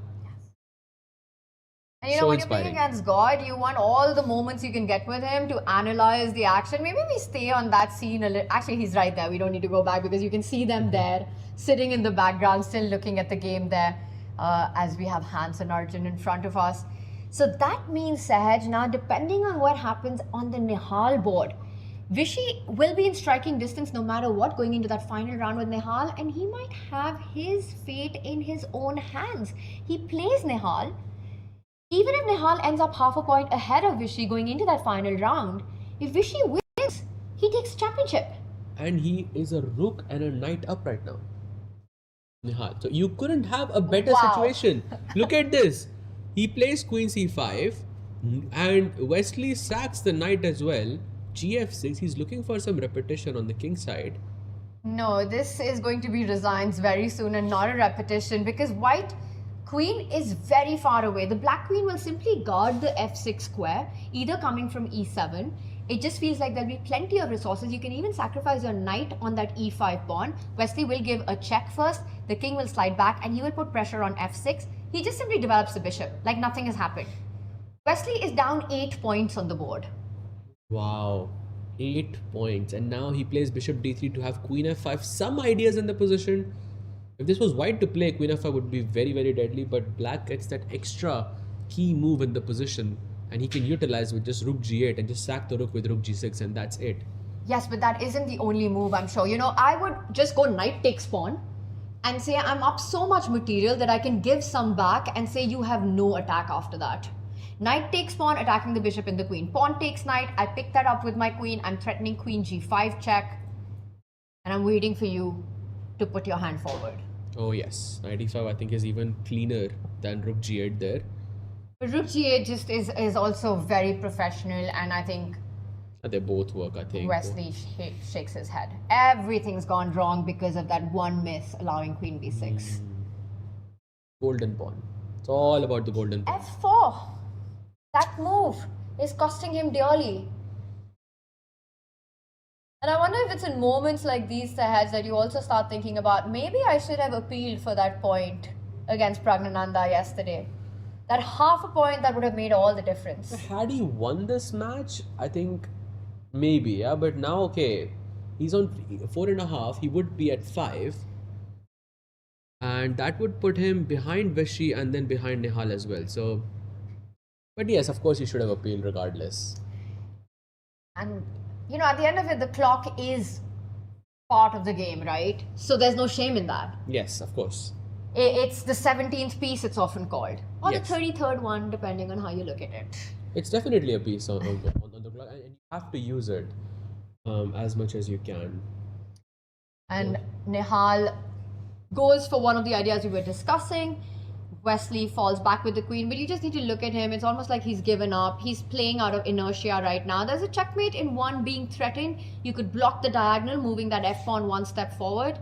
And So when inspiring. you're playing against God, you want all the moments you can get with him to analyze the action. Maybe we stay on that scene a little. Actually, he's right there. We don't need to go back because you can see them there, sitting in the background, still looking at the game there, as we have Hans and Arjun in front of us. So that means, Sahaj, now depending on what happens on the Nihal board, Vishy will be in striking distance no matter what going into that final round with Nihal, and he might have his fate in his own hands. He plays Nihal. Even if Nihal ends up half a point ahead of Vishy going into that final round, if Vishy wins, he takes championship. And he is a rook and a knight up right now, Nihal. So you couldn't have a better Wow. situation. Look at this. He plays queen c5, and Wesley sacks the knight as well. gf6. He's looking for some repetition on the king side. No, this is going to be resigns very soon and not a repetition because white queen is very far away. The black queen will simply guard the f6 square, either coming from e7. It just feels like there'll be plenty of resources. You can even sacrifice your knight on that e5 pawn. Wesley will give a check first. The king will slide back and he will put pressure on f6. He just simply develops the bishop like nothing has happened. Wesley is down 8 points on the board. Wow, 8 points. And now he plays bishop d3 to have queen f5. Some ideas in the position. If this was white to play, queen f5 would be very, very deadly. But black gets that extra key move in the position, and he can utilize with just rook g8 and just sack the rook with rook g6, and that's it. Yes, but that isn't the only move, I'm sure. I would just go knight takes pawn and say I'm up so much material that I can give some back and say you have no attack after that. Knight takes pawn, attacking the bishop and the queen. Pawn takes knight, I pick that up with my queen. I'm threatening queen g5 check. And I'm waiting for you to put your hand forward. Oh yes, knight e5 I think is even cleaner than rook g8 there. But rook g8 just is also very professional, and I think They both work, I think. Wesley shakes his head. Everything's gone wrong because of that one miss allowing queen b6. Golden pawn. It's all about the golden pawn. f4. That move is costing him dearly. And I wonder if it's in moments like these, Sahaj, that you also start thinking about maybe I should have appealed for that point against Praggnanandhaa yesterday. That half a point that would have made all the difference. Had he won this match, I think maybe, yeah. But now, okay, he's on 4.5. He would be at 5. And that would put him behind Vishy and then behind Nihal as well. So, but yes, of course, he should have appealed regardless. And, at the end of it, the clock is part of the game, right? So there's no shame in that. Yes, of course. It's the 17th piece, it's often called. Or Yes. the 33rd one, depending on how you look at it. It's definitely a piece on the clock, and you have to use it as much as you can. And Nihal goes for one of the ideas we were discussing. Wesley falls back with the queen, but you just need to look at him. It's almost like he's given up. He's playing out of inertia right now. There's a checkmate in one being threatened. You could block the diagonal, moving that f pawn one step forward.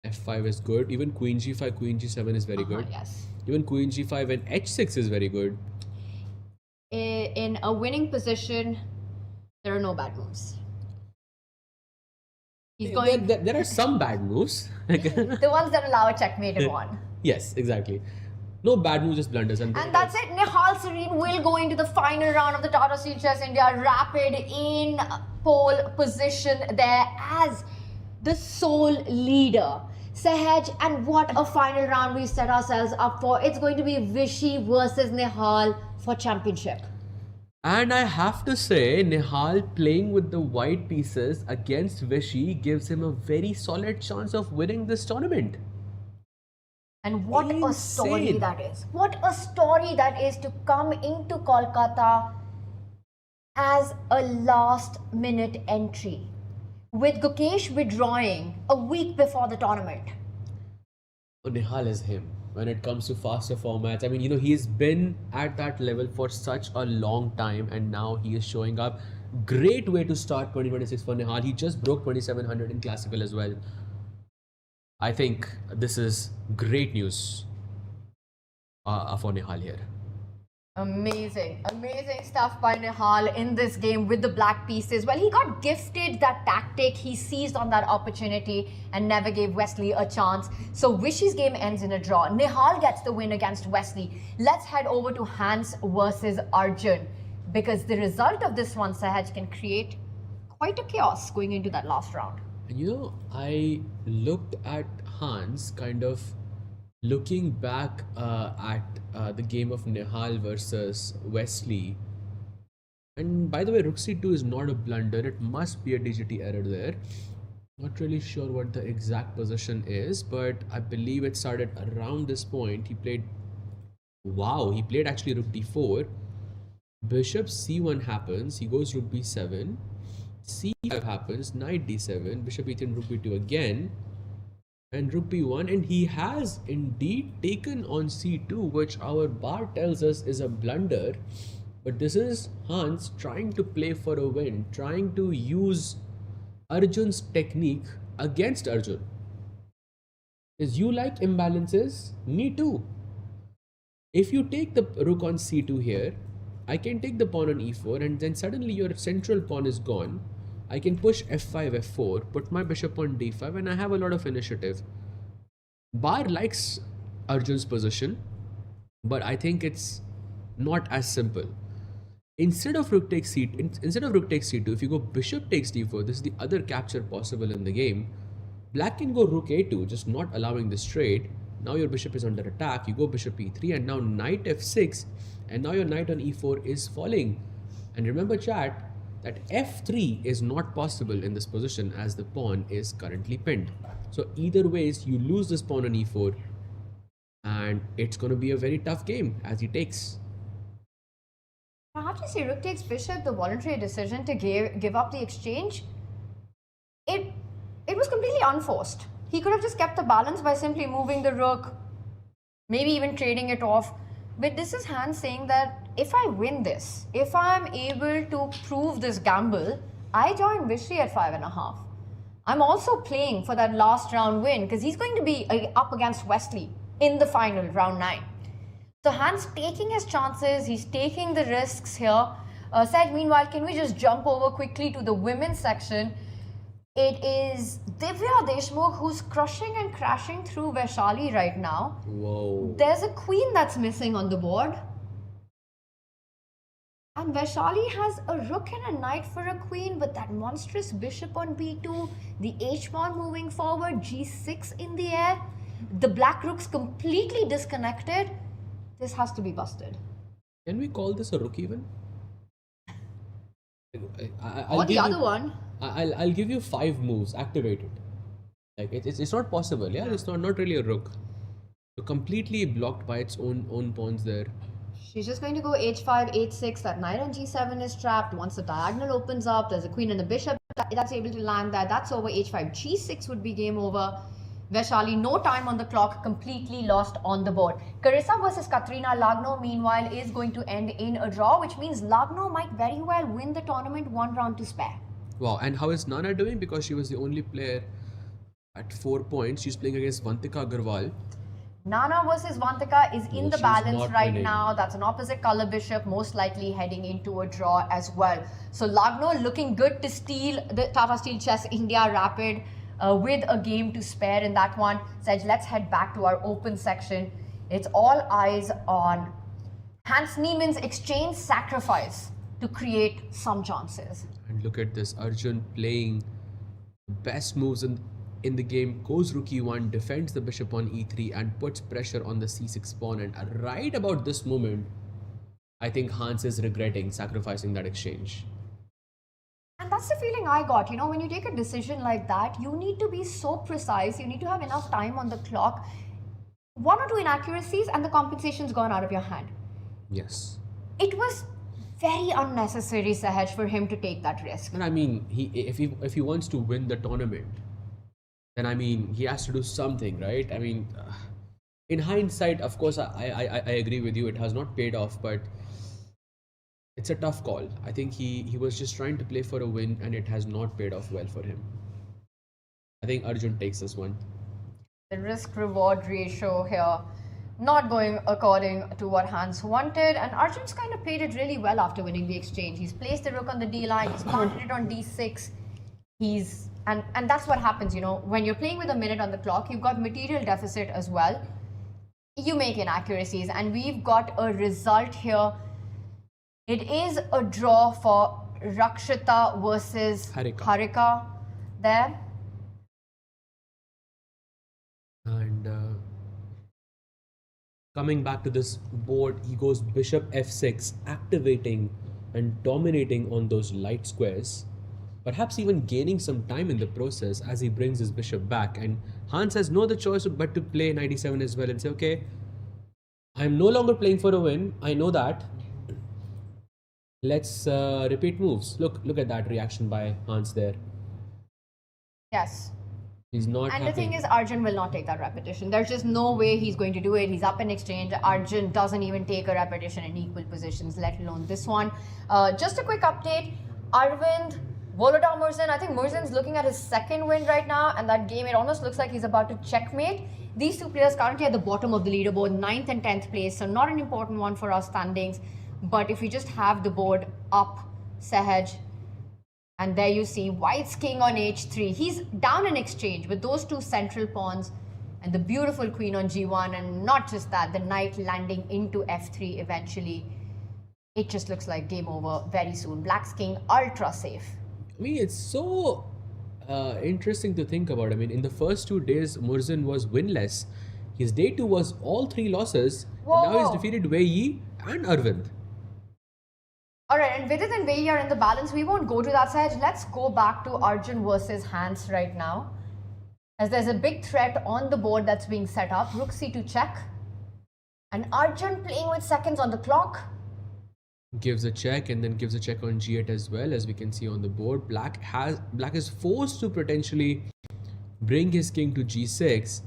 F5 is good. Even queen g5, queen g7 is very good. Yes. Even queen g5 and h6 is very good. In a winning position, there are no bad moves. He's going There are some bad moves. the ones that allow a checkmate in one. Yes, exactly. No bad moves, just blunders. And that's it. Nihal Sarin will go into the final round of the Tata Steel Chess India Rapid in pole position there as the sole leader. Sahaj, and what a final round we set ourselves up for. It's going to be Vishy versus Nihal for championship. And I have to say, Nihal playing with the white pieces against Vishy gives him a very solid chance of winning this tournament. And what a story Insane. that is. What a story that is to come into Kolkata as a last minute entry, with Gukesh withdrawing a week before the tournament. Oh, Nihal is him when it comes to faster formats. I mean, he's been at that level for such a long time, and now he is showing up. Great way to start 2026 for Nihal. He just broke 2700 in classical as well. I think this is great news for Nihal here. Amazing, amazing stuff by Nihal in this game with the black pieces. Well, he got gifted that tactic. He seized on that opportunity and never gave Wesley a chance. So Vishy's game ends in a draw. Nihal gets the win against Wesley. Let's head over to Hans versus Arjun, because the result of this one, Sahaj, can create quite a chaos going into that last round. And I looked at Hans kind of looking back at the game of Nihal versus Wesley. And by the way, Rook C2 is not a blunder. It must be a DGT error there. Not really sure what the exact position is, but I believe it started around this point. He played actually Rook D4. Bishop C1 happens. He goes Rook B7. C5 happens. Knight D7. Bishop E3 Rook B2 again. And Rook B1, and he has indeed taken on C2, which our bar tells us is a blunder. But this is Hans trying to play for a win, trying to use Arjun's technique against Arjun. Is you like imbalances? Me too. If you take the rook on C2 here, I can take the pawn on E4, and then suddenly your central pawn is gone. I can push F5, F4, put my bishop on D5, and I have a lot of initiative. Bar likes Arjun's position, but I think it's not as simple. Instead of rook takes C2, if you go bishop takes D4, this is the other capture possible in the game. Black can go rook A2, just not allowing this trade. Now your bishop is under attack. You go bishop E3, and now knight F6, and now your knight on E4 is falling. And remember, chat, that F3 is not possible in this position as the pawn is currently pinned. So either ways, you lose this pawn on E4, and it's going to be a very tough game as he takes. I have to say, rook takes bishop, the voluntary decision to give up the exchange, it was completely unforced. He could have just kept the balance by simply moving the rook, maybe even trading it off. But this is Hans saying that if I win this, if I'm able to prove this gamble, I join Vishy at 5.5. I'm also playing for that last round win because he's going to be up against Wesley in the final, round 9. So Hans taking his chances, he's taking the risks here. Said, meanwhile, can we just jump over quickly to the women's section? It is Divya Deshmukh who's crushing and crashing through Vaishali right now. Whoa. There's a queen that's missing on the board. And Vaishali has a rook and a knight for a queen, but that monstrous bishop on b2, the h-pawn moving forward, g6 in the air. The black rook's completely disconnected. This has to be busted. Can we call this a rook even? Or the other one. I'll give you 5 moves, activate it. Like it's not possible, yeah? It's not really a rook. So completely blocked by its own pawns there. She's just going to go h5, h6, that knight on g7 is trapped. Once the diagonal opens up, there's a queen and a bishop that's able to land that. That's over, h5, g6 would be game over. Vaishali, no time on the clock, completely lost on the board. Carissa versus Kateryna Lagno, meanwhile, is going to end in a draw, which means Lagno might very well win the tournament 1 round to spare. Wow, and how is Nana doing? Because she was the only player at 4 points. She's playing against Vantika Agrawal. Nana versus Vantika is in the balance right winning. now. That's an opposite color bishop, most likely heading into a draw as well. So Lagno looking good to steal the Tata Steel Chess India Rapid with a game to spare in that one. Sej, let's head back to our open section. It's all eyes on Hans Niemann's exchange sacrifice to create some chances. And look at this, Arjun playing best moves in the game, goes rook e1, defends the bishop on e3 and puts pressure on the c6 pawn. And right about this moment, I think Hans is regretting sacrificing that exchange. And that's the feeling I got. You know, when you take a decision like that, you need to be so precise. You need to have enough time on the clock. 1 or 2 inaccuracies and the compensation's gone out of your hand. Yes. It was very unnecessary, Sahaj, for him to take that risk. And I mean, if he wants to win the tournament, then I mean, he has to do something, right? I mean, in hindsight, of course, I agree with you. It has not paid off, but it's a tough call. I think he was just trying to play for a win and it has not paid off well for him. I think Arjun takes this one. The risk-reward ratio here. not going according to what Hans wanted, and Arjun's kind of played it really well after winning the exchange. He's placed the rook on the d line, he's mounted it on d6. And that's what happens, you know, when you're playing with a minute on the clock, you've got material deficit as well. You make inaccuracies, and we've got a result here. It is a draw for Rakshita versus Harika there. And coming back to this board, he goes bishop f6, activating and dominating on those light squares, perhaps even gaining some time in the process as he brings his bishop back. And Hans has no other choice but to play knight e7 as well and say, okay, I'm no longer playing for a win, I know that. Let's repeat moves. Look at that reaction by Hans there. Yes. He's not And happy. the thing is, Arjun will not take that repetition. There's just no way he's going to do it. He's up in exchange. Arjun doesn't even take a repetition in equal positions, let alone this one. Just a quick update. Arvind, Volodar Murzin. I think Murzin's looking at his second win right now, and that game, it almost looks like he's about to checkmate. These two players currently at the bottom of the leaderboard, 9th and 10th place, so not an important one for our standings. But if we just have the board up, Sahaj, and there you see White's king on h3. He's down in exchange with those two central pawns and the beautiful queen on g1, and not just that, the knight landing into f3 eventually. It just looks like game over very soon. Black's king ultra safe. I mean, it's so interesting to think about. I mean, in the first 2 days, Murzin was winless. His day 2 was all 3 losses. Whoa. And now he's defeated Wei Yi and Arvind. Alright, and Vidit and Wei Yi are in the balance. We won't go to that side. Let's go back to Arjun versus Hans right now. As there's a big threat on the board that's being set up. Rook c2 check. And Arjun playing with seconds on the clock. Gives a check and then gives a check on g8 as well, as we can see on the board. Black is forced to potentially bring his king to g6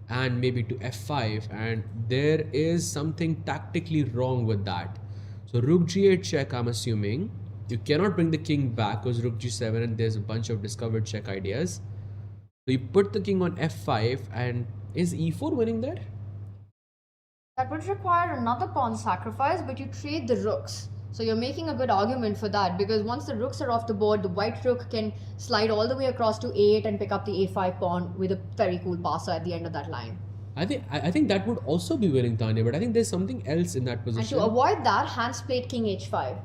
and maybe to f5, and there is something tactically wrong with that. So rook g8 check, I'm assuming. You cannot bring the king back because rook g7, and there's a bunch of discovered check ideas. So you put the king on f5, and is e4 winning there? That would require another pawn sacrifice, but you trade the rooks. So you're making a good argument for that, because once the rooks are off the board, the white rook can slide all the way across to a8 and pick up the a5 pawn with a very cool passer at the end of that line. I think that would also be winning, Tanya, but I think there's something else in that And position. to avoid that, Hans played king h5.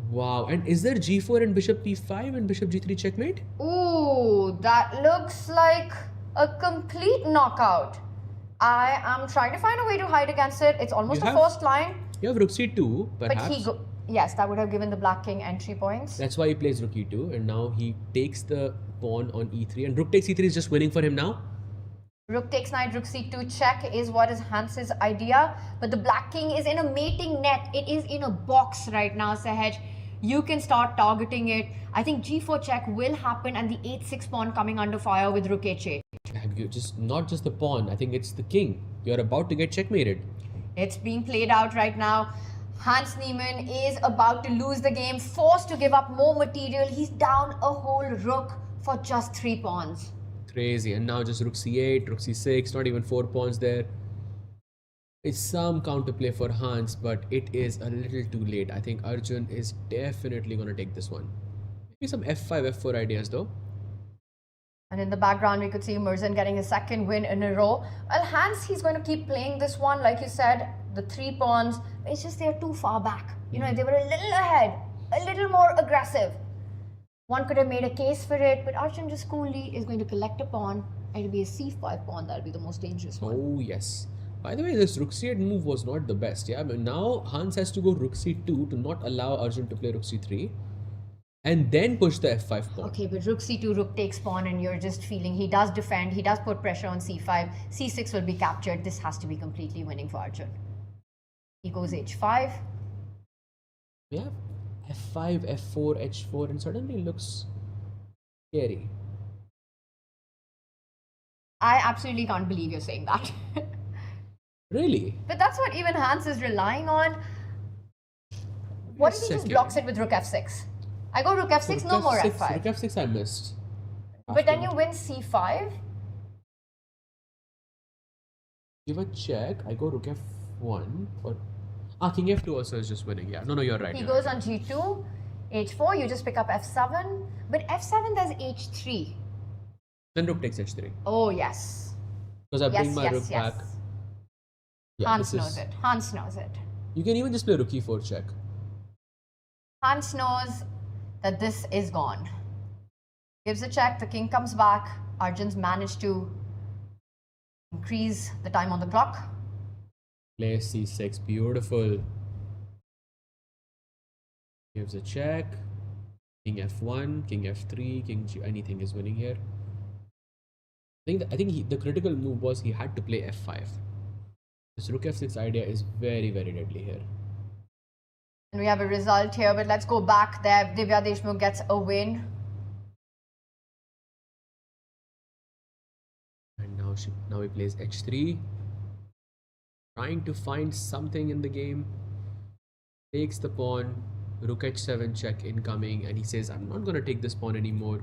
Wow, and is there g4 and bishop p5 and bishop g3 checkmate? Ooh, that looks like a complete knockout. I am trying to find a way to hide against it. It's almost a first line. You have rook c2, perhaps. But yes, that would have given the black king entry points. That's why he plays rook e2, and now he takes the pawn on e3, and rook takes e3 is just winning for him now. Rook takes knight, rook c2 check is what is Hans's idea. But the black king is in a mating net. It is in a box right now, Sahaj. You can start targeting it. I think g4 check will happen, and the h6 pawn coming under fire with rook h8. Not just the pawn, I think it's the king. You're about to get checkmated. It's being played out right now. Hans Niemann is about to lose the game, forced to give up more material. He's down a whole rook for just 3 pawns. Crazy. And now just rook c8, rook c6, not even 4 pawns there. It's some counterplay for Hans, but it is a little too late. I think Arjun is definitely going to take this one. Maybe some f5, f4 ideas though. And in the background, we could see Murzin getting his second win in a row. Well, Hans, he's going to keep playing this one. Like you said, the 3 pawns, it's just they're too far back. You know, they were a little ahead, a little more aggressive. One could have made a case for it, but Arjun just coolly is going to collect a pawn. It'll be a c5 pawn. That'll be the most dangerous one. Oh, yes. By the way, this rook c8 move was not the best. Yeah, but now Hans has to go rook c2 to not allow Arjun to play rook c3. And then push the f5 pawn. Okay, but rook c2, rook takes pawn, and you're just feeling he does defend, he does put pressure on c5. c6 will be captured. This has to be completely winning for Arjun. He goes h5. Yeah, f5, f4, h4, and suddenly looks scary. I absolutely can't believe you're saying that. Really? But that's what even Hans is relying on. What if he just blocks it with rook f6? I go rook f6, So no more f6, f5. Rook f6 I missed. But then you win c5. Give a check. I go rook f1 or king f2 also is just winning. Yeah, no, you're right. He you're goes right. on g2, h4, you just pick up f7, but f7 there's h3. Then rook takes h3. Oh yes. Because I bring Yes, my yes, rook yes. back. Yeah, Hans this knows is- it. Hans knows it. You can even just play rook e4 check. Hans knows that this is gone. Gives a check, the king comes back. Arjun's managed to increase the time on the clock. Play c6, beautiful. Gives a check. King f1, king f3, king g. Anything is winning here. I think the critical move was he had to play f5. This rook f6 idea is very, very deadly here. And we have a result here, but let's go back there. Divya Deshmukh gets a win. And now he plays h3. Trying to find something in the game. Takes the pawn. Rook h7 check incoming, and he says, I'm not going to take this pawn anymore.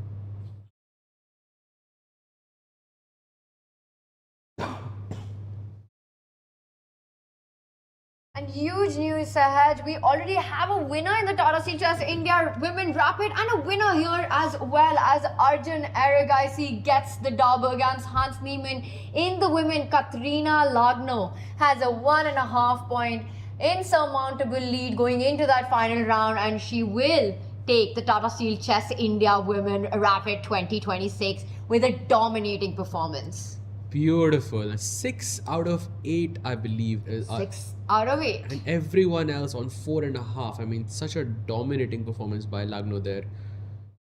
And huge news, Sahaj. We already have a winner in the Tata Steel Chess India Women Rapid, and a winner here as well, as Arjun Erigaisi gets the dub against Hans Niemann in the women. Kateryna Lagno has a 1.5 point insurmountable lead going into that final round, and she will take the Tata Steel Chess India Women Rapid 2026 with a dominating performance. Beautiful. 6 out of 8, I believe. 6 out of 8. And everyone else on 4.5. I mean, such a dominating performance by Lagno there.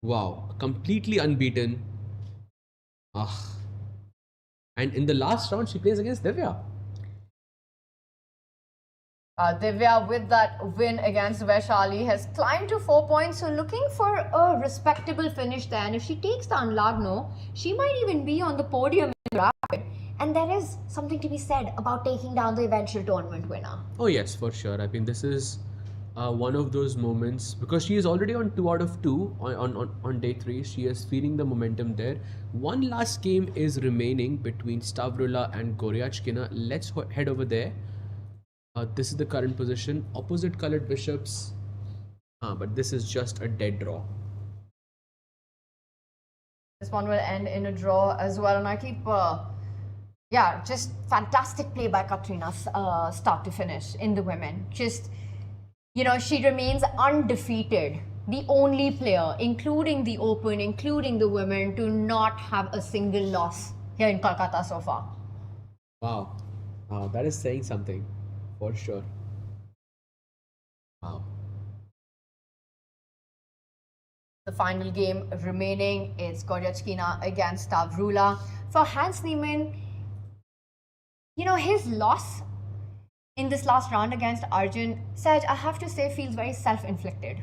Wow. Completely unbeaten. And in the last round, she plays against Divya. Divya, with that win against Vaishali, has climbed to 4 points, so looking for a respectable finish there. And if she takes down Lagno, she might even be on the podium in Rapid. And there is something to be said about taking down the eventual tournament winner. Oh yes, for sure. I mean, this is one of those moments, because she is already on 2 out of 2 on day 3. She is feeling the momentum there. One last game is remaining between Stavroula and Goryachkina. Let's head over there. This is the current position. Opposite colored bishops. But this is just a dead draw. This one will end in a draw as well. And I keep, just fantastic play by Kateryna, start to finish in the women. Just, she remains undefeated. The only player, including the Open, including the women, to not have a single loss here in Kolkata so far. Wow. That is saying something. For sure. Wow. The final game remaining is Goryachkina against Stavroula. For Hans Niemann, his loss in this last round against Arjun, Saj, I have to say, feels very self-inflicted.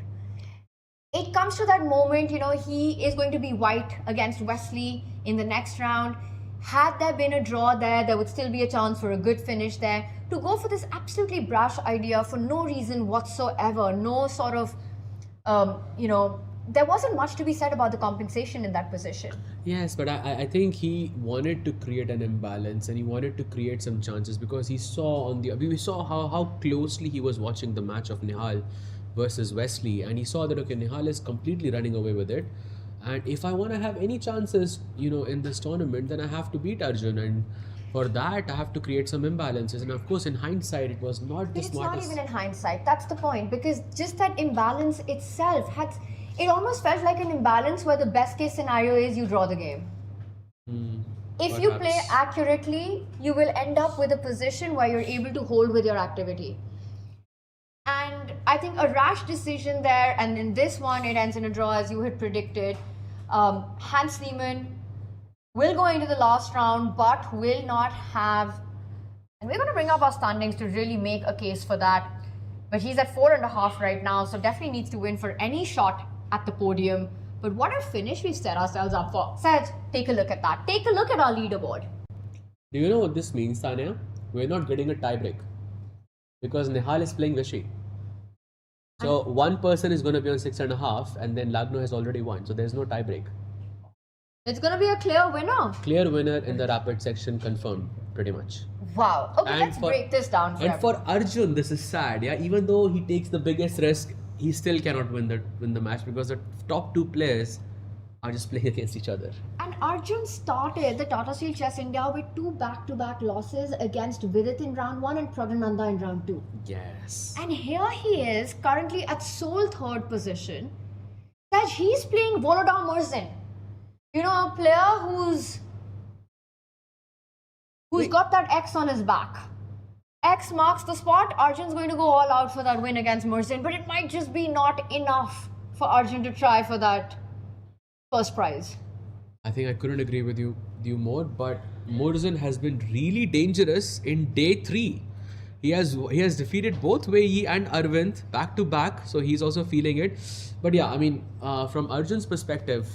It comes to that moment, he is going to be white against Wesley in the next round. Had there been a draw there would still be a chance for a good finish there. To go for this absolutely brash idea for no reason whatsoever, no sort of, there wasn't much to be said about the compensation in that position. Yes, but I think he wanted to create an imbalance, and he wanted to create some chances, because we saw how closely he was watching the match of Nihal versus Wesley, and he saw that, okay, Nihal is completely running away with it. And if I want to have any chances, in this tournament, then I have to beat Arjun. And for that, I have to create some imbalances. And of course, in hindsight, it was not the It's smartest. not even in hindsight. That's the point. Because just that imbalance itself it almost felt like an imbalance where the best case scenario is you draw the game. If you play Perhaps. accurately, you will end up with a position where you're able to hold with your activity. And I think a rash decision there, and in this one, it ends in a draw as you had predicted. Hans Niemann will go into the last round, but will not have, and we're going to bring up our standings to really make a case for that. But he's at 4.5 right now, so definitely needs to win for any shot at the podium. But what a finish we've set ourselves up for. Saj, take a look at that. Take a look at our leaderboard. Do you know what this means, Tanya? We're not getting a tiebreak, because Nihal is playing Vishy. So one person is going to be on 6.5, and then Lagno has already won. So there's no tiebreak. It's going to be a clear winner. Clear winner in the rapid section confirmed. pretty much. Wow. Okay, And let's break this down for And for everyone. Arjun, this is sad. Yeah, even though he takes the biggest risk, he still cannot win the match because the top two players are just playing against each other. And Arjun started the Tata Steel Chess India with 2 back-to-back losses against Vidit in round 1 and Praggnanandhaa in round 2. Yes. And here he is, currently at sole third position. That he's playing Volodar Murzin. You know, a player who's got that X on his back. X marks the spot. Arjun's going to go all out for that win against Murzin, but it might just be not enough for Arjun to try for that first prize. I think I couldn't agree with you more, but Murzin has been really dangerous in day 3. He has defeated both Wei Yi and Aravindh back to back, so he's also feeling it. But yeah, I mean, from Arjun's perspective,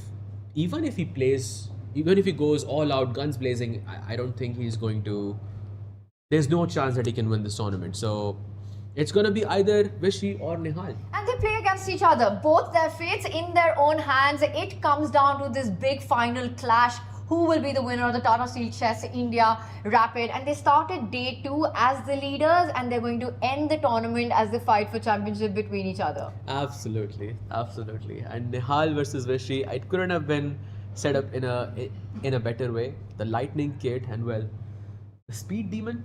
even if he goes all out, guns blazing, I don't think he's going to. There's no chance that he can win this tournament. So it's going to be either Vishy or Nihal. And they play against each other. Both their fates in their own hands. It comes down to this big final clash. Who will be the winner of the Tata Steel Chess India Rapid? And they started day 2 as the leaders, and they're going to end the tournament as they fight for championship between each other. Absolutely. And Nihal versus Vishy, it couldn't have been set up in a better way. The lightning kid and, well, the speed demon,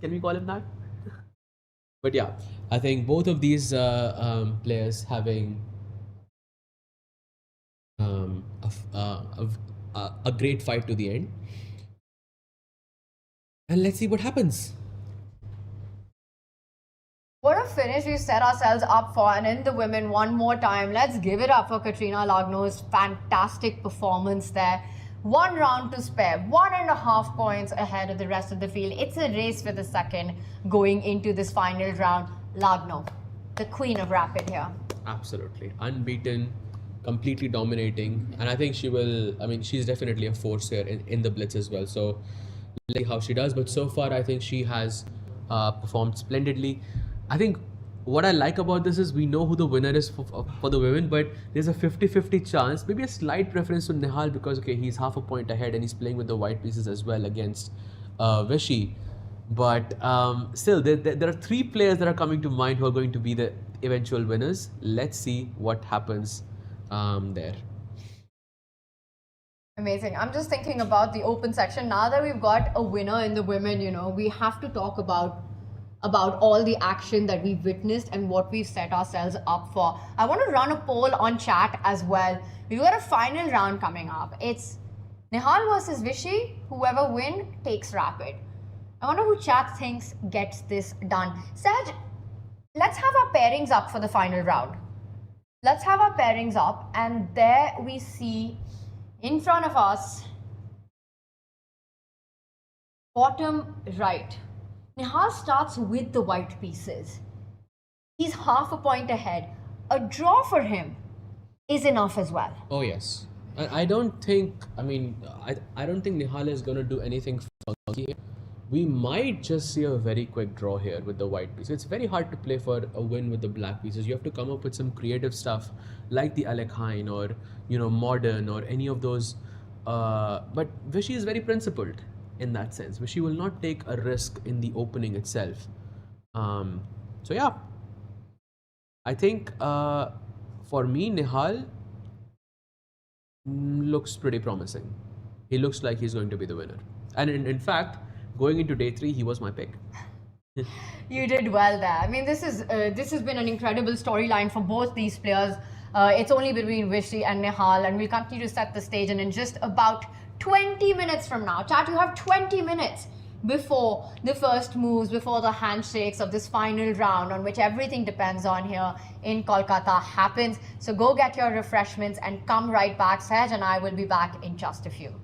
can we call him that? But yeah, I think both of these players having a great fight to the end. And let's see what happens. What a finish we've set ourselves up for. And in the women, one more time, let's give it up for Kateryna Lagno's fantastic performance there. 1 round to spare, 1.5 points ahead of the rest of the field. It's a race for the second going into this final round. Lagno, the queen of rapid here. Absolutely. Unbeaten, completely dominating. And I think she's definitely a force here in the blitz as well. So let's see how she does. But so far, I think she has performed splendidly. I think what I like about this is we know who the winner is for the women, but there's a 50-50 chance, maybe a slight preference to Nihal because, okay, he's half a point ahead and he's playing with the white pieces as well against Vishy. But still, there are 3 players that are coming to mind who are going to be the eventual winners. Let's see what happens there. Amazing. I'm just thinking about the open section. Now that we've got a winner in the women, we have to talk about all the action that we've witnessed and what we've set ourselves up for. I want to run a poll on chat as well. We've got a final round coming up. It's Nihal versus Vishy. Whoever wins takes rapid. I wonder who chat thinks gets this done. Saj, let's have our pairings up for the final round. Let's have our pairings up, and there we see in front of us, bottom right, Nihal starts with the white pieces. He's half a point ahead. A draw for him is enough as well. Oh yes. I don't think Nihal is going to do anything funky. We might just see a very quick draw here with the white piece. It's very hard to play for a win with the black pieces. You have to come up with some creative stuff like the Alekhine or modern or any of those. But Vishy is very principled in that sense. Vishy will not take a risk in the opening itself. So yeah, I think for me, Nihal looks pretty promising. He looks like he's going to be the winner. And in fact, going into day 3, he was my pick. You did well there. I mean, this has been an incredible storyline for both these players. It's only between Vishy and Nihal, and we'll continue to set the stage. And in just about 20 minutes from now, chat, you have 20 minutes before the first moves, before the handshakes of this final round on which everything depends on here in Kolkata happens. So go get your refreshments and come right back. Saj and I will be back in just a few.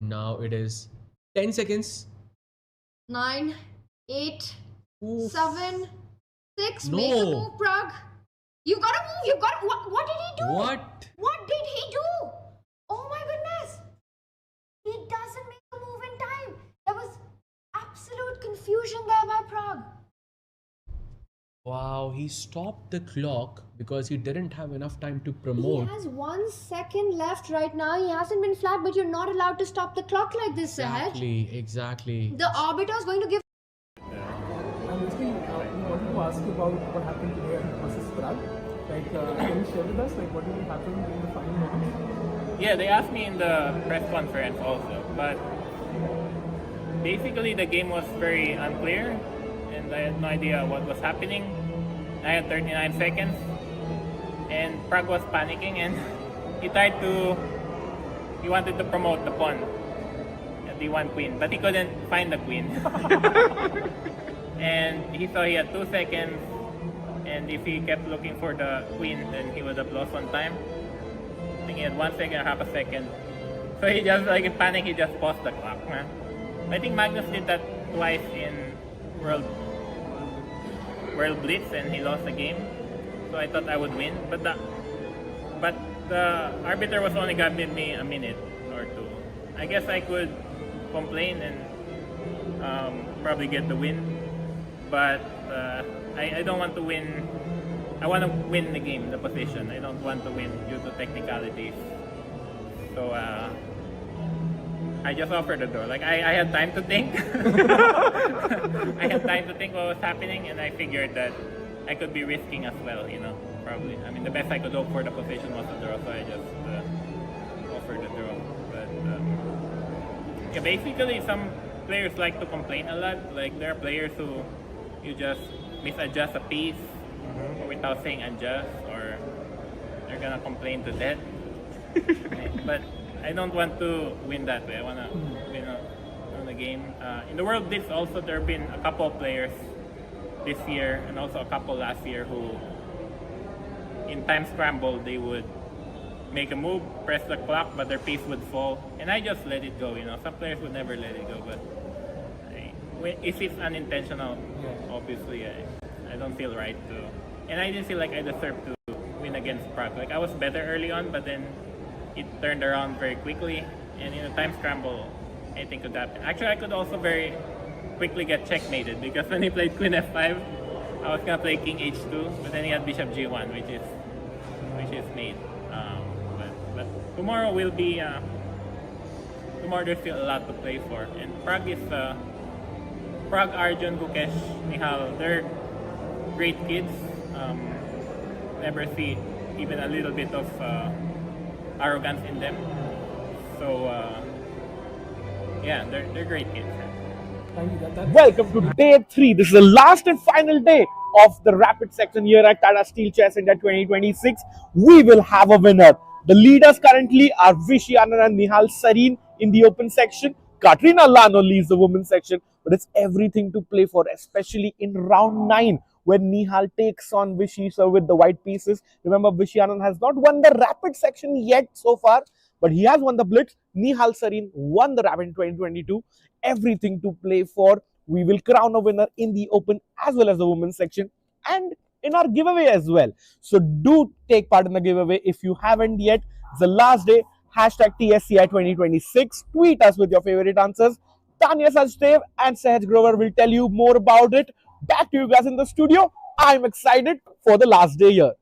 Now it is 10 seconds. 9, 8, Oof. 7, 6. Make a No. move, Pragg. You gotta move. You gotta. What did he do? What? What did he do? Oh my goodness. He doesn't make a move in time. There was absolute confusion there by Pragg. Wow, he stopped the clock because he didn't have enough time to He promote. has 1 second left right now. He hasn't been flagged, but you're not allowed to stop the clock like this, Sahaj. Exactly. The arbiter is going to give. And basically, we wanted to ask you about what happened today versus Pragg. Like, can you share with us like what really happened in the final moments? Yeah, they asked me in the press conference also, but basically the game was very unclear and I had no idea what was happening. I had 39 seconds and Pragg was panicking and he wanted to promote the pawn at the one queen, but he couldn't find the queen. And he saw he had 2 seconds, and if he kept looking for the queen, then he would have lost on time. I think he had 1 second or half a second. So he just, like in panic, he just paused the clock. Man. I think Magnus did that twice in World Blitz, and he lost the game. So I thought I would win, but the arbiter was only giving me a minute or two. I guess I could complain and probably get the win, but I don't want to win. I want to win the game, the position. I don't want to win due to technicalities. So I just offered the draw. Like I had time to think. I had time to think what was happening, and I figured that I could be risking as well. Probably. I mean, the best I could hope for the position was a draw, so I just offered the draw. But yeah, basically, some players like to complain a lot. Like there are players who you just misadjust a piece without saying adjust, or they're gonna complain to death. But I don't want to win that way. I want to win on the game. In the World Blitz also, there have been a couple of players this year and also a couple last year who in time scramble they would make a move, press the clock, but their piece would fall, and I just let it go. Some players would never let it go, but if it's unintentional, obviously I don't feel right to, and I didn't feel like I deserved to win against Pragg. Like I was better early on, but then it turned around very quickly, and in a time scramble, anything could happen. Actually, I could also very quickly get checkmated because when he played Queen F5, I was gonna play King H2, but then he had Bishop G1, which is mate. But tomorrow will be tomorrow. There's still a lot to play for, and Pragg is Pragg, Arjun, Gukesh, Nihal. They're great kids. Never see even a little bit of arrogance in them. So yeah, they're great kids. Welcome to day 3. This is the last and final day of the rapid section here at Tata Steel Chess India 2026. We will have a winner. The leaders currently are Viswanathan and Nihal Sarin in the open section. Kateryna Lagno leads the women's section, but it's everything to play for, especially in round 9 when Nihal takes on Vishy So with the white pieces. Remember, Viswanathan has not won the rapid section yet so far, but he has won the blitz. Nihal Sarin won the rapid in 2022. Everything to play for. We will crown a winner in the open as well as the women's section and in our giveaway as well. So do take part in the giveaway if you haven't yet. It's the last day. Hashtag TSCI 2026. Tweet us with your favorite answers. Tanya Sajdev and Sahaj Grover will tell you more about it. Back to you guys in the studio. I'm excited for the last day here.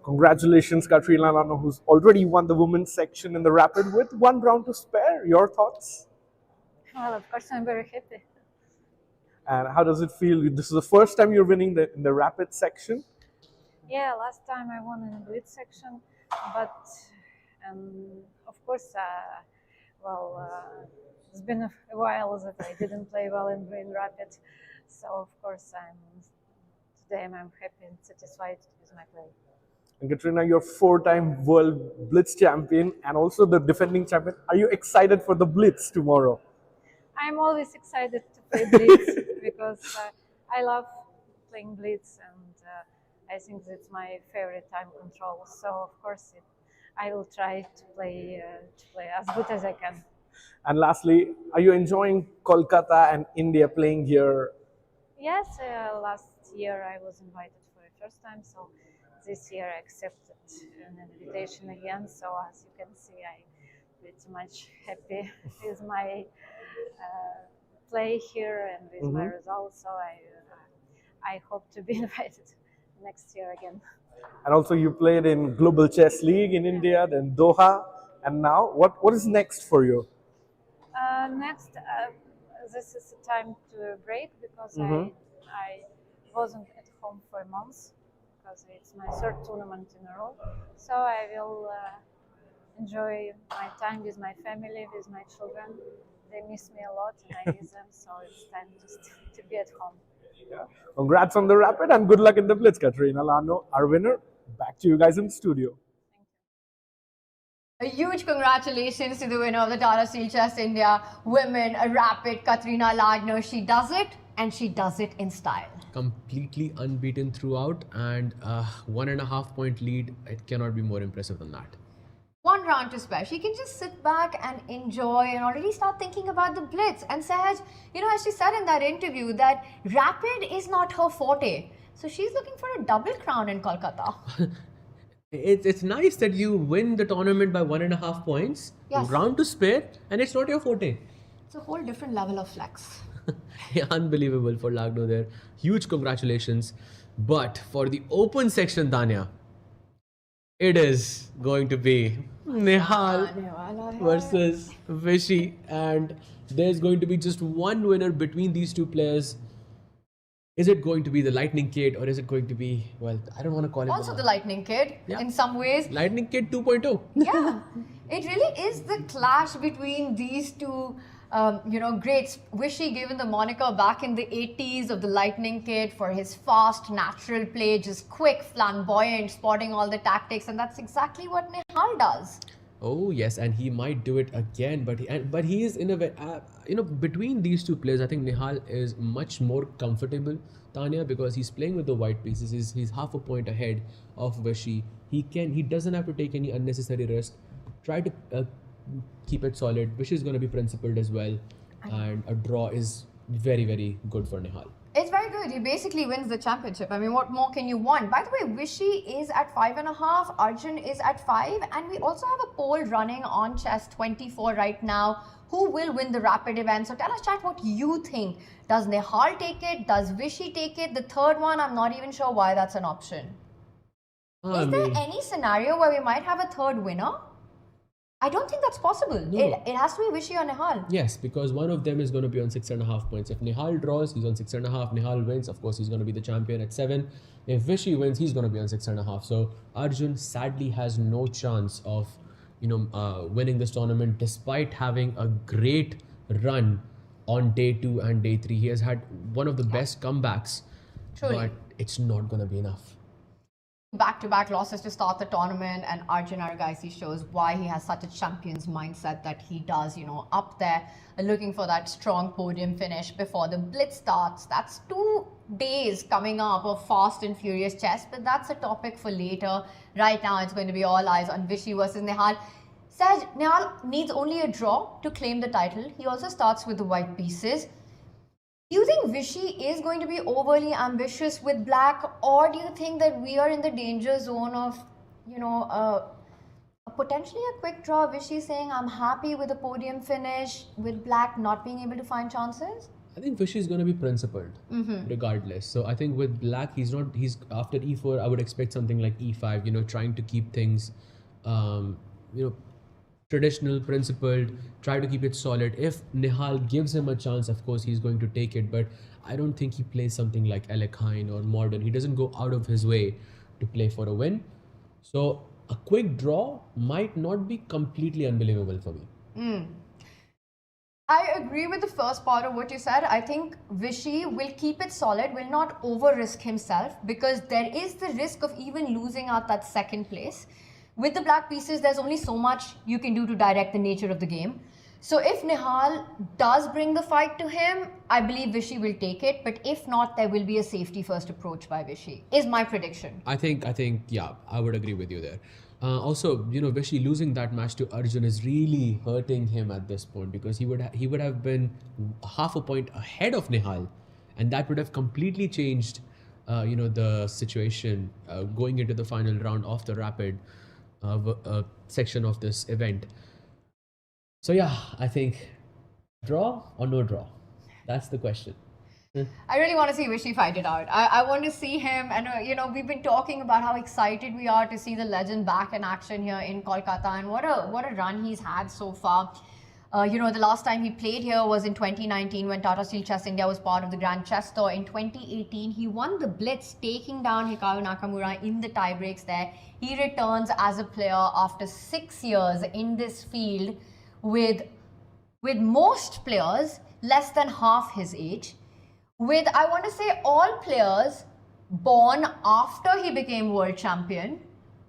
Congratulations, Kateryna Lagno, who's already won the women's section in the rapid with one round to spare. Your thoughts? Well, of course, I'm very happy. And how does it feel? This is the first time you're winning in the rapid section. Yeah, last time I won in the blitz section, but of course, it's been a while that I didn't play well in rapid, so of course today I'm happy and satisfied with my play. And Kateryna, you're 4-time world blitz champion and also the defending champion. Are you excited for the blitz tomorrow? I'm always excited to play blitz because I love playing blitz, and I think it's my favorite time control. So of course, I will try to play as good as I can. And lastly, are you enjoying Kolkata and India playing here? Yes, last year I was invited for the first time, so this year I accepted an invitation again. So as you can see, I'm pretty much happy with my play here and with my results. So I hope to be invited next year again. And also you played in Global Chess League in India, then Doha, and now what is next for you? Next, this is a time to break because I wasn't at home for a month because it's my third tournament in a row. So I will enjoy my time with my family, with my children. They miss me a lot and I miss them, so it's time just to be at home. Yeah. Congrats on the rapid and good luck in the blitz, Kateryna Lagno, our winner. Back to you guys in studio. A huge congratulations to the winner of the Tata Steel Chess India Women Rapid, Kateryna Lagno. She does it, and she does it in style. Completely unbeaten throughout, and 1.5 point lead. It cannot be more impressive than that. One round to spare. She can just sit back and enjoy and already start thinking about the blitz. And Sahaj, as she said in that interview, that rapid is not her forte. So she's looking for a double crown in Kolkata. It's nice that you win the tournament by 1.5 points, Yes. round to spare, and it's not your forte. It's a whole different level of flex. Unbelievable for Lagno there. Huge congratulations. But for the open section, Tanya, it is going to be Nihal versus Vishy, and there's going to be just one winner between these two players. Is it going to be the Lightning Kid, or is it going to be, well, I don't want to call it Also the Lightning Kid, in some ways. Lightning Kid 2.0? Yeah, it really is the clash between these two, greats. Vishy given the moniker back in the 80s of the Lightning Kid for his fast, natural play, just quick, flamboyant, spotting all the tactics, and that's exactly what Nihal does. Oh yes, and he might do it again, but he is in a way, between these two players, I think Nihal is much more comfortable, Tanya, because he's playing with the white pieces. He's half a point ahead of Vishy. He doesn't have to take any unnecessary risk. Try to keep it solid. Vishy is going to be principled as well, and a draw is very, very good for Nihal. It's very good. He basically wins the championship. I mean, what more can you want? By the way, Vishy is at 5.5, Arjun is at 5, and we also have a poll running on Chess24 right now. Who will win the rapid event? So tell us, chat, what you think. Does Nihal take it? Does Vishy take it? The third one, I'm not even sure why that's an option. Is there any scenario where we might have a third winner? I don't think that's possible. No. It has to be Vishy or Nihal. Yes, because one of them is going to be on 6.5 points. If Nihal draws, he's on 6.5. Nihal wins, of course, he's going to be the champion at 7. If Vishy wins, he's going to be on 6.5. So Arjun sadly has no chance of, winning this tournament, despite having a great run on day 2 and day 3. He has had one of the best comebacks, Truly. but it's not going to be enough. Back-to-back losses to start the tournament, and Arjun Erigaisi shows why he has such a champion's mindset that he does, up there, looking for that strong podium finish before the blitz starts. That's 2 days coming up of fast and furious chess, but that's a topic for later. Right now, it's going to be all eyes on Vishy versus Nihal. Saj, Nihal needs only a draw to claim the title. He also starts with the white pieces. Do you think Vishy is going to be overly ambitious with black, or do you think that we are in the danger zone of, potentially a quick draw? Vishy saying, I'm happy with the podium finish, with black not being able to find chances? I think Vishy is going to be principled regardless. So I think with black, he's after e4, I would expect something like e5, trying to keep things, traditional, principled, try to keep it solid. If Nihal gives him a chance, of course, he's going to take it. But I don't think he plays something like Alekhine or modern. He doesn't go out of his way to play for a win. So a quick draw might not be completely unbelievable for me. I agree with the first part of what you said. I think Vishy will keep it solid, will not over-risk himself, because there is the risk of even losing out that second place. With the black pieces, there's only so much you can do to direct the nature of the game. So if Nihal does bring the fight to him, I believe Vishy will take it. But if not, there will be a safety first approach by Vishy, is my prediction. I think, yeah, I would agree with you there. Also, Vishy losing that match to Arjun is really hurting him at this point, because he would have been half a point ahead of Nihal, and that would have completely changed, the situation going into the final round of the rapid section of this event. So yeah, I think draw or no draw, that's the question. I really want to see Vishy fight it out. I want to see him, and we've been talking about how excited we are to see the legend back in action here in Kolkata, and what a run he's had so far. The last time he played here was in 2019 when Tata Steel Chess India was part of the Grand Chess Tour. In 2018, he won the blitz, taking down Hikaru Nakamura in the tie breaks there. He returns as a player after 6 years in this field with most players less than half his age. With, I want to say, all players born after he became world champion.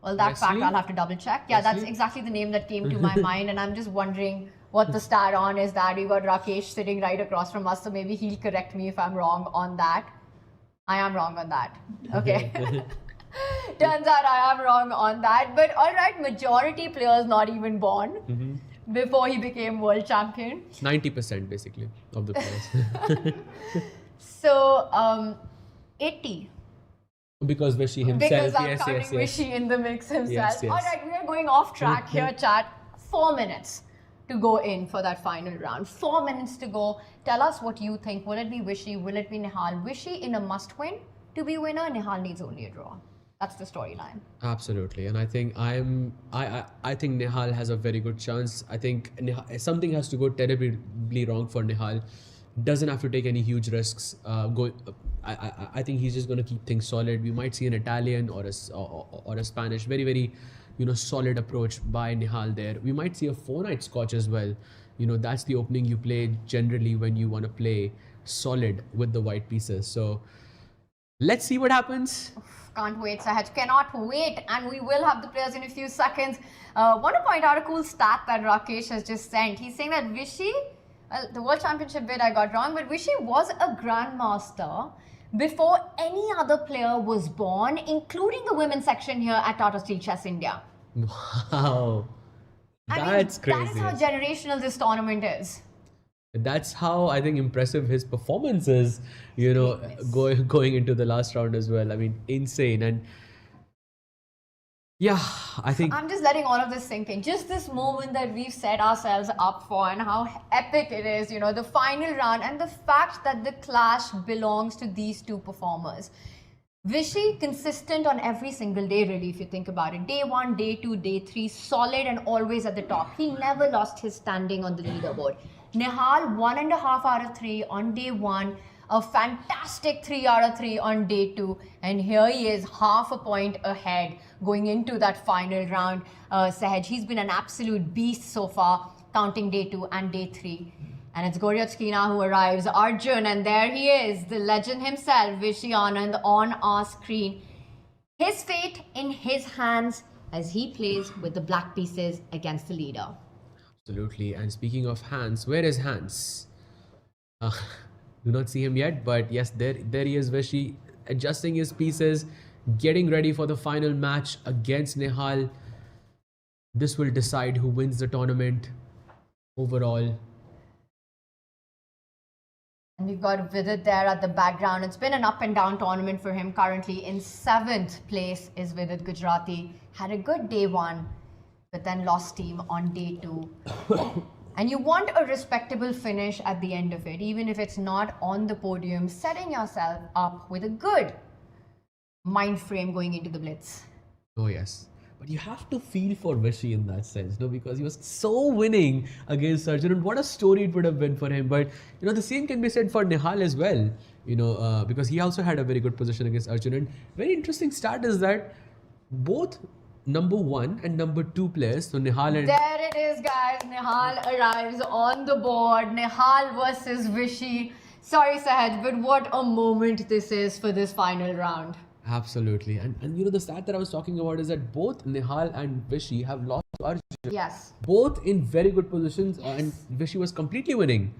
Well, that Wesley? fact I'll have to double check. Yeah, that's Wesley? exactly the name that came to my mind, and I'm just wondering what the stat on is that. We've got Rakesh sitting right across from us, so maybe he'll correct me if I'm wrong on that. I am wrong on that. Okay. Turns out I am wrong on that. But all right, majority players not even born before he became world champion. 90% basically of the players. So, 80. Because Vishy himself, Because I'm yes. counting Vishy in the mix himself. Yes. All right, we are going off track here, chat. 4 minutes to go in for that final round. 4 minutes to go. Tell us what you think. Will it be Vishy? Will it be Nihal? Vishy in a must-win to be winner. Nihal needs only a draw. That's the storyline. Absolutely, and I think I think Nihal has a very good chance. I think something has to go terribly wrong for Nihal. Doesn't have to take any huge risks. I think he's just going to keep things solid. We might see an Italian or a Spanish, very, very, solid approach by Nihal there. We might see a 4-night Scotch as well. That's the opening you play generally when you want to play solid with the white pieces. So let's see what happens. Can't wait, Sahaj. Cannot wait. And we will have the players in a few seconds. Want to point out a cool stat that Rakesh has just sent. He's saying that Vishy, the World Championship bid I got wrong, but Vishy was a Grandmaster before any other player was born, including the women's section here at Tata Steel Chess India. Wow. That's crazy. That is how generational this tournament is. That's how I think impressive his performance is, going into the last round as well. I mean, insane. And yeah, I think I'm just letting all of this sink in. Just this moment that we've set ourselves up for and how epic it is, the final round, and the fact that the clash belongs to these two performers. Vishy, consistent on every single day, really, if you think about it. Day 1, day 2, day 3, solid and always at the top. He never lost his standing on the leaderboard. Nihal, 1.5 out of 3 on day 1, a fantastic 3 out of 3 on day 2, and here he is half a point ahead going into that final round. Sahaj, he's been an absolute beast so far, counting day 2 and day 3. And it's Goryachkina who arrives, Arjun, and there he is, the legend himself, Vishy Anand, on our screen. His fate in his hands as he plays with the black pieces against the leader. absolutely. And speaking of Hans, where is Hans? Do not see him yet, but yes, there he is, Vishy, adjusting his pieces, getting ready for the final match against Nihal. This will decide who wins the tournament overall. And we've got Vidit there at the background. It's been an up and down tournament for him. Currently in 7th place is Vidit Gujrathi. Had a good day 1, but then lost steam on day 2. And you want a respectable finish at the end of it, even if it's not on the podium, setting yourself up with a good mind frame going into the blitz. Oh yes. But you have to feel for Vishy in that sense, no? Because he was so winning against Arjun, and what a story it would have been for him. But you know, the same can be said for Nihal as well. You know, because he also had a very good position against Arjun. And very interesting stat is that both number 1 and number 2 players, so Nihal and There it is, guys. Nihal arrives on the board. Nihal versus Vishy. Sorry, Sahaj, but what a moment this is for this final round. absolutely. And you know, the stat that I was talking about is that both Nihal and Vishy have lost to Arjun. Yes. Both in very good positions, and Vishy was completely winning.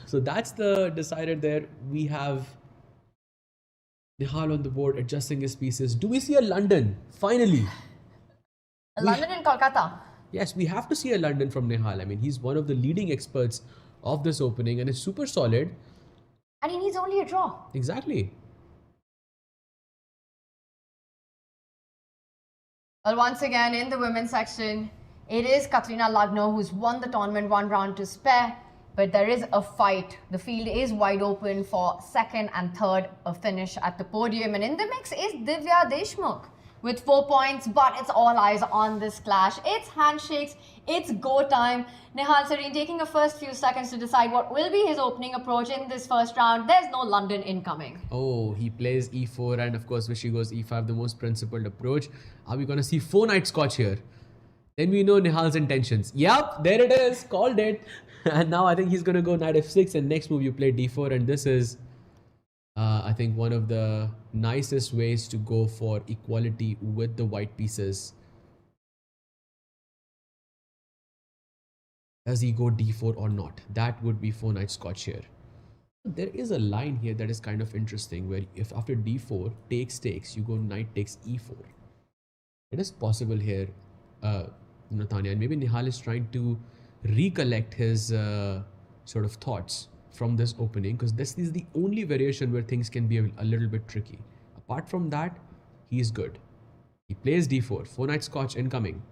So that's the decider there. We have Nihal on the board adjusting his pieces. Do we see a London? Finally. London and Kolkata. Yes, we have to see a London from Nihal. I mean, he's one of the leading experts of this opening and is super solid. And he needs only a draw. Exactly. Well, once again, in the women's section, it is Kateryna Lagno who's won the tournament 1 round to spare. But there is a fight. The field is wide open for second and third finish at the podium. And in the mix is Divya Deshmukh with 4 points. But it's all eyes on this clash. It's handshakes. It's go time. Nihal Sarin taking a first few seconds to decide what will be his opening approach in this first round. There's no London incoming. Oh, he plays e4 and of course Vishy goes e5, the most principled approach. Are we going to see 4-knight scotch here? Then we know Nihal's intentions. Yup, there it is. Called it. And now I think he's going to go knight f6 and next move you play d4, and this is I think one of the nicest ways to go for equality with the white pieces. Does he go d4 or not? That would be 4-knight scotch here. There is a line here that is kind of interesting where if after d4 takes you go knight takes e4. It is possible here, Tanya, and maybe Nihal is trying to recollect his sort of thoughts from this opening, because this is the only variation where things can be a little bit tricky. Apart from that, he is good. He plays d4, 4-knight scotch incoming.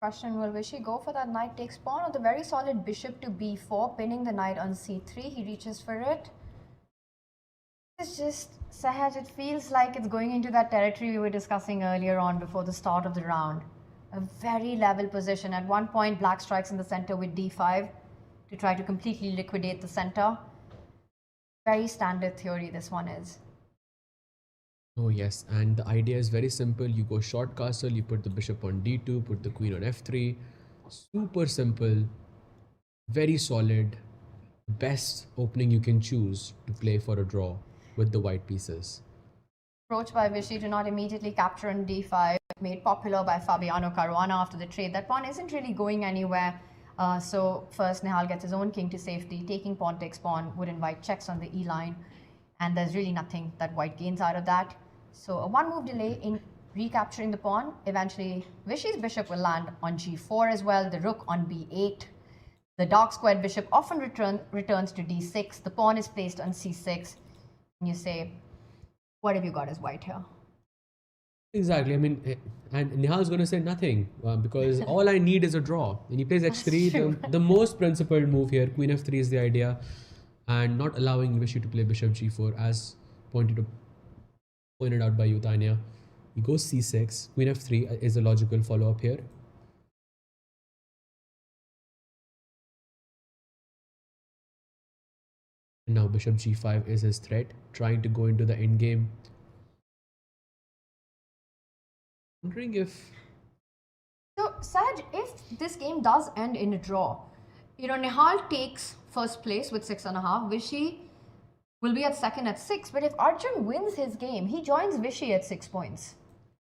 Question, will Vishy go for that knight takes pawn or the very solid bishop to b4, pinning the knight on c3? He reaches for it. It's just, Sahaj, it feels like it's going into that territory we were discussing earlier on before the start of the round. A very level position. At one point, black strikes in the center with d5 to try to completely liquidate the center. Very standard theory this one is. Oh yes, and the idea is very simple. You go short castle, you put the bishop on d2, put the queen on f3. Super simple, very solid. Best opening you can choose to play for a draw with the white pieces. Approach by Vishy to not immediately capture on d5, made popular by Fabiano Caruana after the trade. That pawn isn't really going anywhere. So first Nihal gets his own king to safety. Taking pawn takes pawn would invite checks on the e line. And there's really nothing that white gains out of that. So a one move delay in recapturing the pawn. Eventually Vishy's bishop will land on g4 as well. The rook on b8. The dark squared bishop often returns to d6. The pawn is placed on c6. And you say, what have you got as white here? Exactly. I mean, and Nihal's going to say nothing because all I need is a draw. And he plays h3, the most principled move here. Queen f3 is the idea, and not allowing Vishy to play bishop g4 as pointed out by you, Tanya. He goes c6. Queen f3 is a logical follow-up here. And now bishop g5 is his threat, trying to go into the endgame. Wondering if... So, Saj, if this game does end in a draw, Nihal takes first place with 6.5. Vishy will be at second at 6. But if Arjun wins his game, he joins Vishy at 6 points.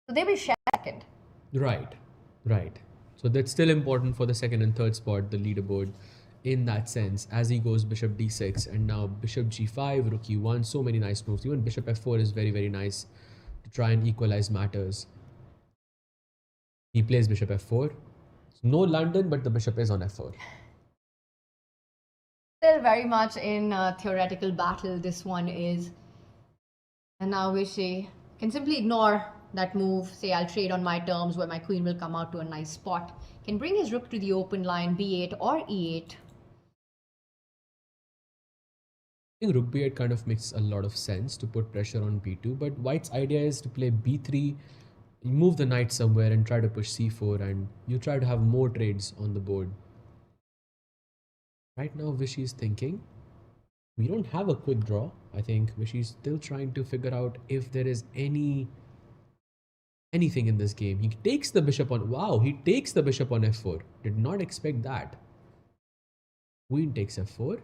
So they will share second. Right. So that's still important for the second and third spot, the leaderboard. In that sense, as he goes bishop d6 and now bishop g5, rook e1, so many nice moves. Even bishop f4 is very, very nice to try and equalize matters. He plays bishop f4. No London, but the bishop is on f4. Still very much in a theoretical battle, this one is. And now Vishy can simply ignore that move, say I'll trade on my terms where my queen will come out to a nice spot, can bring his rook to the open line, b8 or e8. I think rook b8 kind of makes a lot of sense to put pressure on b2, but white's idea is to play b3, you move the knight somewhere and try to push c4, and you try to have more trades on the board. Right now Vishy is thinking, we don't have a quick draw. I think Vishy is still trying to figure out if there is anything in this game. He takes the bishop on, wow, he takes the bishop on f4. Did not expect that. Queen takes f4.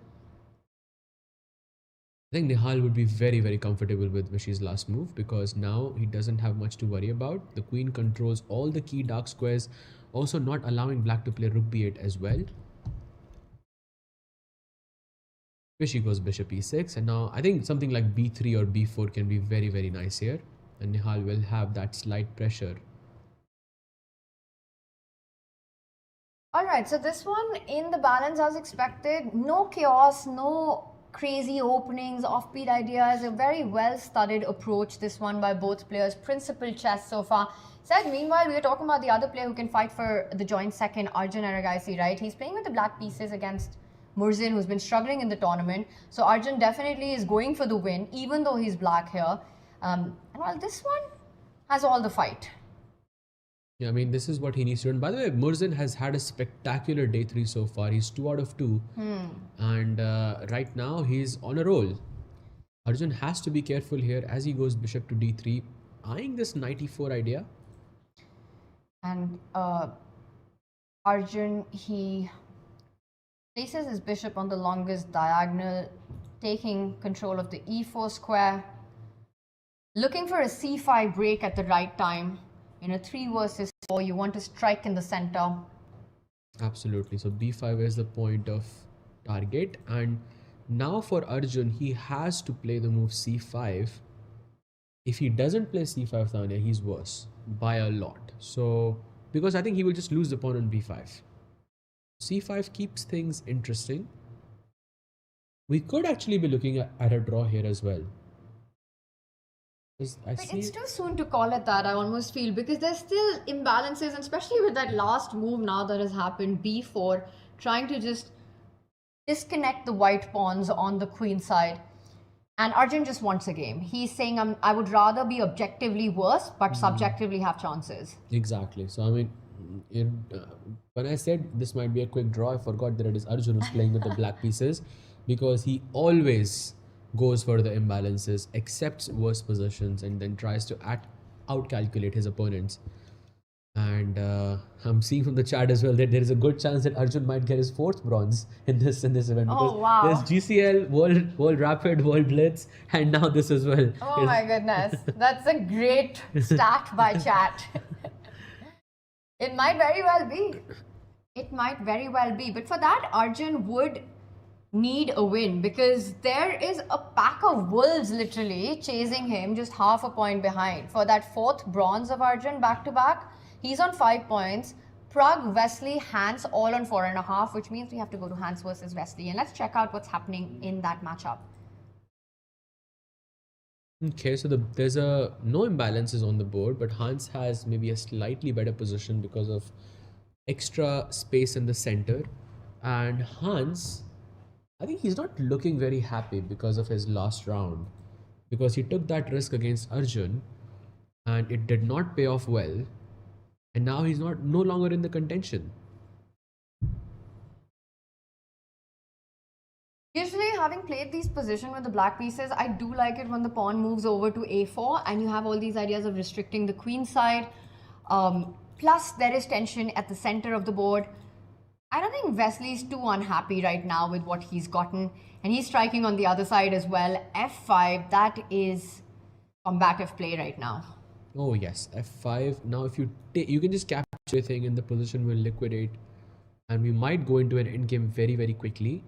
I think Nihal would be very, very comfortable with Vishy's last move because now he doesn't have much to worry about. The queen controls all the key dark squares, also not allowing black to play rook b8 as well. Vishy goes bishop e6, and now I think something like b3 or b4 can be very, very nice here, and Nihal will have that slight pressure. Alright, so this one in the balance as expected. No chaos, no crazy openings, offbeat ideas. A very well studied approach, this one by both players. Principled chess so far. Said, meanwhile, we were talking about the other player who can fight for the joint second, Arjun Erigaisi, right? He's playing with the black pieces against Murzin, who's been struggling in the tournament. So Arjun definitely is going for the win, even though he's black here. And while this one has all the fight. Yeah, I mean, this is what he needs to do. By the way, Murzin has had a spectacular day 3 so far. He's 2 out of 2. And right now, he's on a roll. Arjun has to be careful here as he goes bishop to d3, eyeing this knight e4 idea. And Arjun, he places his bishop on the longest diagonal, taking control of the e4 square, looking for a c5 break at the right time. In a 3 versus 4, you want to strike in the center. Absolutely. So b5 is the point of target, and now for Arjun, he has to play the move c5. If he doesn't play c5 down here, he's worse by a lot. So because I think he will just lose the pawn on b5. c5 keeps things interesting. We could actually be looking at a draw here as well. It's too soon to call it that, I almost feel, because there's still imbalances, and especially with that last move now that has happened, b4, trying to just disconnect the white pawns on the queen side. And Arjun just wants a game. He's saying, I would rather be objectively worse, but subjectively have chances. Exactly. So, I mean, when I said this might be a quick draw, I forgot that it is Arjun who's playing with the black pieces, because he always goes for the imbalances, accepts worse positions, and then tries to out-calculate his opponents. And I'm seeing from the chat as well that there is a good chance that Arjun might get his 4th bronze in this event. Oh, wow. There's GCL, World Rapid, World Blitz, and now this as well. Oh my goodness. That's a great stat by chat. It might very well be. It might very well be. But for that, Arjun would need a win, because there is a pack of wolves literally chasing him just half a point behind. For that 4th bronze of Arjun back to back, he's on 5 points. Pragg, Wesley, Hans all on 4.5, which means we have to go to Hans versus Wesley. And let's check out what's happening in that matchup. Okay, so there's no imbalances on the board, but Hans has maybe a slightly better position because of extra space in the center. And Hans, I think he's not looking very happy because of his last round, because he took that risk against Arjun and it did not pay off well, and now he's no longer in the contention. Usually, having played these positions with the black pieces, I do like it when the pawn moves over to a4 and you have all these ideas of restricting the queen side. Plus, there is tension at the center of the board. I don't think Wesley's too unhappy right now with what he's gotten, and he's striking on the other side as well. f5, that is combative play right now. Oh yes, f5. Now if you can just capture everything and the position will liquidate, and we might go into an endgame very, very quickly.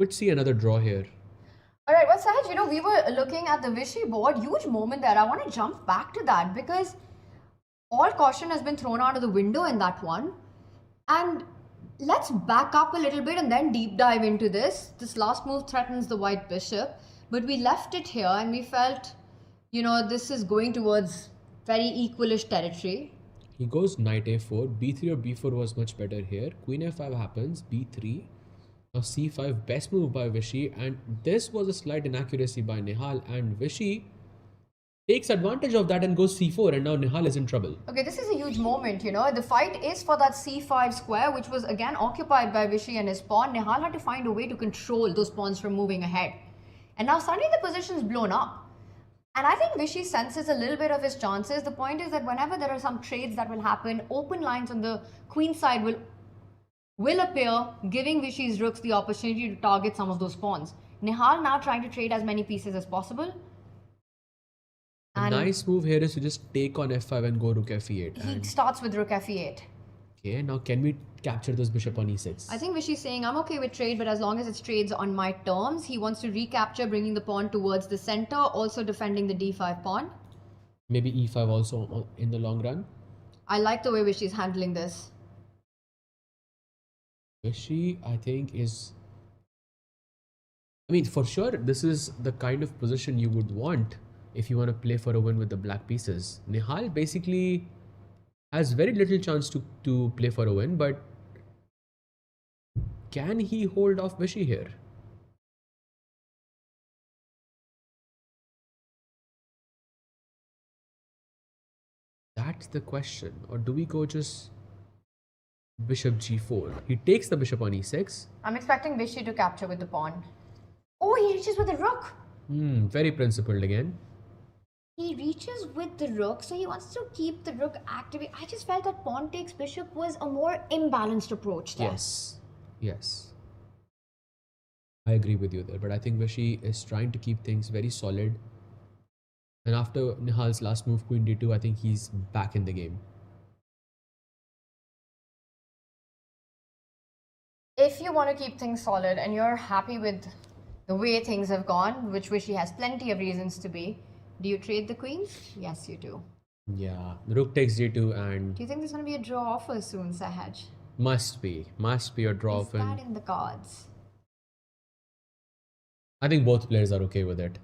Could see another draw here. All right, well, Sahaj, we were looking at the Vishy board. Huge moment there. I want to jump back to that, because all caution has been thrown out of the window in that one. And let's back up a little bit and then deep dive into this. This last move threatens the white bishop, but we left it here and we felt, You know, this is going towards very equalish territory. He goes knight a4, b3 or b4 was much better here. Queen a5 happens, b3. Now c5, best move by Vishy, and this was a slight inaccuracy by Nihal, and Vishy takes advantage of that and goes c4, and now Nihal is in trouble. Okay, this is a huge moment, you know. The fight is for that c5 square, which was again occupied by Vishy and his pawn. Nihal had to find a way to control those pawns from moving ahead. And now suddenly the position's blown up. And I think Vishy senses a little bit of his chances. The point is that whenever there are some trades that will happen, open lines on the queen side will appear, giving Vishy's rooks the opportunity to target some of those pawns. Nihal now trying to trade as many pieces as possible. A nice move here is to just take on f5 and go rook f8. He And, starts with rook f8. okay, now can we capture this bishop on e6? I think Vishy's saying, I'm okay with trade, but as long as it's trades on my terms. He wants to recapture, bringing the pawn towards the center, also defending the d5 pawn. Maybe e5 also in the long run. I like the way Vishy's handling this. Vishy, I think, is... I mean, for sure, this is the kind of position you would want if you want to play for a win with the black pieces. Nihal basically has very little chance to play for a win, but can he hold off Vishy here? That's the question. Or do we go just bishop g4? He takes the bishop on e6. I'm expecting Vishy to capture with the pawn. Oh, he reaches with the rook. Very principled again. He reaches with the rook, so he wants to keep the rook active. I just felt that pawn takes bishop was a more imbalanced approach there. Yes. I agree with you there, but I think Vishy is trying to keep things very solid. And after Nihal's last move, queen d2, I think he's back in the game. If you want to keep things solid and you're happy with the way things have gone, which Vishy has plenty of reasons to be, do you trade the queens? Yes, you do. Yeah, rook takes d2 and Do you think there's going to be a draw offer soon, Sahaj? must be a draw Is off. that And in the cards? I think both players are okay with it.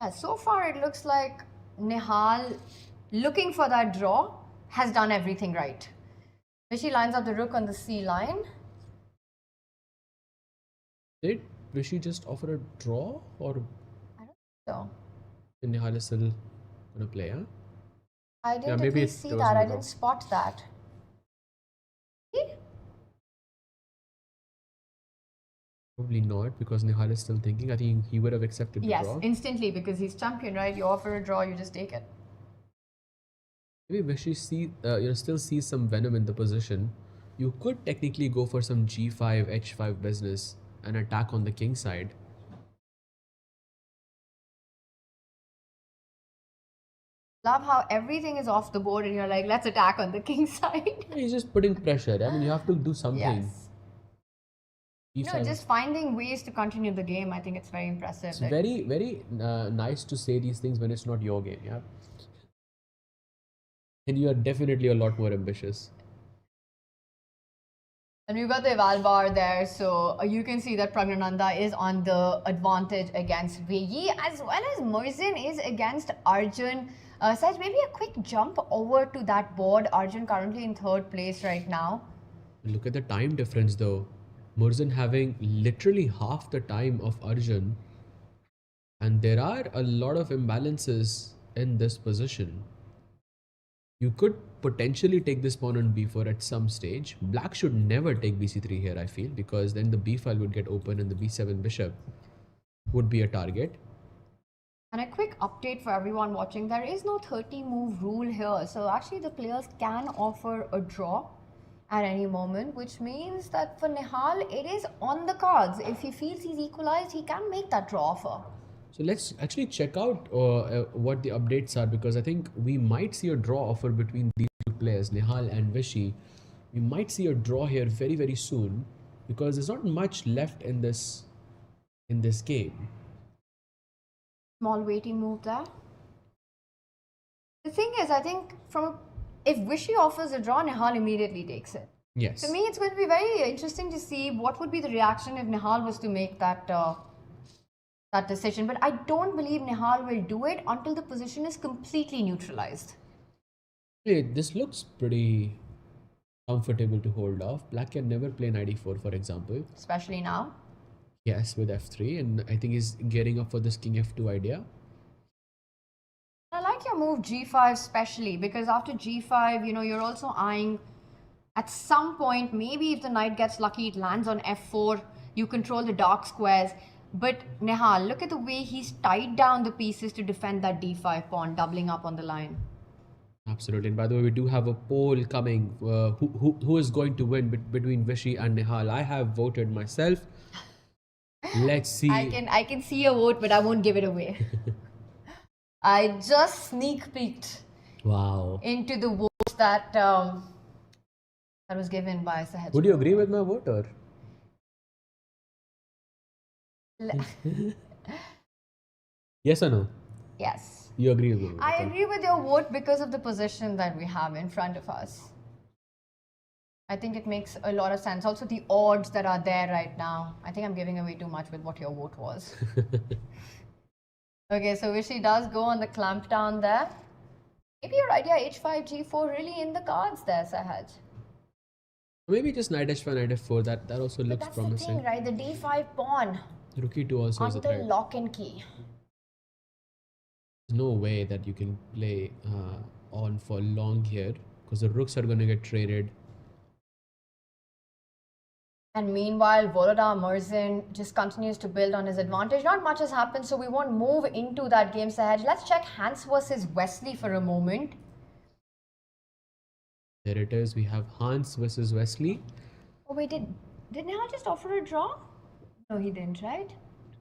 Yeah, so far it looks like Nihal, looking for that draw, has done everything right. Vishy lines up the rook on the c line. Did Vishy just offer a draw, or So Nihal is still gonna play? Huh? I didn't maybe at least see there was that. no I draw. didn't spot that. Probably not, because Nihal is still thinking. I think he would have accepted the Yes, draw. instantly, because he's champion, right? You offer a draw, you just take it. Maybe Vishy still sees some venom in the position. You could technically go for some g5, h5 business and attack on the king side. Love how everything is off the board and you're like, let's attack on the king side. He's just putting pressure. I mean, you have to do something. Yes. No, G5. just finding ways to continue the game. I think it's very impressive. It's that- very, very nice to say these things when it's not your game, yeah? And you are definitely a lot more ambitious. And we've got the eval bar there, so you can see that Praggnanandhaa is on the advantage against Wei Yi, as well as Murzin is against Arjun. Saj, maybe a quick jump over to that board. Arjun currently in third place right now. Look at the time difference though. Murzin having literally half the time of Arjun. And there are a lot of imbalances in this position. You could potentially take this pawn on b4 at some stage. Black should never take bc3 here, I feel, because then the b file would get open and the b7 bishop would be a target. And a quick update for everyone watching, there is no 30 move rule here. So actually the players can offer a draw at any moment, which means that for Nihal, it is on the cards. If he feels he's equalized, he can make that draw offer. So let's actually check out what the updates are, because I think we might see a draw offer between these two players, Nihal and Vishy. We might see a draw here very, very soon, because there's not much left in this game. Small waiting move there. The thing is, I think if Vishy offers a draw, Nihal immediately takes it. Yes. To me, it's going to be very interesting to see what would be the reaction if Nihal was to make that that decision. But I don't believe Nihal will do it until the position is completely neutralized. This looks pretty comfortable to hold off. Black can never play knight e4, for example. Especially now. Yes, with f3, and I think he's gearing up for this king f2 idea. I like your move g5 especially because after g5, you're also eyeing at some point, maybe if the knight gets lucky, it lands on f4, you control the dark squares. But Nihal, look at the way he's tied down the pieces to defend that d5 pawn, doubling up on the line. Absolutely. And by the way, we do have a poll coming. Who is going to win between Vishy and Nihal? I have voted myself. Let's see. I can see your vote, but I won't give it away. I just sneak peeked into the votes that was given by Sahaj. Would you agree with my vote or? Yes or no? Yes. You agree with me? I agree with your vote because of the position that we have in front of us. I think it makes a lot of sense. Also, the odds that are there right now. I think I'm giving away too much with what your vote was. Okay, so Vishy does go on the clamp down there. Maybe your idea h5, g4 really in the cards there, Sahaj. Maybe just knight h5, knight f4. That also looks That's promising. the thing, right? The d5 pawn. Rook e2 also is a Under threat. lock and key. There's no way that you can play on for long here because the rooks are going to get traded. And meanwhile, Volodar Murzin just continues to build on his advantage. Not much has happened, so we won't move into that game, Sahaj. Let's check Hans versus Wesley for a moment. There it is. We have Hans versus Wesley. Oh wait, did Nihal just offer a draw? No, he didn't, right?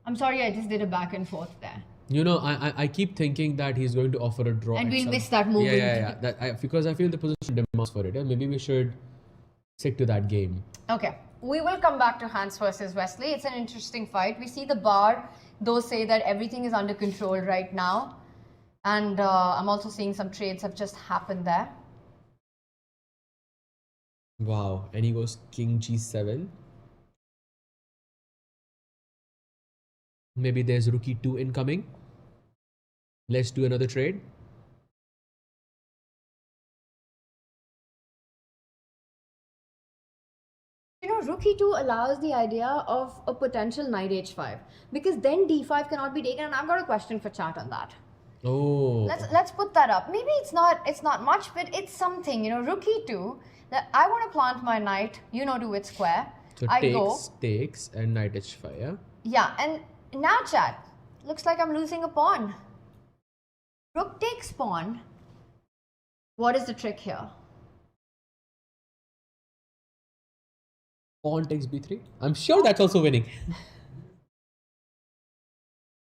I'm sorry, I just did a back and forth there. I keep thinking that he's going to offer a draw. And we'll miss that move. Yeah. Because I feel the position demands for it. Yeah? Maybe we should stick to that game. Okay, we will come back to Hans versus Wesley. It's an interesting fight. We see the bar. Those say that everything is under control right now. And I'm also seeing some trades have just happened there. Wow. And he goes king g7. Maybe there's rook e2 incoming. Let's do another trade. Rook e2 allows the idea of a potential knight h5 because then d5 cannot be taken, and I've got a question for chat on that. Oh. Let's put that up. Maybe it's not much, but it's something. Rook e2. I want to plant my knight, to its square. So takes and knight h5, yeah? Yeah, and now chat. Looks like I'm losing a pawn. Rook takes pawn. What is the trick here? Pawn takes b3. I'm sure that's also winning.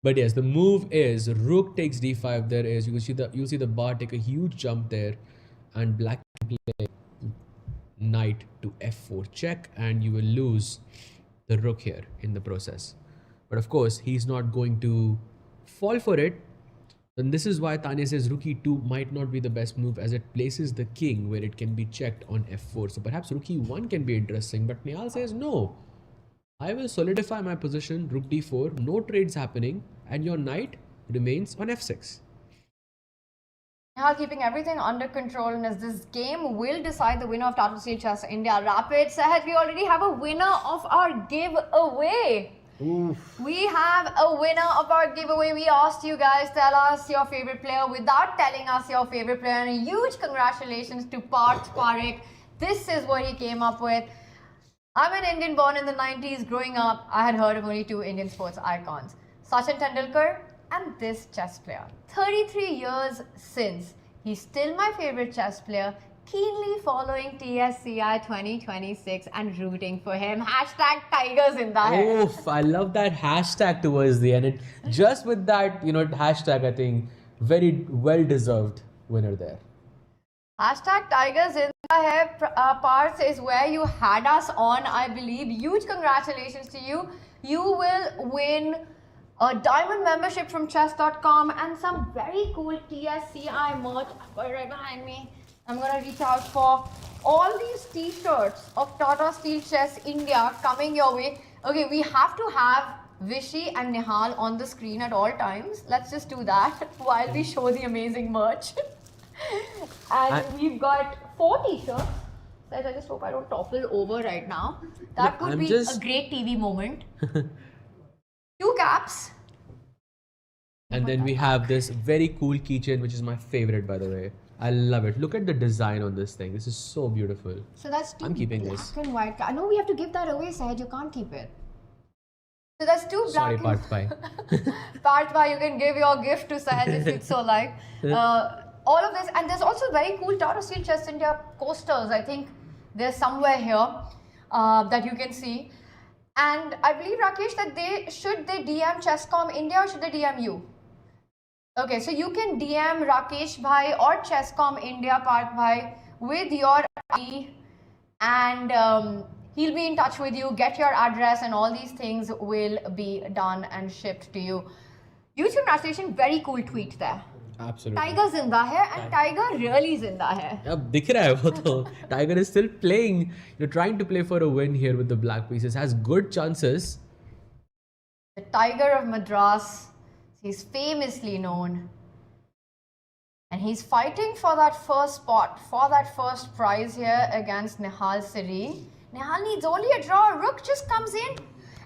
But yes, the move is rook takes d5. There is you see the bar take a huge jump there, and black can play knight to f4 check, and you will lose the rook here in the process. But of course, he's not going to fall for it. And this is why Tanya says rook e2 might not be the best move as it places the king where it can be checked on f4. So perhaps rook e1 can be interesting. But Nihal says no. I will solidify my position, rook d4, no trades happening, and your knight remains on f6. Nihal keeping everything under control, and as this game will decide the winner of Tata Steel Chess India Rapid. Sahaj, we already have a winner of our giveaway. Oof. We have a winner of our giveaway. We asked you guys, tell us your favorite player without telling us your favorite player. And a huge congratulations to Parth Parekh. This is what he came up with. I'm an Indian born in the 90s. Growing up, I had heard of only two Indian sports icons, Sachin Tendulkar and this chess player. 33 years since, he's still my favorite chess player. Keenly following TSCI 2026 and rooting for him. Hashtag Tigers in the head. Oof, I love that hashtag towards the end. And just with that, hashtag, I think very well deserved winner there. Hashtag Tigers in the head, Parth, is where you had us on, I believe. Huge congratulations to you. You will win a diamond membership from chess.com and some very cool TSCI merch. I've got it right behind me. I'm going to reach out for all these t-shirts of Tata Steel Chess India coming your way. Okay, we have to have Vishy and Nihal on the screen at all times. Let's just do that while we show the amazing merch. And we've got 4 t-shirts. I just hope I don't topple over right now. That would be a great TV moment. 2 caps. And then we have this very cool keychain, which is my favorite, by the way. I love it. Look at the design on this thing. This is so beautiful. So that's 2 I'm keeping black this. and white. No, we have to give that away, Sahaj. You can't keep it. So that's 2 black. Sorry, and Partpai. Partpai, you can give your gift to Sahaj if you'd so like. All of this, and there's also very cool Tata Steel Chess India coasters. I think they're somewhere here that you can see. And I believe, Rakesh, that should they DM Chesscom India or should they DM you? Okay, so you can DM Rakesh Bhai or Chesscom India Parth Bhai with your ID, and he'll be in touch with you, get your address, and all these things will be done and shipped to you. YouTube translation, very cool tweet there. Absolutely. Tiger zinda hai and Tiger really zinda hai. अब दिख रहा है वो तो. Tiger is still playing, trying to play for a win here with the black pieces. Has good chances. The Tiger of Madras, he's famously known. And he's fighting for that first spot, for that first prize here against Nihal Sarin. Nihal needs only a draw. Rook just comes in.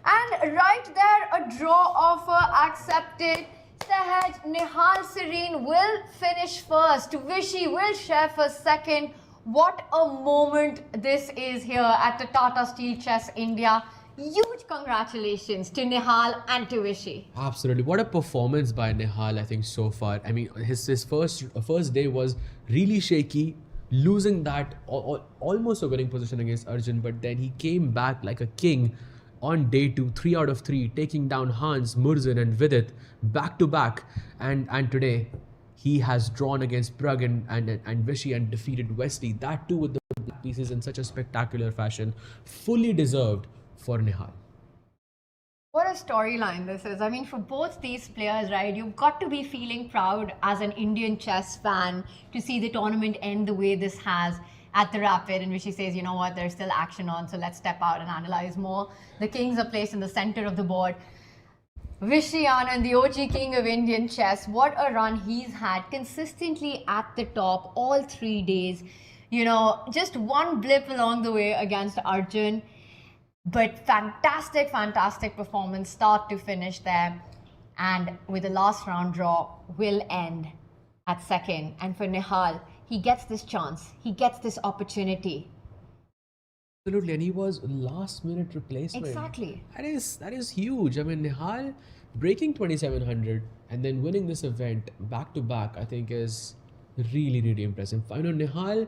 And right there, a draw offer accepted. Sahaj, Nihal Sarin will finish first. Vishy will share for second. What a moment this is here at the Tata Steel Chess India. Huge congratulations to Nihal and to Vishy. Absolutely. What a performance by Nihal, I think, so far. I mean, his first day was really shaky, losing that almost a winning position against Arjun, but then he came back like a king on day 2, 3 out of 3, taking down Hans, Murzin and Vidit back to back. And today, he has drawn against Pragg and Vishy and defeated Wesley. That too with the black pieces in such a spectacular fashion. Fully deserved for Nihal. What a storyline this is. I mean, for both these players, right, you've got to be feeling proud as an Indian chess fan to see the tournament end the way this has at the Rapid, in which he says, you know what, there's still action on, so let's step out and analyze more. The kings are placed in the center of the board. Vishy Anand, the OG king of Indian chess, what a run he's had consistently at the top all 3 days. You know, just one blip along the way against Arjun, but fantastic, fantastic performance start to finish there. And with the last round draw will end at second. And for Nihal, he gets this chance, he gets this opportunity. Absolutely, and he was last minute replacement. Exactly. That is huge. I mean, Nihal breaking 2700 and then winning this event back to back, I think is really, really impressive. I know Nihal,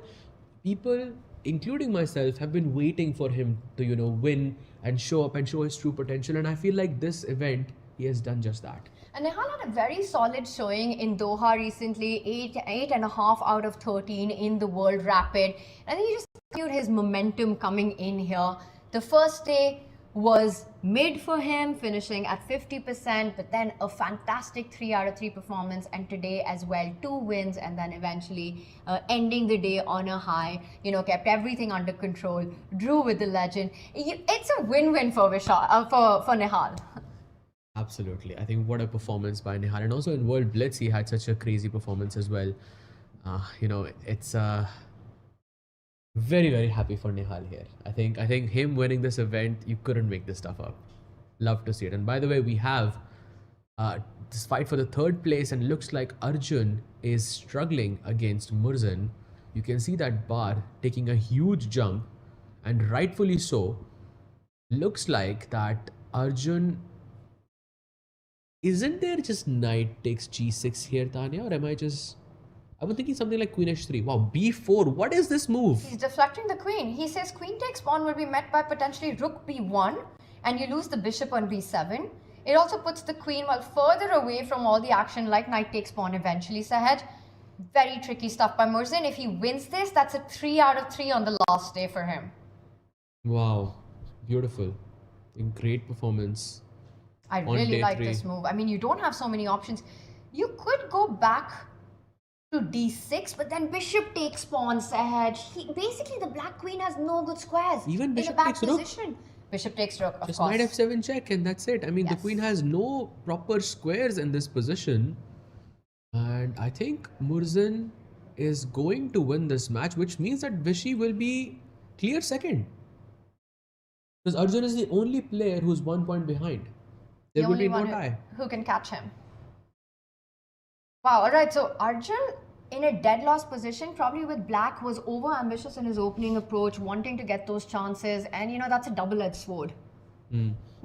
people, including myself, have been waiting for him to, win and show up and show his true potential. And I feel like this event, he has done just that. And Nihal had a very solid showing in Doha recently, 8.5 out of 13 in the World Rapid. I think he just continued his momentum coming in here. The first day was mid for him, finishing at 50%, but then a fantastic 3 out of 3 performance, and today as well, 2 wins, and then eventually ending the day on a high, kept everything under control, drew with the legend. It's a win-win for Nihal. Absolutely. I think what a performance by Nihal. And also in World Blitz, he had such a crazy performance as well. It's very, very happy for Nihal here. I think him winning this event, you couldn't make this stuff up. Love to see it. And by the way, we have this fight for the 3rd place, and looks like Arjun is struggling against Murzin. You can see that bar taking a huge jump, and rightfully so. Looks like that Arjun... Isn't there just knight takes g6 here, Tanya? Or am I was thinking something like queen h3. Wow, b4. What is this move? He's deflecting the queen. He says queen takes pawn will be met by potentially rook b1, and you lose the bishop on b7. It also puts the queen further away from all the action like knight takes pawn eventually, Sahaj. Very tricky stuff by Murzin. If he wins this, that's a 3 out of 3 on the last day for him. Wow, beautiful. Great performance. I really like this move. I mean, you don't have so many options. You could go back to d6, but then bishop takes pawn, Sahaj. Basically, the black queen has no good squares. Even bishop in a bad takes rook? position. Bishop takes rook, of Just course. knight f7 check and that's it. I mean, the Yes. queen has no proper squares in this position. And I think Murzin is going to win this match, which means that Vishy will be clear second. Because Arjun is the only player who's 1 point behind. The There will only be no one tie. who can catch him. Wow, alright, so Arjun in a dead loss position, probably with black, was over ambitious in his opening approach, wanting to get those chances, and you know, that's a double-edged sword.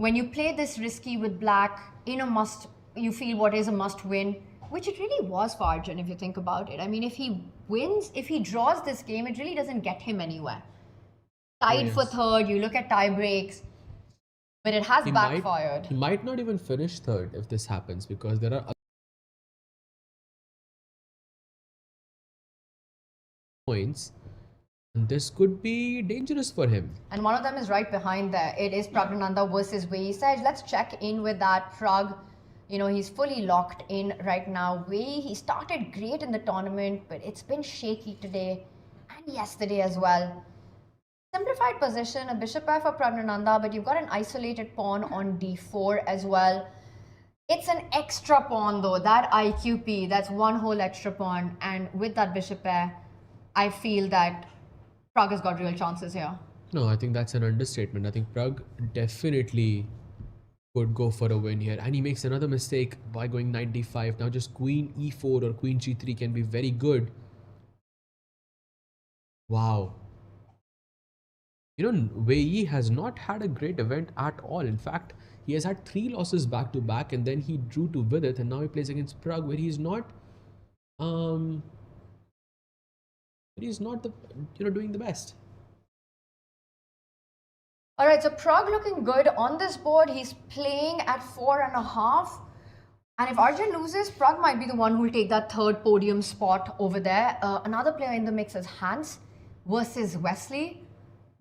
When you play this risky with black, you feel what is a must win, which it really was for Arjun if you think about it. I mean, if he draws this game, it really doesn't get him anywhere. Tied for yes. third, you look at tie breaks, but it has backfired. He might not even finish third if this happens, because there are other points. And this could be dangerous for him. And one of them is right behind there. It is Praggnanandhaa versus Wei Yi. Let's check in with that. Pragg, you know, he's fully locked in right now. Wei Yi, he started great in the tournament, but it's been shaky today and yesterday as well. Simplified position, a bishop pair for Praggnanandhaa, but you've got an isolated pawn on d4 as well. It's an extra pawn though, that IQP, that's one whole extra pawn. And with that bishop pair, I feel that Pragg has got real chances here. No, I think that's an understatement. I think Pragg definitely could go for a win here. And he makes another mistake by going knight d5. Now just queen e4 or queen g3 can be very good. Wow. You know, Wei Yi has not had a great event at all. In fact, he has had 3 losses back to back, and then he drew to Vidit, and now he plays against Pragg, where he's not doing the best. Alright, so Pragg looking good on this board. He's playing at 4.5. And if Arjun loses, Pragg might be the one who will take that third podium spot over there. Another player in the mix is Hans versus Wesley.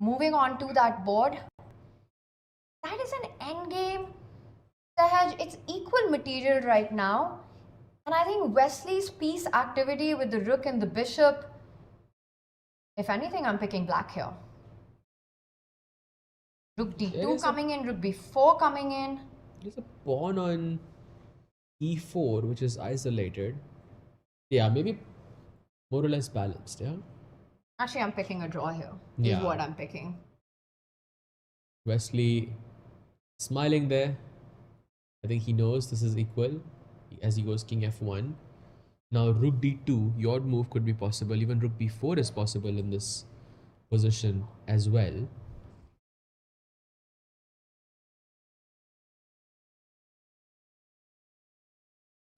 Moving on to that board. That is an endgame. It's equal material right now. And I think Wesley's piece activity with the rook and the bishop, if anything, I'm picking black here. Rook d2 coming in, rook b4 coming in. There's a pawn on e4, which is isolated. Yeah, maybe more or less balanced, yeah? Actually, I'm picking a draw here, Yeah. is what I'm picking. Wesley smiling there. I think he knows this is equal as he goes king f1. Now rook d2, your odd move could be possible. Even rook b4 is possible in this position as well.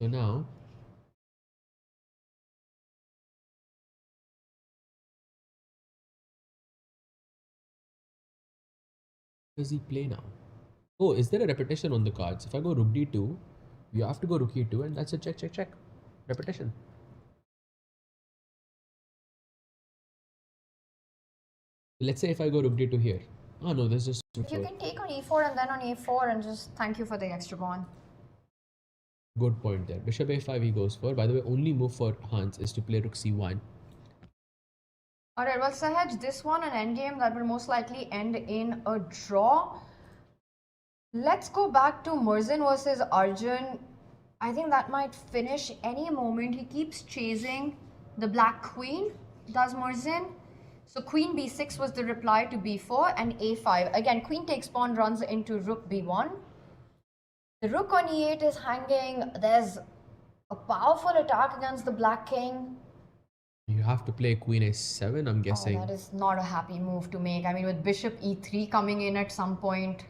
So now does he play now? Oh, is there a repetition on the cards? If I go rook d2, you have to go rook e2, and that's a check, check, check. Repetition. Let's say if I go rook d2 here. Oh no, there's just rook You four. can take on e4 and then on e4 and just thank you for the extra pawn. Good point there. Bishop a5 he goes for. By the way, only move for Hans is to play rook c1. Alright, well, Sahaj, this one an endgame that will most likely end in a draw. Let's go back to Murzin versus Arjun. I think that might finish any moment. He keeps chasing the black queen, does Murzin. So queen b6 was the reply to b4 and a5. Again, queen takes pawn, runs into rook b1. The rook on e8 is hanging. There's a powerful attack against the black king. You have to play queen a7, I'm guessing. Oh, that is not a happy move to make. I mean, with bishop e3 coming in at some point.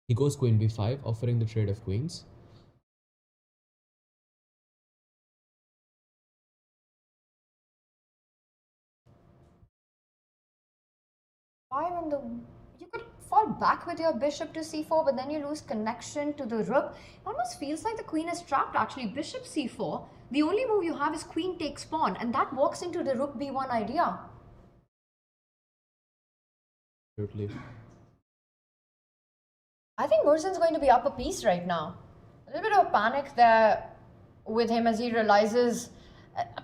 He goes queen b5, offering the trade of queens. You could fall back with your bishop to c4, but then you lose connection to the rook. It almost feels like the queen is trapped actually. Bishop c4, the only move you have is queen takes pawn, and that walks into the rook b1 idea. Absolutely. I think Murzin's going to be up a piece right now. A little bit of panic there with him as he realizes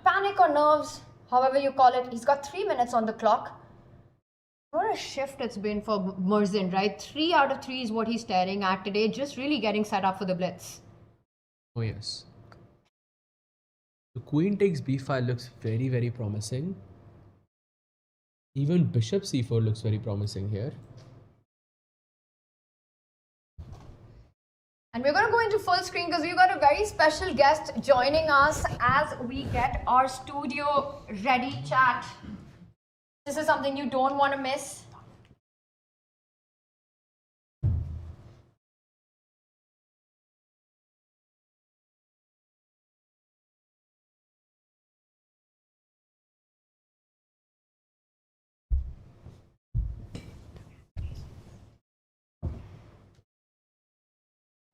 panic or nerves, however you call it. He's got 3 minutes on the clock. What a shift it's been for Murzin, right? 3 out of 3 is what he's staring at today, just really getting set up for the blitz. Oh yes. The queen takes b5 looks very, very promising. Even bishop c4 looks very promising here. And we're going to go into full screen because we've got a very special guest joining us as we get our studio ready chat. This is something you don't want to miss.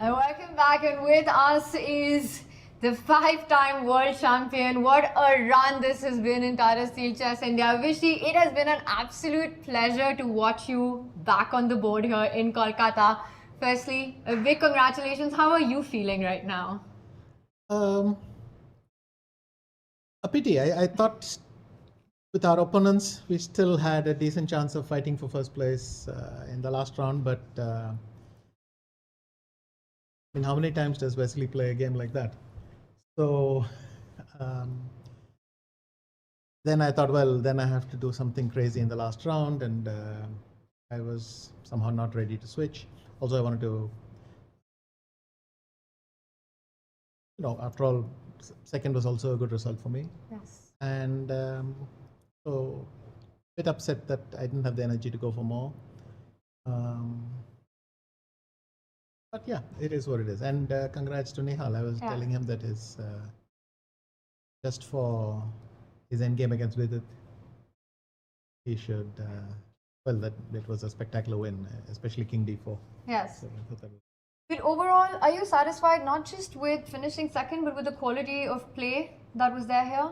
And welcome back, and with us is the 5-time world champion. What a run this has been in Tata Steel Chess India. Vishy, it has been an absolute pleasure to watch you back on the board here in Kolkata. Firstly, a big congratulations. How are you feeling right now? A pity. I thought with our opponents, we still had a decent chance of fighting for first place in the last round, but I mean, how many times does Wesley play a game like that? So then I thought, well, then I have to do something crazy in the last round, and I was somehow not ready to switch. Also, I wanted to, after all, second was also a good result for me. Yes. And so a bit upset that I didn't have the energy to go for more. But yeah, it is what it is. And congrats to Nihal. I was telling him that his just for his end game against Vidit, he should. Well, that it was a spectacular win, especially King D4. Yes. So I thought that was. But overall, are you satisfied not just with finishing second, but with the quality of play that was there here?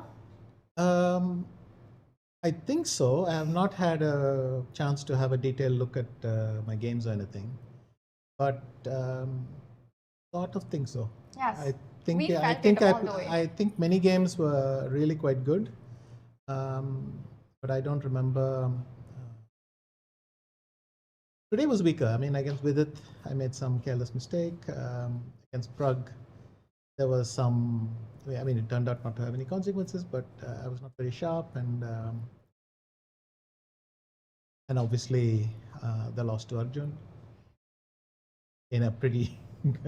I think so. I have not had a chance to have a detailed look at my games or anything, but sort of think so. Yes. I think We yeah, I felt think it all the way. I think many games were really quite good, but I don't remember. Today was weaker. I mean, against Vidit, I made some careless mistake. Against Pragg, there was some. I mean, it turned out not to have any consequences, but I was not very sharp, and obviously the loss to Arjun in a pretty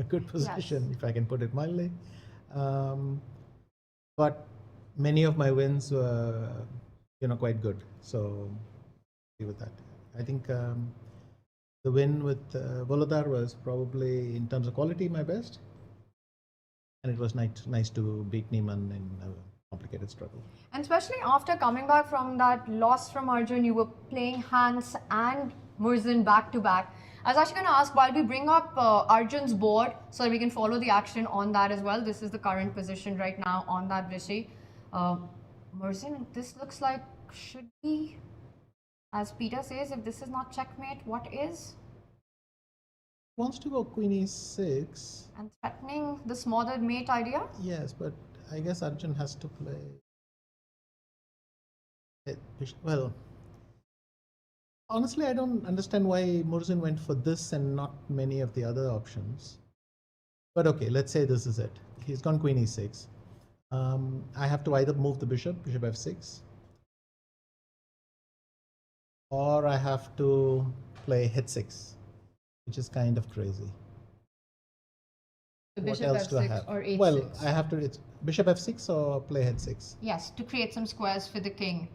good position, if I can put it mildly. But many of my wins were, quite good. So, agree with that. I think the win with Volodar was probably, in terms of quality, my best. And it was nice to beat Niemann in a complicated struggle. And especially after coming back from that loss from Arjun, you were playing Hans and Murzin back to back. I was actually going to ask, while we bring up Arjun's board so that we can follow the action on that as well. This is the current position right now on that Vishy. Murzin, this looks like should be, as Peter says, if this is not checkmate, what is? Wants to go Queen E6. And threatening the smothered mate idea? Yes, but I guess Arjun has to play. Well, honestly, I don't understand why Murzin went for this and not many of the other options. But okay, let's say this is it. He's gone Queen E6. I have to either move the bishop F6, or I have to play h6, which is kind of crazy. The What bishop else do I F6 have? or H6? Well, I have to. It's bishop F6 or play h6. Yes, to create some squares for the king.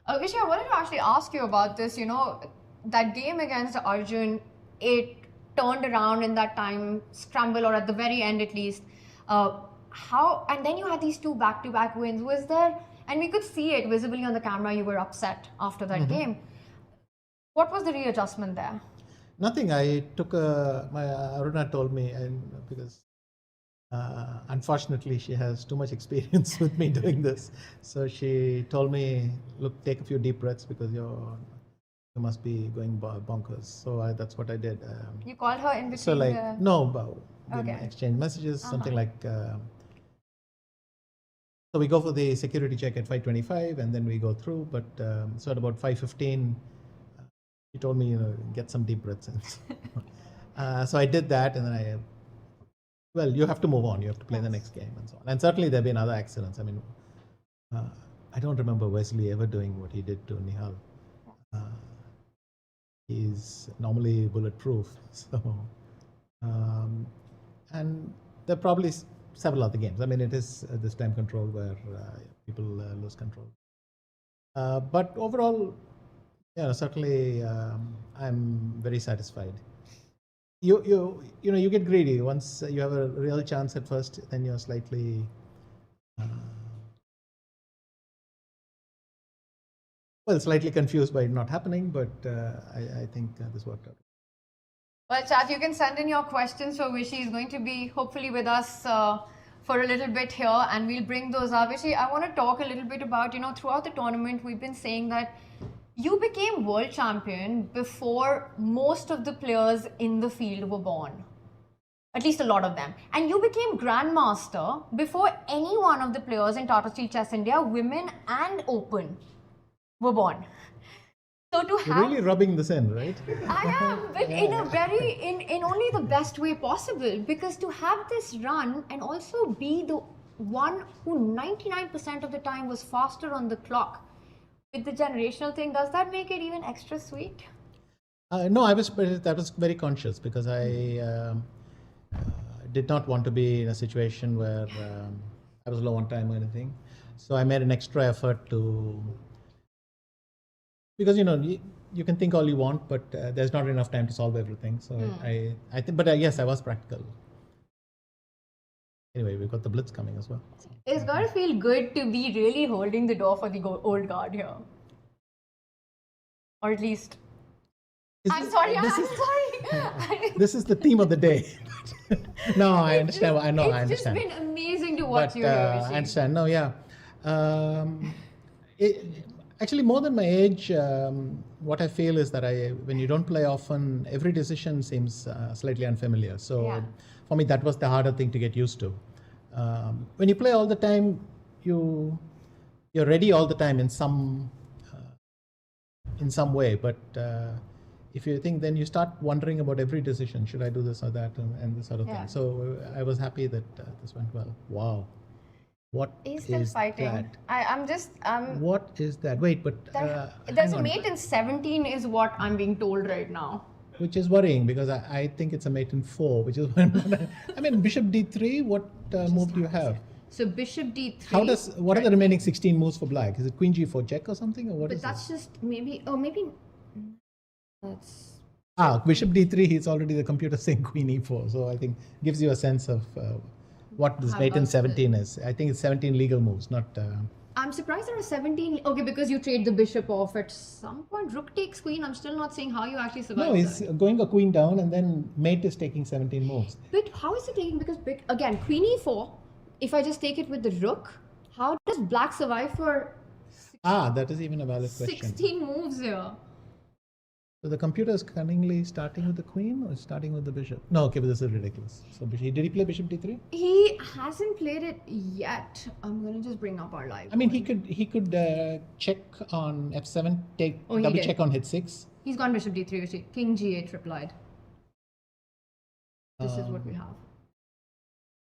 Vishy, I wanted to actually ask you about this. That game against Arjun, it turned around in that time scramble, or at the very end at least. And then you had these two back-to-back wins. Was there, and we could see it visibly on the camera, you were upset after that game. What was the readjustment there? Nothing. I took my Aruna told me, and because unfortunately she has too much experience with me doing this, so she told me, look, take a few deep breaths because you must be going bonkers. So that's what I did. You called her in between. So like no, we Okay. exchange messages, something like So we go for the security check at 5:25, and then we go through. But so at about 5:15, he told me, get some deep breaths in. So I did that, and then you have to move on. You have to play the next game and so on. And certainly there have been other accidents. I mean, I don't remember Wesley ever doing what he did to Nihal. He's normally bulletproof. So, and there are probably several other games. I mean, it is this time control where people lose control. But overall, certainly I'm very satisfied. You get greedy once you have a real chance at first, then you're slightly slightly confused by it not happening, but I think this worked out. Well, chat, you can send in your questions for Vishy. He's going to be hopefully with us for a little bit here, and we'll bring those up. Vishy, I want to talk a little bit about, throughout the tournament, we've been saying that you became world champion before most of the players in the field were born. At least a lot of them. And you became grandmaster before any one of the players in Tata Steel Chess India, women and open, were born. So to have... You're really rubbing this in, right? I am, but in a very, in only the best way possible, because to have this run and also be the one who 99% of the time was faster on the clock with the generational thing, does that make it even extra sweet? No, that was very conscious, because I did not want to be in a situation where I was low on time or anything. So I made an extra effort to, because you can think all you want, but there's not enough time to solve everything. So I think, but yes, I was practical. Anyway, we've got the blitz coming as well. It's got to feel good to be really holding the door for the old guard here. Or at least... I'm sorry. This is the theme of the day. No, I understand. I understand. It's just been amazing to watch you here. I understand. No, yeah. Actually, more than my age, what I feel is that when you don't play often, every decision seems slightly unfamiliar. So for me, that was the harder thing to get used to. When you play all the time, you're ready all the time in some way. But if you think, then you start wondering about every decision. Should I do this or that, and this sort of thing. So I was happy that this went well. Wow. What He's still is fighting. that? What is that? Wait, but there's a mate in 17 is what I'm being told right now. Which is worrying, because I think it's a mate in 4, which is I mean, bishop d3. What move do you have? So bishop d3. What are the remaining 16 moves for black? Is it queen g4 check or something, or what? But that's just maybe. That's. Bishop d3. He's already the computer saying queen e4. So I think gives you a sense of what this mate in 17 is. I think it's 17 legal moves, not. I'm surprised there are 17. Okay, because you trade the bishop off at some point. Rook takes queen. I'm still not seeing how you actually survive. No, he's going a queen down, and then mate is taking 17 moves. But how is it taking? Because again, queen e4. If I just take it with the rook, how does black survive for? That is even a valid question. 16 moves here. So the computer is cunningly starting with the queen or starting with the bishop? No, okay, but this is ridiculous. So did he play bishop d3? He hasn't played it yet. I'm going to just bring up our live. I mean, he could check on f7, double check on h6. He's gone bishop d3, which king g8 replied. This is what we have.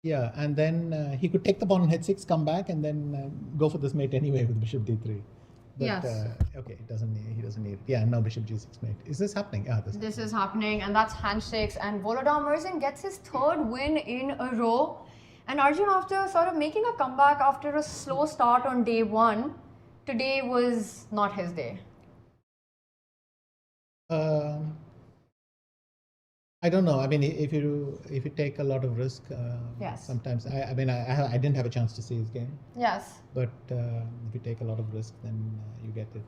Yeah, and then he could take the pawn on h6, come back, and then go for this mate anyway with bishop d3. But, yes. Okay, he doesn't need it. Yeah, no, bishop g6 mate. Is this happening? This is happening, and that's handshakes. And Volodar Murzin gets his 3rd win in a row. And Arjun, after sort of making a comeback after a slow start on day 1, today was not his day. I don't know. I mean, if you take a lot of risk, yes. Sometimes I didn't have a chance to see his game. Yes. But if you take a lot of risk, then you get it.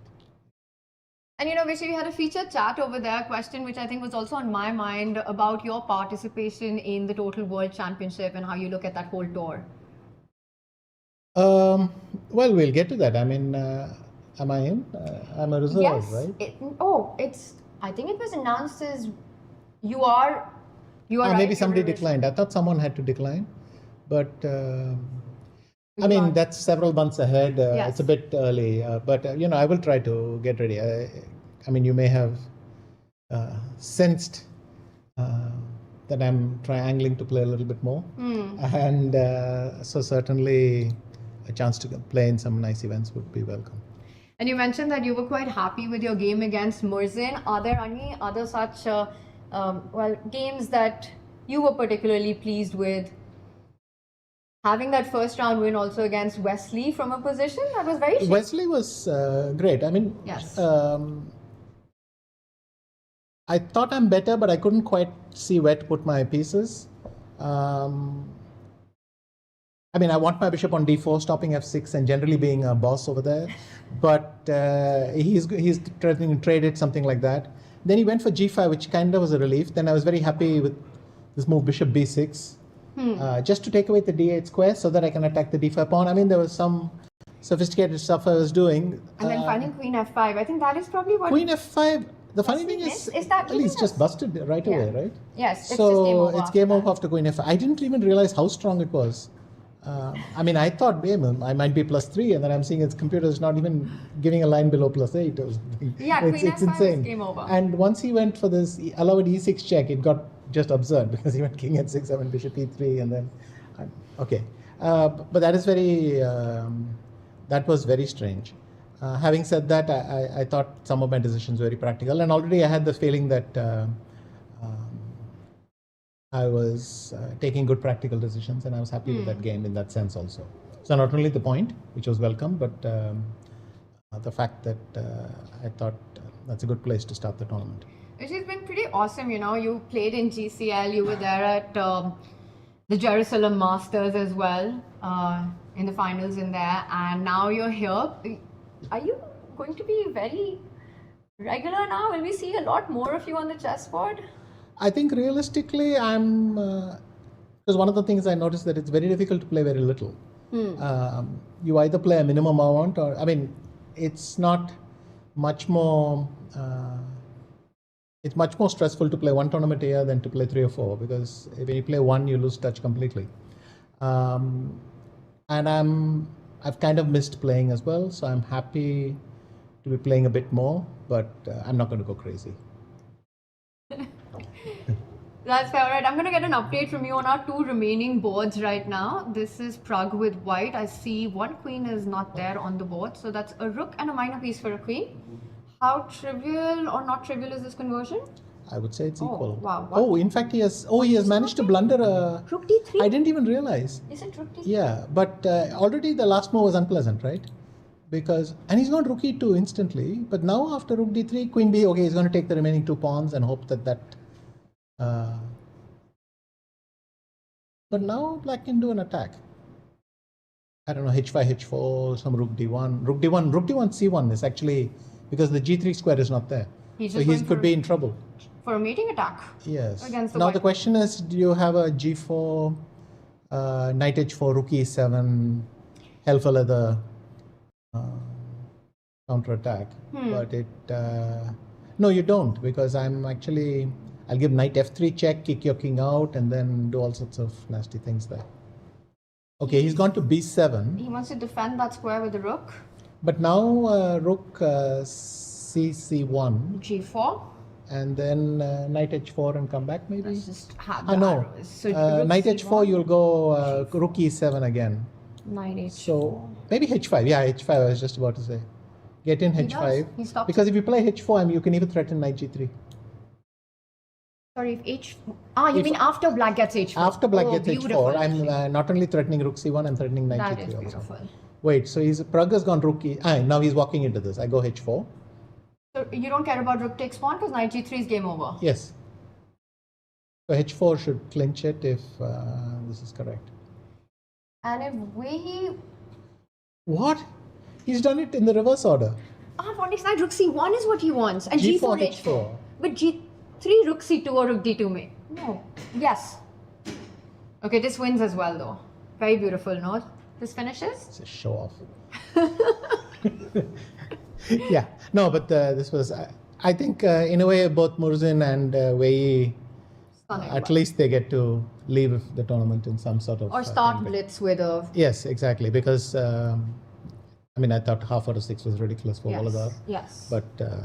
And Vishy, we had a featured chat over there, question which I think was also on my mind about your participation in the Total World Championship and how you look at that whole tour. Well, we'll get to that. I mean, am I in? I'm a reserve, yes. Right? I think it was announced as you are maybe somebody declined. I thought someone had to decline, but I mean, that's several months ahead. Yes. It's a bit early, but I will try to get ready. I mean, you may have sensed that I'm angling to play a little bit more, and so certainly a chance to play in some nice events would be welcome. And you mentioned that you were quite happy with your game against Murzin. Are there any other such games that you were particularly pleased with? Having that first round win also against Wesley from a position that was very Wesley was great. I mean, yes. I thought I'm better, but I couldn't quite see where to put my pieces. I mean, I want my bishop on d4, stopping f6, and generally being a boss over there. But he's threatening to trade it, something like that. Then he went for g5, which kind of was a relief. Then I was very happy with this move, bishop b6, just to take away the d8 square so that I can attack the d5 pawn. I mean, there was some sophisticated stuff I was doing. And then finding queen f5. I think that is probably what... Queen f5. The funny thing is that it's just busted right away, right? Yes, it's so just game over. It's game over after queen f5. I didn't even realize how strong it was. I mean, I thought I might be +3, and then I'm seeing its computer is not even giving a line below +8 or something. Yeah, it's queen f5 insane. is game over. And once he went for this allowed e6 check, it got just absurd because he went king h6, I went bishop e3, and then okay. But that is that was very strange. Having said that, I thought some of my decisions were very practical, and already I had the feeling that I was taking good practical decisions, and I was happy with that game in that sense also. So not only the point, which was welcome, but the fact that I thought that's a good place to start the tournament. Which has been pretty awesome, you played in GCL, you were there at the Jerusalem Masters as well, in the finals in there, and now you're here. Are you going to be very regular now? Will we see a lot more of you on the chessboard? I think realistically, I'm because one of the things I noticed that it's very difficult to play very little. You either play a minimum amount, or I mean, it's not much more. It's much more stressful to play one tournament a year than to play 3 or 4, because when you play one, you lose touch completely. And I've kind of missed playing as well, so I'm happy to be playing a bit more, but I'm not going to go crazy. That's fair. All right, I'm going to get an update from you on our 2 remaining boards right now. This is Pragg with white. I see one queen is not there on the board, so that's a rook and a minor piece for a queen. How trivial or not trivial is this conversion? I would say it's equal. Wow. Oh, in fact, he has managed to blunder a... Rook d3? I didn't even realize. Is it rook d3? Yeah, but already the last move was unpleasant, right? And he's gone rook e2 instantly, but now after rook d3, queen b, okay, he's going to take the remaining 2 pawns and hope that but now black can do an attack. I don't know, h5, h4, some rook d1. Rook d1 c1 is actually, because the g3 square is not there. So he could be in trouble. For a mating attack? Yes. Against the now white. The question is, do you have a g4, knight h4, rook e7, hell for leather counter attack? But no, you don't, because I'll give knight f3 check, kick your king out, and then do all sorts of nasty things there. Okay, he's gone to b7. He wants to defend that square with the rook. But now rook c1. g4. And then knight h4 and come back maybe? Let's just have the no. arrows. So knight h4, you'll go rook e7 again. Knight h4. So maybe h5. Yeah, h5 I was just about to say. Get in h5. He stops. Because if you play h4, you can even threaten knight g3. Sorry, if you mean after black gets h4? After black gets beautiful. h4, I'm not only threatening rook c1, I'm threatening knight That g3 is also. beautiful. Wait, so Pragg has gone rook e... now he's walking into this. I go h4. So you don't care about rook takes pawn because knight g3 is game over? Yes. So h4 should clinch it if this is correct. And if we... What? He's done it in the reverse order. Ponti's knight rook c1 is what he wants. And G4, g4 h4. But g3 rook c2 or rook d2 may. No. Yes. Okay, this wins as well though. Very beautiful, no? This finishes? It's a show off. Yeah. No, but this was... I think in a way both Murzin and Wei Yi at least they get to leave the tournament in some sort of... Or start campaign. blitz with a... Yes, exactly. Because, I thought half out of 6 was ridiculous for Volodar. Yes. But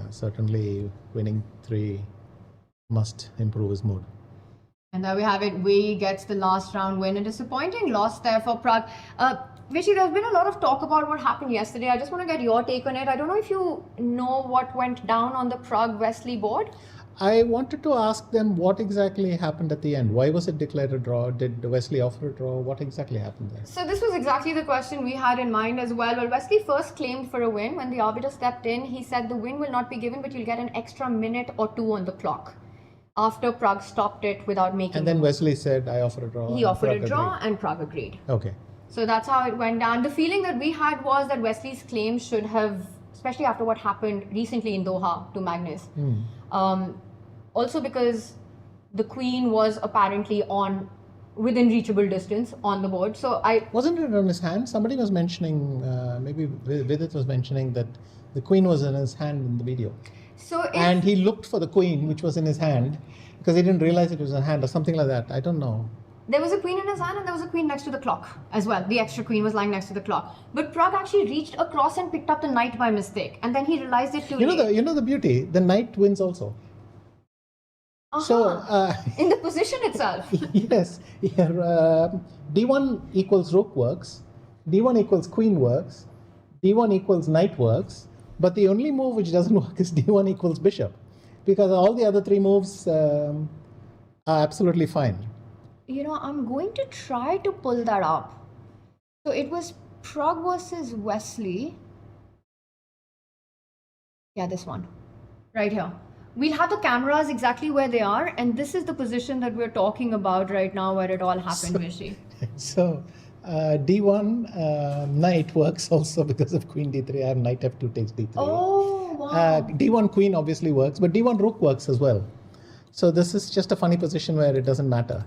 certainly winning 3 must improve his mood. And there we have it. Wei Yi gets the last round win. A disappointing loss there for Pragg. Vishy, there's been a lot of talk about what happened yesterday. I just want to get your take on it. I don't know if you know what went down on the Pragg-Wesley board. I wanted to ask them what exactly happened at the end. Why was it declared a draw? Did Wesley offer a draw? What exactly happened there? So this was exactly the question we had in mind as well. Well, Wesley first claimed for a win. When the arbiter stepped in, he said the win will not be given, but you'll get an extra minute or 2 on the clock. After Pragg stopped it without making... And then Wesley said, I offer a draw. He offered a draw agreed. and Pragg agreed. Okay. So that's how it went down. The feeling that we had was that Wesley's claim should have, especially after what happened recently in Doha to Magnus. Also because the Queen was apparently within reachable distance on the board. So Wasn't it on his hand? Somebody was mentioning, maybe Vidit was mentioning that the Queen was in his hand in the video. And he looked for the Queen, which was in his hand, because he didn't realize it was in hand or something like that. I don't know. There was a queen in his hand and there was a queen next to the clock as well. The extra queen was lying next to the clock. But Pragg actually reached across and picked up the knight by mistake. And then he realized it too late. You know the beauty? The knight wins also. So in the position itself. Yes. D1 equals rook works. D1 equals queen works. D1 equals knight works. But the only move which doesn't work is D1 equals bishop. Because all the other 3 moves are absolutely fine. I'm going to try to pull that up. So it was Pragg versus Wesley. Yeah, this one. Right here. We'll have the cameras exactly where they are. And this is the position that we're talking about right now where it all happened, Vishy. So D1 knight works also because of queen D3. I have knight F2 takes D3. Oh, wow. D1 queen obviously works, but D1 rook works as well. So this is just a funny position where it doesn't matter.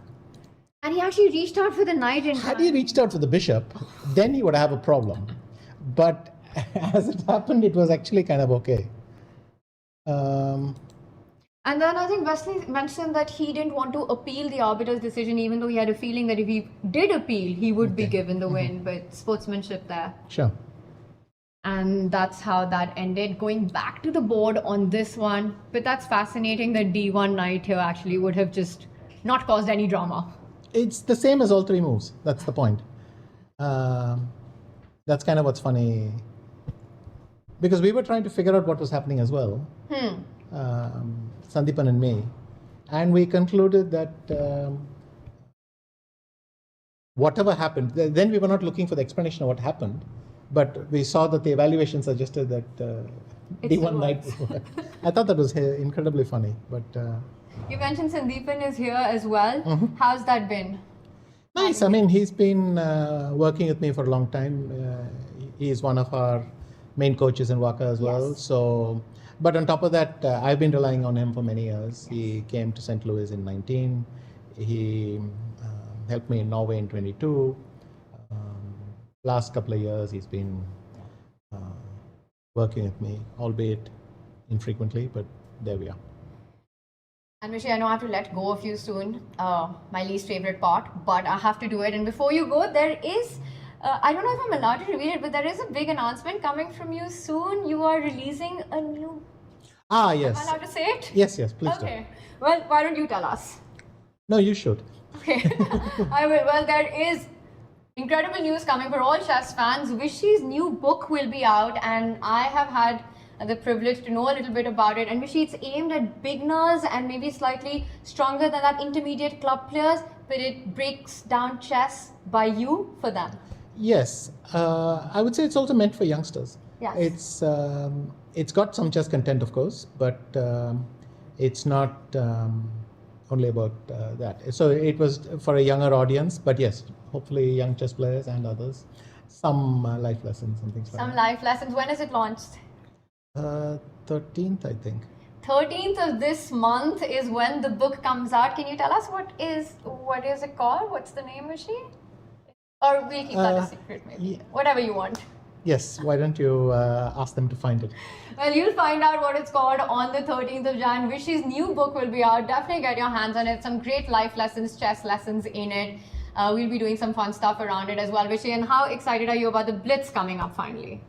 And he actually reached out for the knight in Had he reached out for the bishop, then he would have a problem. But as it happened, it was actually kind of okay. And then I think Wesley mentioned that he didn't want to appeal the arbiter's decision, even though he had a feeling that if he did appeal, he would be given the win. But sportsmanship there. Sure. And that's how that ended. Going back to the board on this one. But that's fascinating that D1 knight here actually would have just not caused any drama. It's the same as all 3 moves. That's the point. That's kind of what's funny. Because we were trying to figure out what was happening as well. Sandeepan and me. And we concluded that whatever happened, then we were not looking for the explanation of what happened. But we saw that the evaluation suggested that D1 knight. I thought that was incredibly funny. But you mentioned Sandeepan is here as well. How's that been? Nice. I mean, he's been working with me for a long time. He's one of our main coaches in WACA as well. Yes. So, but on top of that, I've been relying on him for many years. He came to St. Louis in 19. He helped me in Norway in 22. Last couple of years, he's been working with me, albeit infrequently, but there we are. And Vishy, I know I have to let go of you soon, my least favorite part, but I have to do it. And before you go, there is, I don't know if I'm allowed to reveal it, but there is a big announcement coming from you soon. You are releasing a new... Yes. Am I allowed to say it? Yes, please do. Okay. Well, why don't you tell us? No, you should. Okay. I will. Well, there is incredible news coming for all chess fans. Vishy's new book will be out, and I have had the privilege to know a little bit about it. And Vishy, it's aimed at beginners and maybe slightly stronger than that intermediate club players, but it breaks down chess by you for them. Yes, I would say it's also meant for youngsters. Yes. It's got some chess content, of course, but it's not only about that. So it was for a younger audience, but yes, hopefully young chess players and others, some life lessons and things like that. Some life lessons. When is it launched? 13th, I think. 13th of this month is when the book comes out. Can you tell us what is it called? What's the name, Vishy? Or we'll keep that a secret, maybe. Yeah. Whatever you want. Yes, why don't you ask them to find it? Well, you'll find out what it's called on the 13th of Jan. Vishy's new book will be out. Definitely get your hands on it. Some great life lessons, chess lessons in it. We'll be doing some fun stuff around it as well. Vishy, and how excited are you about the Blitz coming up finally?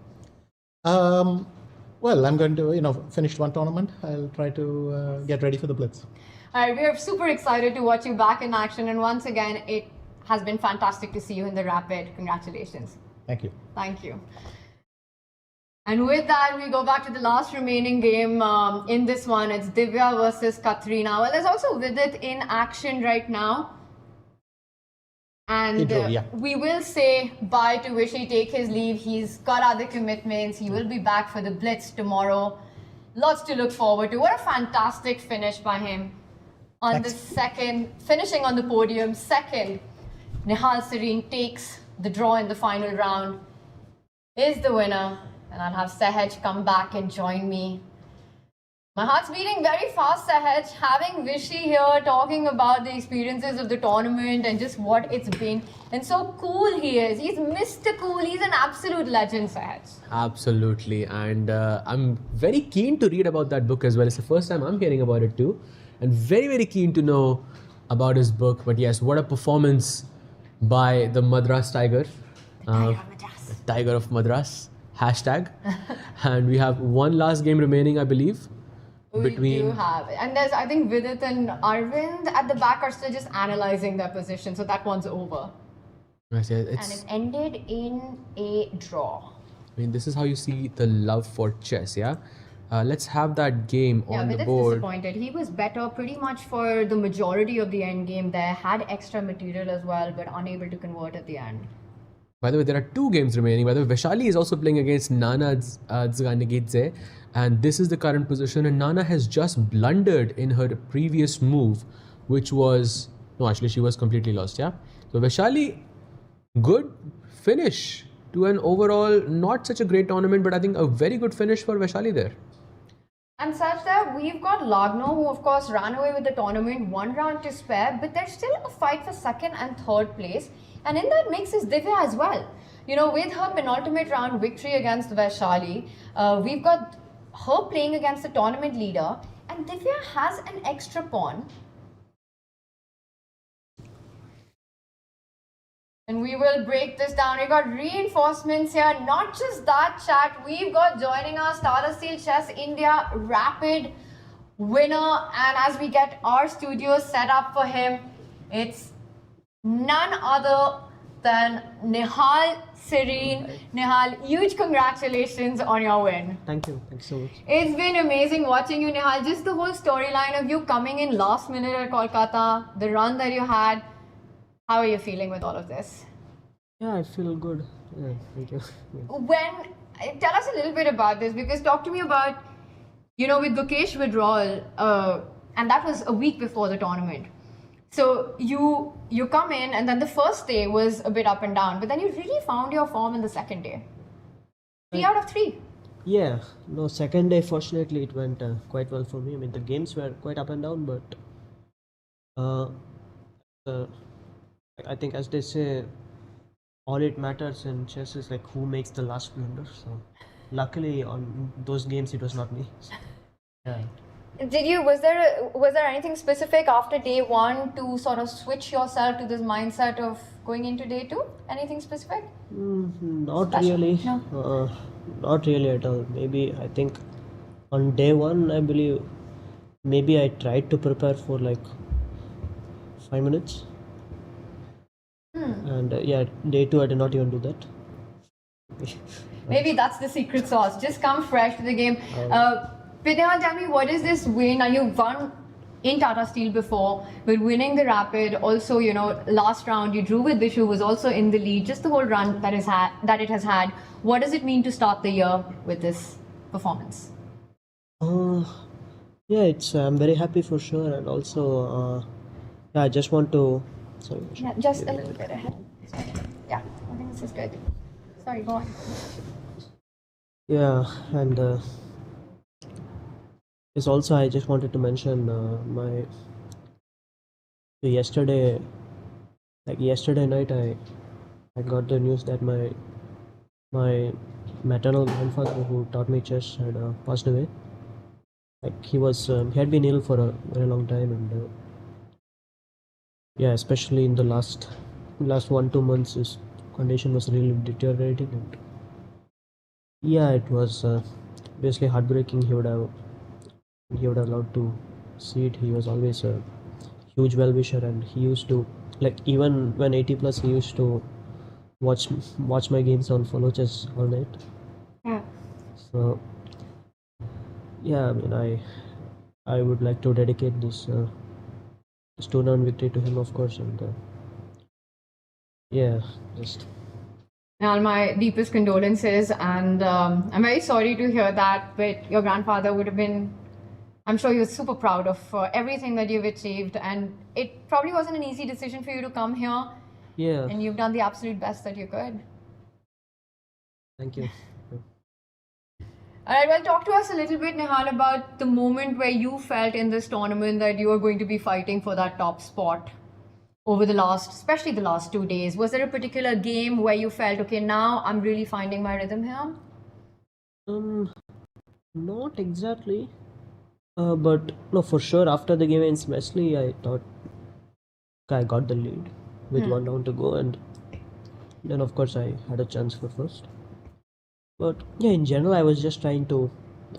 Well, I'm going to, finish one tournament. I'll try to get ready for the Blitz. All right, we are super excited to watch you back in action. And once again, it has been fantastic to see you in the Rapid. Congratulations. Thank you. Thank you. And with that, we go back to the last remaining game in this one. It's Divya versus Kateryna. Well, there's also Vidit in action right now. And we will say bye to Vishy, take his leave. He's got other commitments. He will be back for the Blitz tomorrow. Lots to look forward to. What a fantastic finish by him on the second, finishing on the podium. Second, Nihal Sarin takes the draw in the final round, is the winner. And I'll have Sahaj come back and join me. My heart's beating very fast, Sahaj. Having Vishy here talking about the experiences of the tournament and just what it's been. And so cool he is. He's Mr. Cool. He's an absolute legend, Sahaj. Absolutely. And I'm very keen to read about that book as well. It's the first time I'm hearing about it too. And very, very keen to know about his book. But yes, what a performance by the Madras Tiger. Tiger of Madras. Hashtag. And we have one last game remaining, I believe. We do have it. And there's, I think, Vidit and Arvind at the back are still just analyzing their position. So that one's over. And it ended in a draw. I mean, this is how you see the love for chess, yeah? Let's have that game on the Vidit's board. Disappointed. He was better pretty much for the majority of the end game there. Had extra material as well, but unable to convert at the end. By the way, there are two games remaining. By the way, Vaishali is also playing against Nana Dzagnidze, and this is the current position. And Nana has just blundered in her previous move, which was... No, actually, she was completely lost, yeah? So Vaishali, good finish to an overall not such a great tournament, but I think a very good finish for Vaishali there. And such that we've got Lagno, who of course ran away with the tournament, 1 round to spare, but there's still a fight for second and third place. And in that mix is Divya as well. You know, with her penultimate round victory against Vaishali, we've got her playing against the tournament leader, and Divya has an extra pawn. And we will break this down. We've got reinforcements here. Not just that, chat. We've got joining us Tata Steel Chess India Rapid winner. And as we get our studios set up for him, it's none other than Nihal Sarin. Nihal, huge congratulations on your win. Thank you so much. It's been amazing watching you, Nihal. Just the whole storyline of you coming in last minute at Kolkata, the run that you had. How are you feeling with all of this? Yeah, I feel good. Yeah, thank you. Tell us a little bit about this, because talk to me about, you know, with Gukesh withdrawal, and that was a week before the tournament. So you come in, and then the first day was a bit up and down, but then you really found your form in the second day. 3 out of 3. Yeah, no, second day fortunately it went quite well for me. I mean, the games were quite up and down, but I think, as they say, all it matters in chess is like who makes the last blunder. So luckily on those games it was not me. Yeah. Was there anything specific after day 1 to sort of switch yourself to this mindset of going into day 2? Anything specific? Not really. No. Not really at all. Maybe I think on day 1 I believe maybe I tried to prepare for like 5 minutes. And yeah, day 2 I did not even do that. Maybe that's the secret sauce. Just come fresh to the game. Vidya, tell me, what is this win? Now, you've won in Tata Steel before, but winning the Rapid, also, you know, last round you drew with Vishy, who was also in the lead. Just the whole run that it has had. What does it mean to start the year with this performance? Yeah, I'm very happy for sure, and also yeah, I just want to. Sorry. Yeah, just a little bit ahead. Sorry. Yeah, I think this is good. Sorry, go on. Yeah, and yes, also I just wanted to mention yesterday night I got the news that my maternal grandfather who taught me chess had passed away. Like he had been ill for a very long time, and yeah, especially in the last 1-2 months, his condition was really deteriorating, and yeah, it was basically heartbreaking. He would have loved to see it. He was always a huge well-wisher, and he used to, like, even when 80 plus, he used to watch my games on Follow Chess all night. Yeah. So yeah, I mean, I would like to dedicate this tournament victory to him, of course, and yeah, just Now, my deepest condolences, and I'm very sorry to hear that. But your grandfather would have been, I'm sure he was super proud of everything that you've achieved, and it probably wasn't an easy decision for you to come here, yeah. and you've done the absolute best that you could. Thank you. All right, well, talk to us a little bit, Nihal, about the moment where you felt in this tournament that you were going to be fighting for that top spot over especially the last 2 days. Was there a particular game where you felt, okay, now I'm really finding my rhythm here? Not exactly. But no, for sure, after the game against Wesley, I thought I got the lead with 1 round to go, and then of course I had a chance for first. But yeah, in general, I was just trying to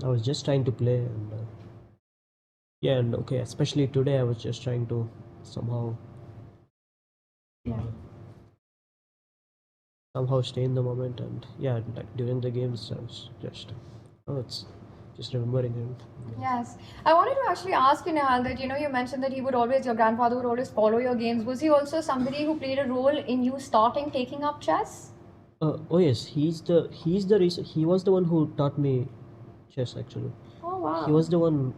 play, and yeah, and okay, especially today, I was just trying to somehow stay in the moment, and yeah, like during the games, I was it's just remembering him. Yes. I wanted to actually ask you, Nihal, that you mentioned that your grandfather would always follow your games. Was he also somebody who played a role in you taking up chess? Oh yes, he's the reason. He was the one who taught me chess, actually. Oh wow. He was the one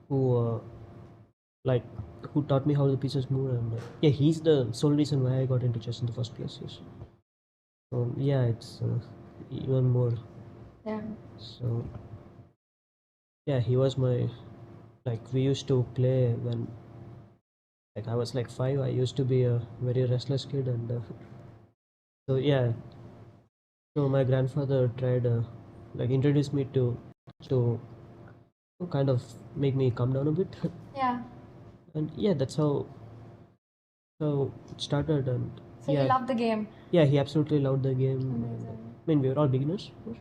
who who taught me how the pieces move, and yeah, he's the sole reason why I got into chess in the first place. Yes. So yeah, it's even more. Yeah. So yeah, he was my, we used to play when I was 5. I used to be a very restless kid, and so yeah. So my grandfather tried introduced me to kind of make me calm down a bit. Yeah. And yeah, that's how it started. And So yeah, you loved the game. yeah, he absolutely loved the game. And, Amazing. I mean, we were all beginners, of course,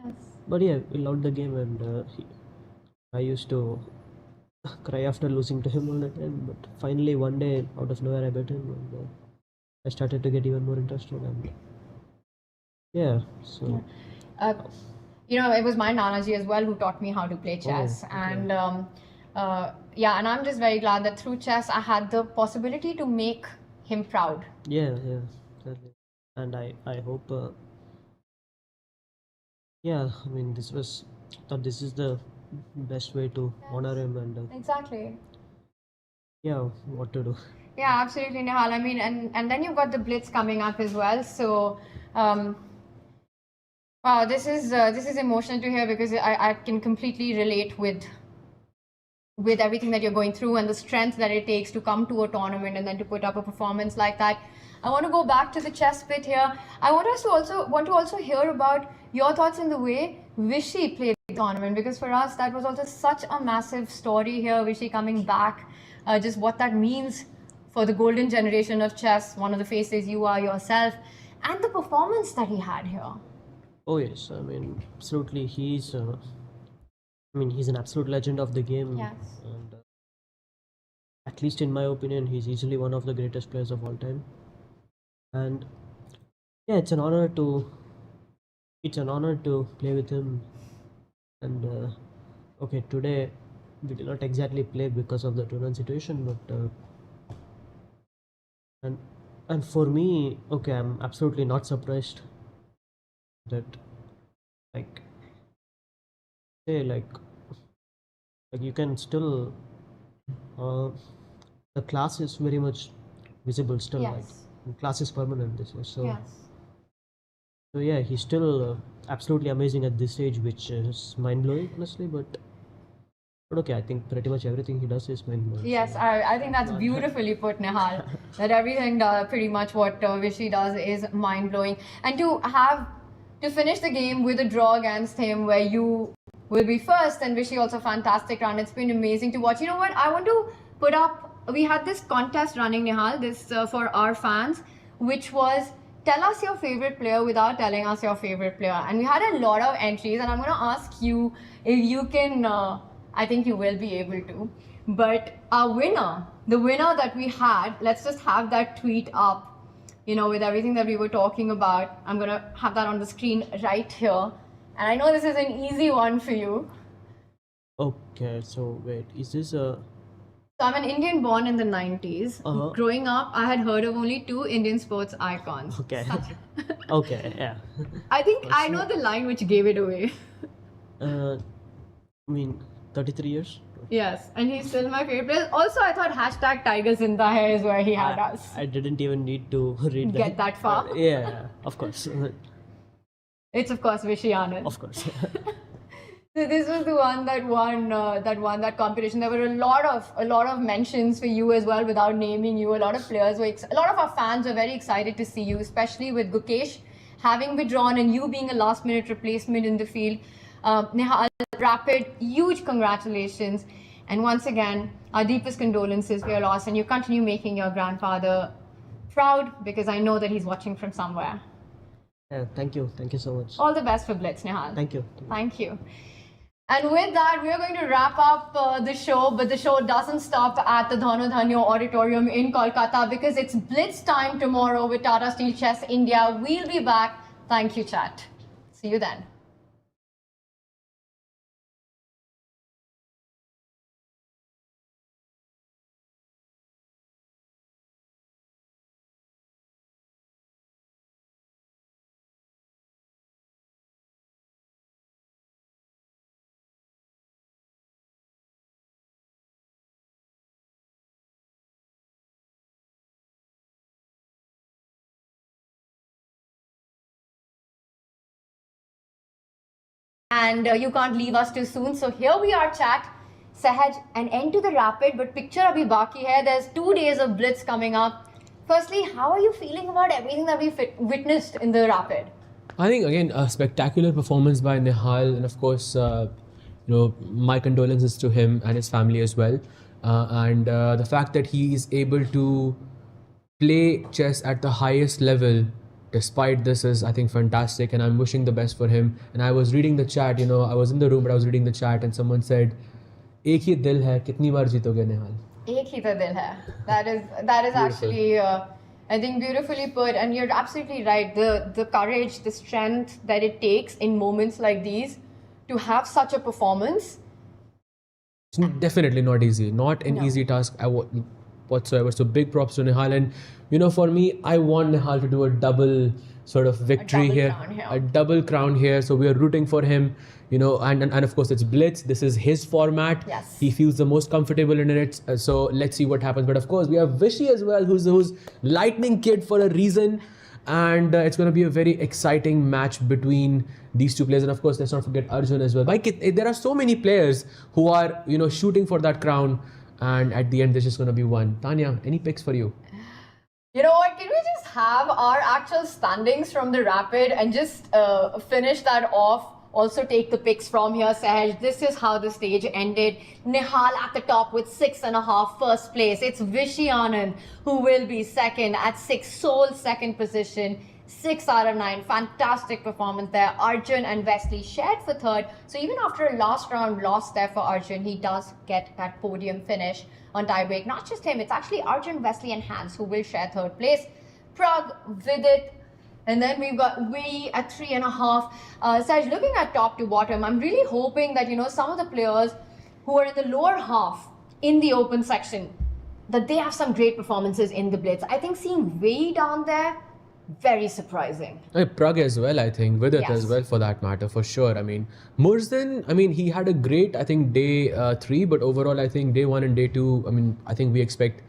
Yes. but yeah, we loved the game, and I used to cry after losing to him all the time. But finally, one day, out of nowhere, I bet him, and I started to get even more interested. And yeah, so It was my Nanaji as well who taught me how to play chess. okay. And and I'm just very glad that through chess I had the possibility to make him proud. yeah, exactly. And I hope yeah, I mean, this is the best way to honor him, and Exactly. yeah, what to do. Yeah, absolutely, Nihal. I mean, and then you've got the blitz coming up as well. So, wow, this is emotional to hear, because I can completely relate with everything that you're going through and the strength that it takes to come to a tournament and then to put up a performance like that. I want to go back to the chess bit here. I want to also hear about your thoughts in the way Vishy played the tournament, because for us that was also such a massive story here. Vishy coming back, just what that means for the golden generation of chess, one of the faces you are yourself, and the performance that he had here. Oh yes, I mean, absolutely, he's an absolute legend of the game. Yes. And at least in my opinion, he's easily one of the greatest players of all time. And yeah, it's an honor to play with him. And okay, today we did not exactly play because of the tournament situation, but and for me, okay, I'm absolutely not surprised that say you can still the class is very much visible still. Yes. Class is permanent this year, so Yes. so yeah, he's still absolutely amazing at this age, which is mind-blowing, honestly. But okay, I think pretty much everything he does is mind-blowing. Yes, I think that's beautifully put, Nihal. That everything pretty much what Vishy does is mind-blowing. And to have to finish the game with a draw against him where you will be first, and Vishy also fantastic run. It's been amazing to watch. You know what? I want to put up, we had this contest running, Nihal, this for our fans, which was tell us your favorite player without telling us your favorite player. And we had a lot of entries, and I'm going to ask you if you can, I think you will be able to. But our winner, the winner that we had, let's just have that tweet up, you know, with everything that we were talking about. I'm going to have that on the screen right here. And I know this is an easy one for you. Okay, so wait, is this a... So I'm an Indian born in the 90s. Uh-huh. Growing up, I had heard of only 2 Indian sports icons. Okay. Okay, yeah. I think I know the line which gave it away. I mean, 33 years? Yes, and he's still my favorite player. Also, I thought hashtag Tiger Zinda Hai is where he had us. I didn't even need to read Get that far? Yeah, of course. It's of course Vishy Anand. Of course. So this was the one that won that competition. There were a lot of mentions for you as well without naming you. A lot of players were a lot of our fans were very excited to see you, especially with Gukesh having withdrawn and you being a last minute replacement in the field. Nihal, Rapid, huge congratulations, and once again our deepest condolences for your loss, and you continue making your grandfather proud, because I know that he's watching from somewhere. Yeah, thank you so much. All the best for Blitz, Nihal. Thank you. Thank you. And with that, we are going to wrap up the show, but the show doesn't stop at the Dhanodhanyo Auditorium in Kolkata, because it's Blitz time tomorrow with Tata Steel Chess India. We'll be back. Thank you, chat. See you then. And you can't leave us too soon. So here we are, chat. Sahaj, an end to the Rapid, but picture abhi baki hai. There's 2 days of Blitz coming up. Firstly, how are you feeling about everything that we've witnessed in the Rapid? I think again a spectacular performance by Nihal, and of course, my condolences to him and his family as well. And the fact that he is able to play chess at the highest level despite this is, I think, fantastic, and I'm wishing the best for him. And I was reading the chat, I was in the room, but I was reading the chat, and someone said, "Ek hi dil hai, kitni baar jeetoge Nihal?" Ek hi to dil hai. That is actually, I think, beautifully put. And you're absolutely right. The courage, the strength that it takes in moments like these to have such a performance. It's definitely not easy. Not an easy task whatsoever. So big props to Nihal. And for me, I want Nihal to do a double sort of victory here, a double crown here. So we are rooting for him. And of course it's Blitz. This is his format. Yes. He feels the most comfortable in it. So let's see what happens. But of course we have Vishy as well, who's lightning kid for a reason. And it's going to be a very exciting match between these two players. And of course, let's not forget Arjun as well. There are so many players who are, shooting for that crown. And at the end, there's just going to be one. Tanya, any picks for you? You know what? Can we just have our actual standings from the Rapid and just finish that off? Also take the picks from here, Sahaj. This is how the stage ended. Nihal at the top with 6.5 first place. It's Vishy Anand who will be second at 6, sole second position. 6 out of 9. Fantastic performance there. Arjun and Wesley shared for third. So even after a last round loss there for Arjun, he does get that podium finish on tiebreak. Not just him, it's actually Arjun, Wesley and Hans who will share third place. Pragg, Vidit, and then we've got Wei Yi at 3.5. Saj, looking at top to bottom, I'm really hoping that, some of the players who are in the lower half in the open section, that they have some great performances in the Blitz. I think seeing Wei Yi down there, very surprising. Pragg as well, I think. Vidit Yes. as well, for that matter, for sure. Murzin, he had a great, I think, day 3, but overall, I think day 1 and day 2, I think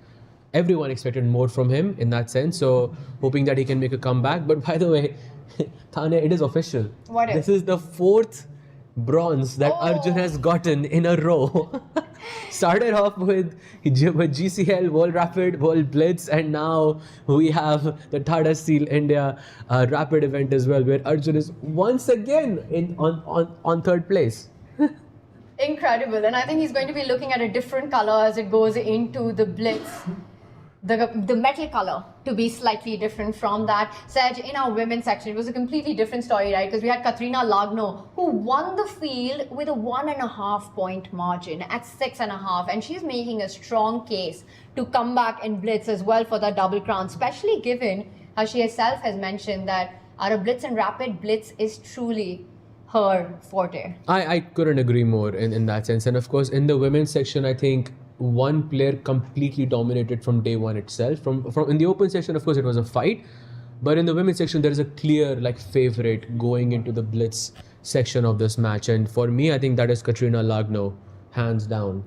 everyone expected more from him in that sense. So, hoping that he can make a comeback. But by the way, Tanya, it is official. What is? This is the 4th bronze that Arjun has gotten in a row. started off with GCL, World Rapid, World Blitz, and now we have the Tata Steel India Rapid event as well, where Arjun is once again on third place. Incredible. And I think he's going to be looking at a different color as it goes into the blitz. The metal color to be slightly different from that. Saj, in our women's section, it was a completely different story, right? Because we had Kateryna Lagno, who won the field with a 1.5 point margin at 6.5. And she's making a strong case to come back and blitz as well for that double crown, especially given how she herself has mentioned that out of blitz and rapid, blitz is truly her forte. I couldn't agree more in that sense. And of course, in the women's section, I think one player completely dominated from day one itself. From in the open section, of course, it was a fight, but in the women's section, there is a clear favorite going into the blitz section of this match. And for me, I think that is Kateryna Lagno, hands down.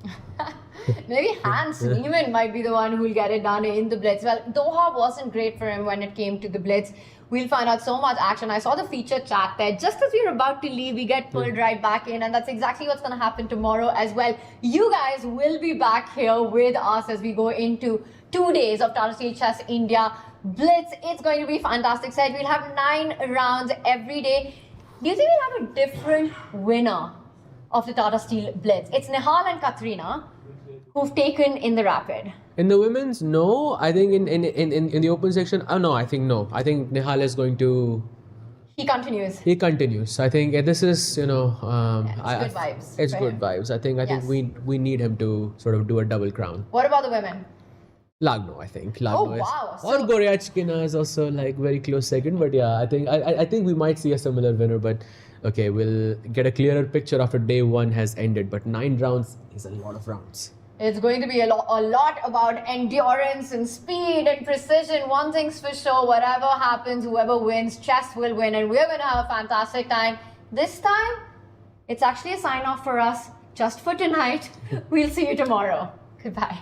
Maybe Hans Niemann might be the one who will get it done in the blitz. Well, Doha wasn't great for him when it came to the blitz. We'll find out so much action. I saw the feature chat there. Just as we were about to leave, we get pulled right back in, and that's exactly what's going to happen tomorrow as well. You guys will be back here with us as we go into 2 days of Tata Steel Chess India Blitz. It's going to be fantastic. Said we'll have 9 rounds every day. Do you think we'll have a different winner of the Tata Steel Blitz? It's Nihal and Kateryna who've taken in the rapid. In the women's, no. I think in the open section, no. I think no. I think Nihal is going to. He continues. He continues. I think this is it's good vibes. It's for good him. vibes. I think Yes. we need him to sort of do a double crown. What about the women? Lagno, I think. Lagno Oh, is. wow. Or So- Goryachkina is also very close second. But yeah, I think we might see a similar winner. But okay, we'll get a clearer picture after day 1 has ended. But 9 rounds is a lot of rounds. It's going to be a lot about endurance and speed and precision. One thing's for sure, whatever happens, whoever wins, chess will win, and we're going to have a fantastic time. This time, it's actually a sign-off for us just for tonight. We'll see you tomorrow. Goodbye.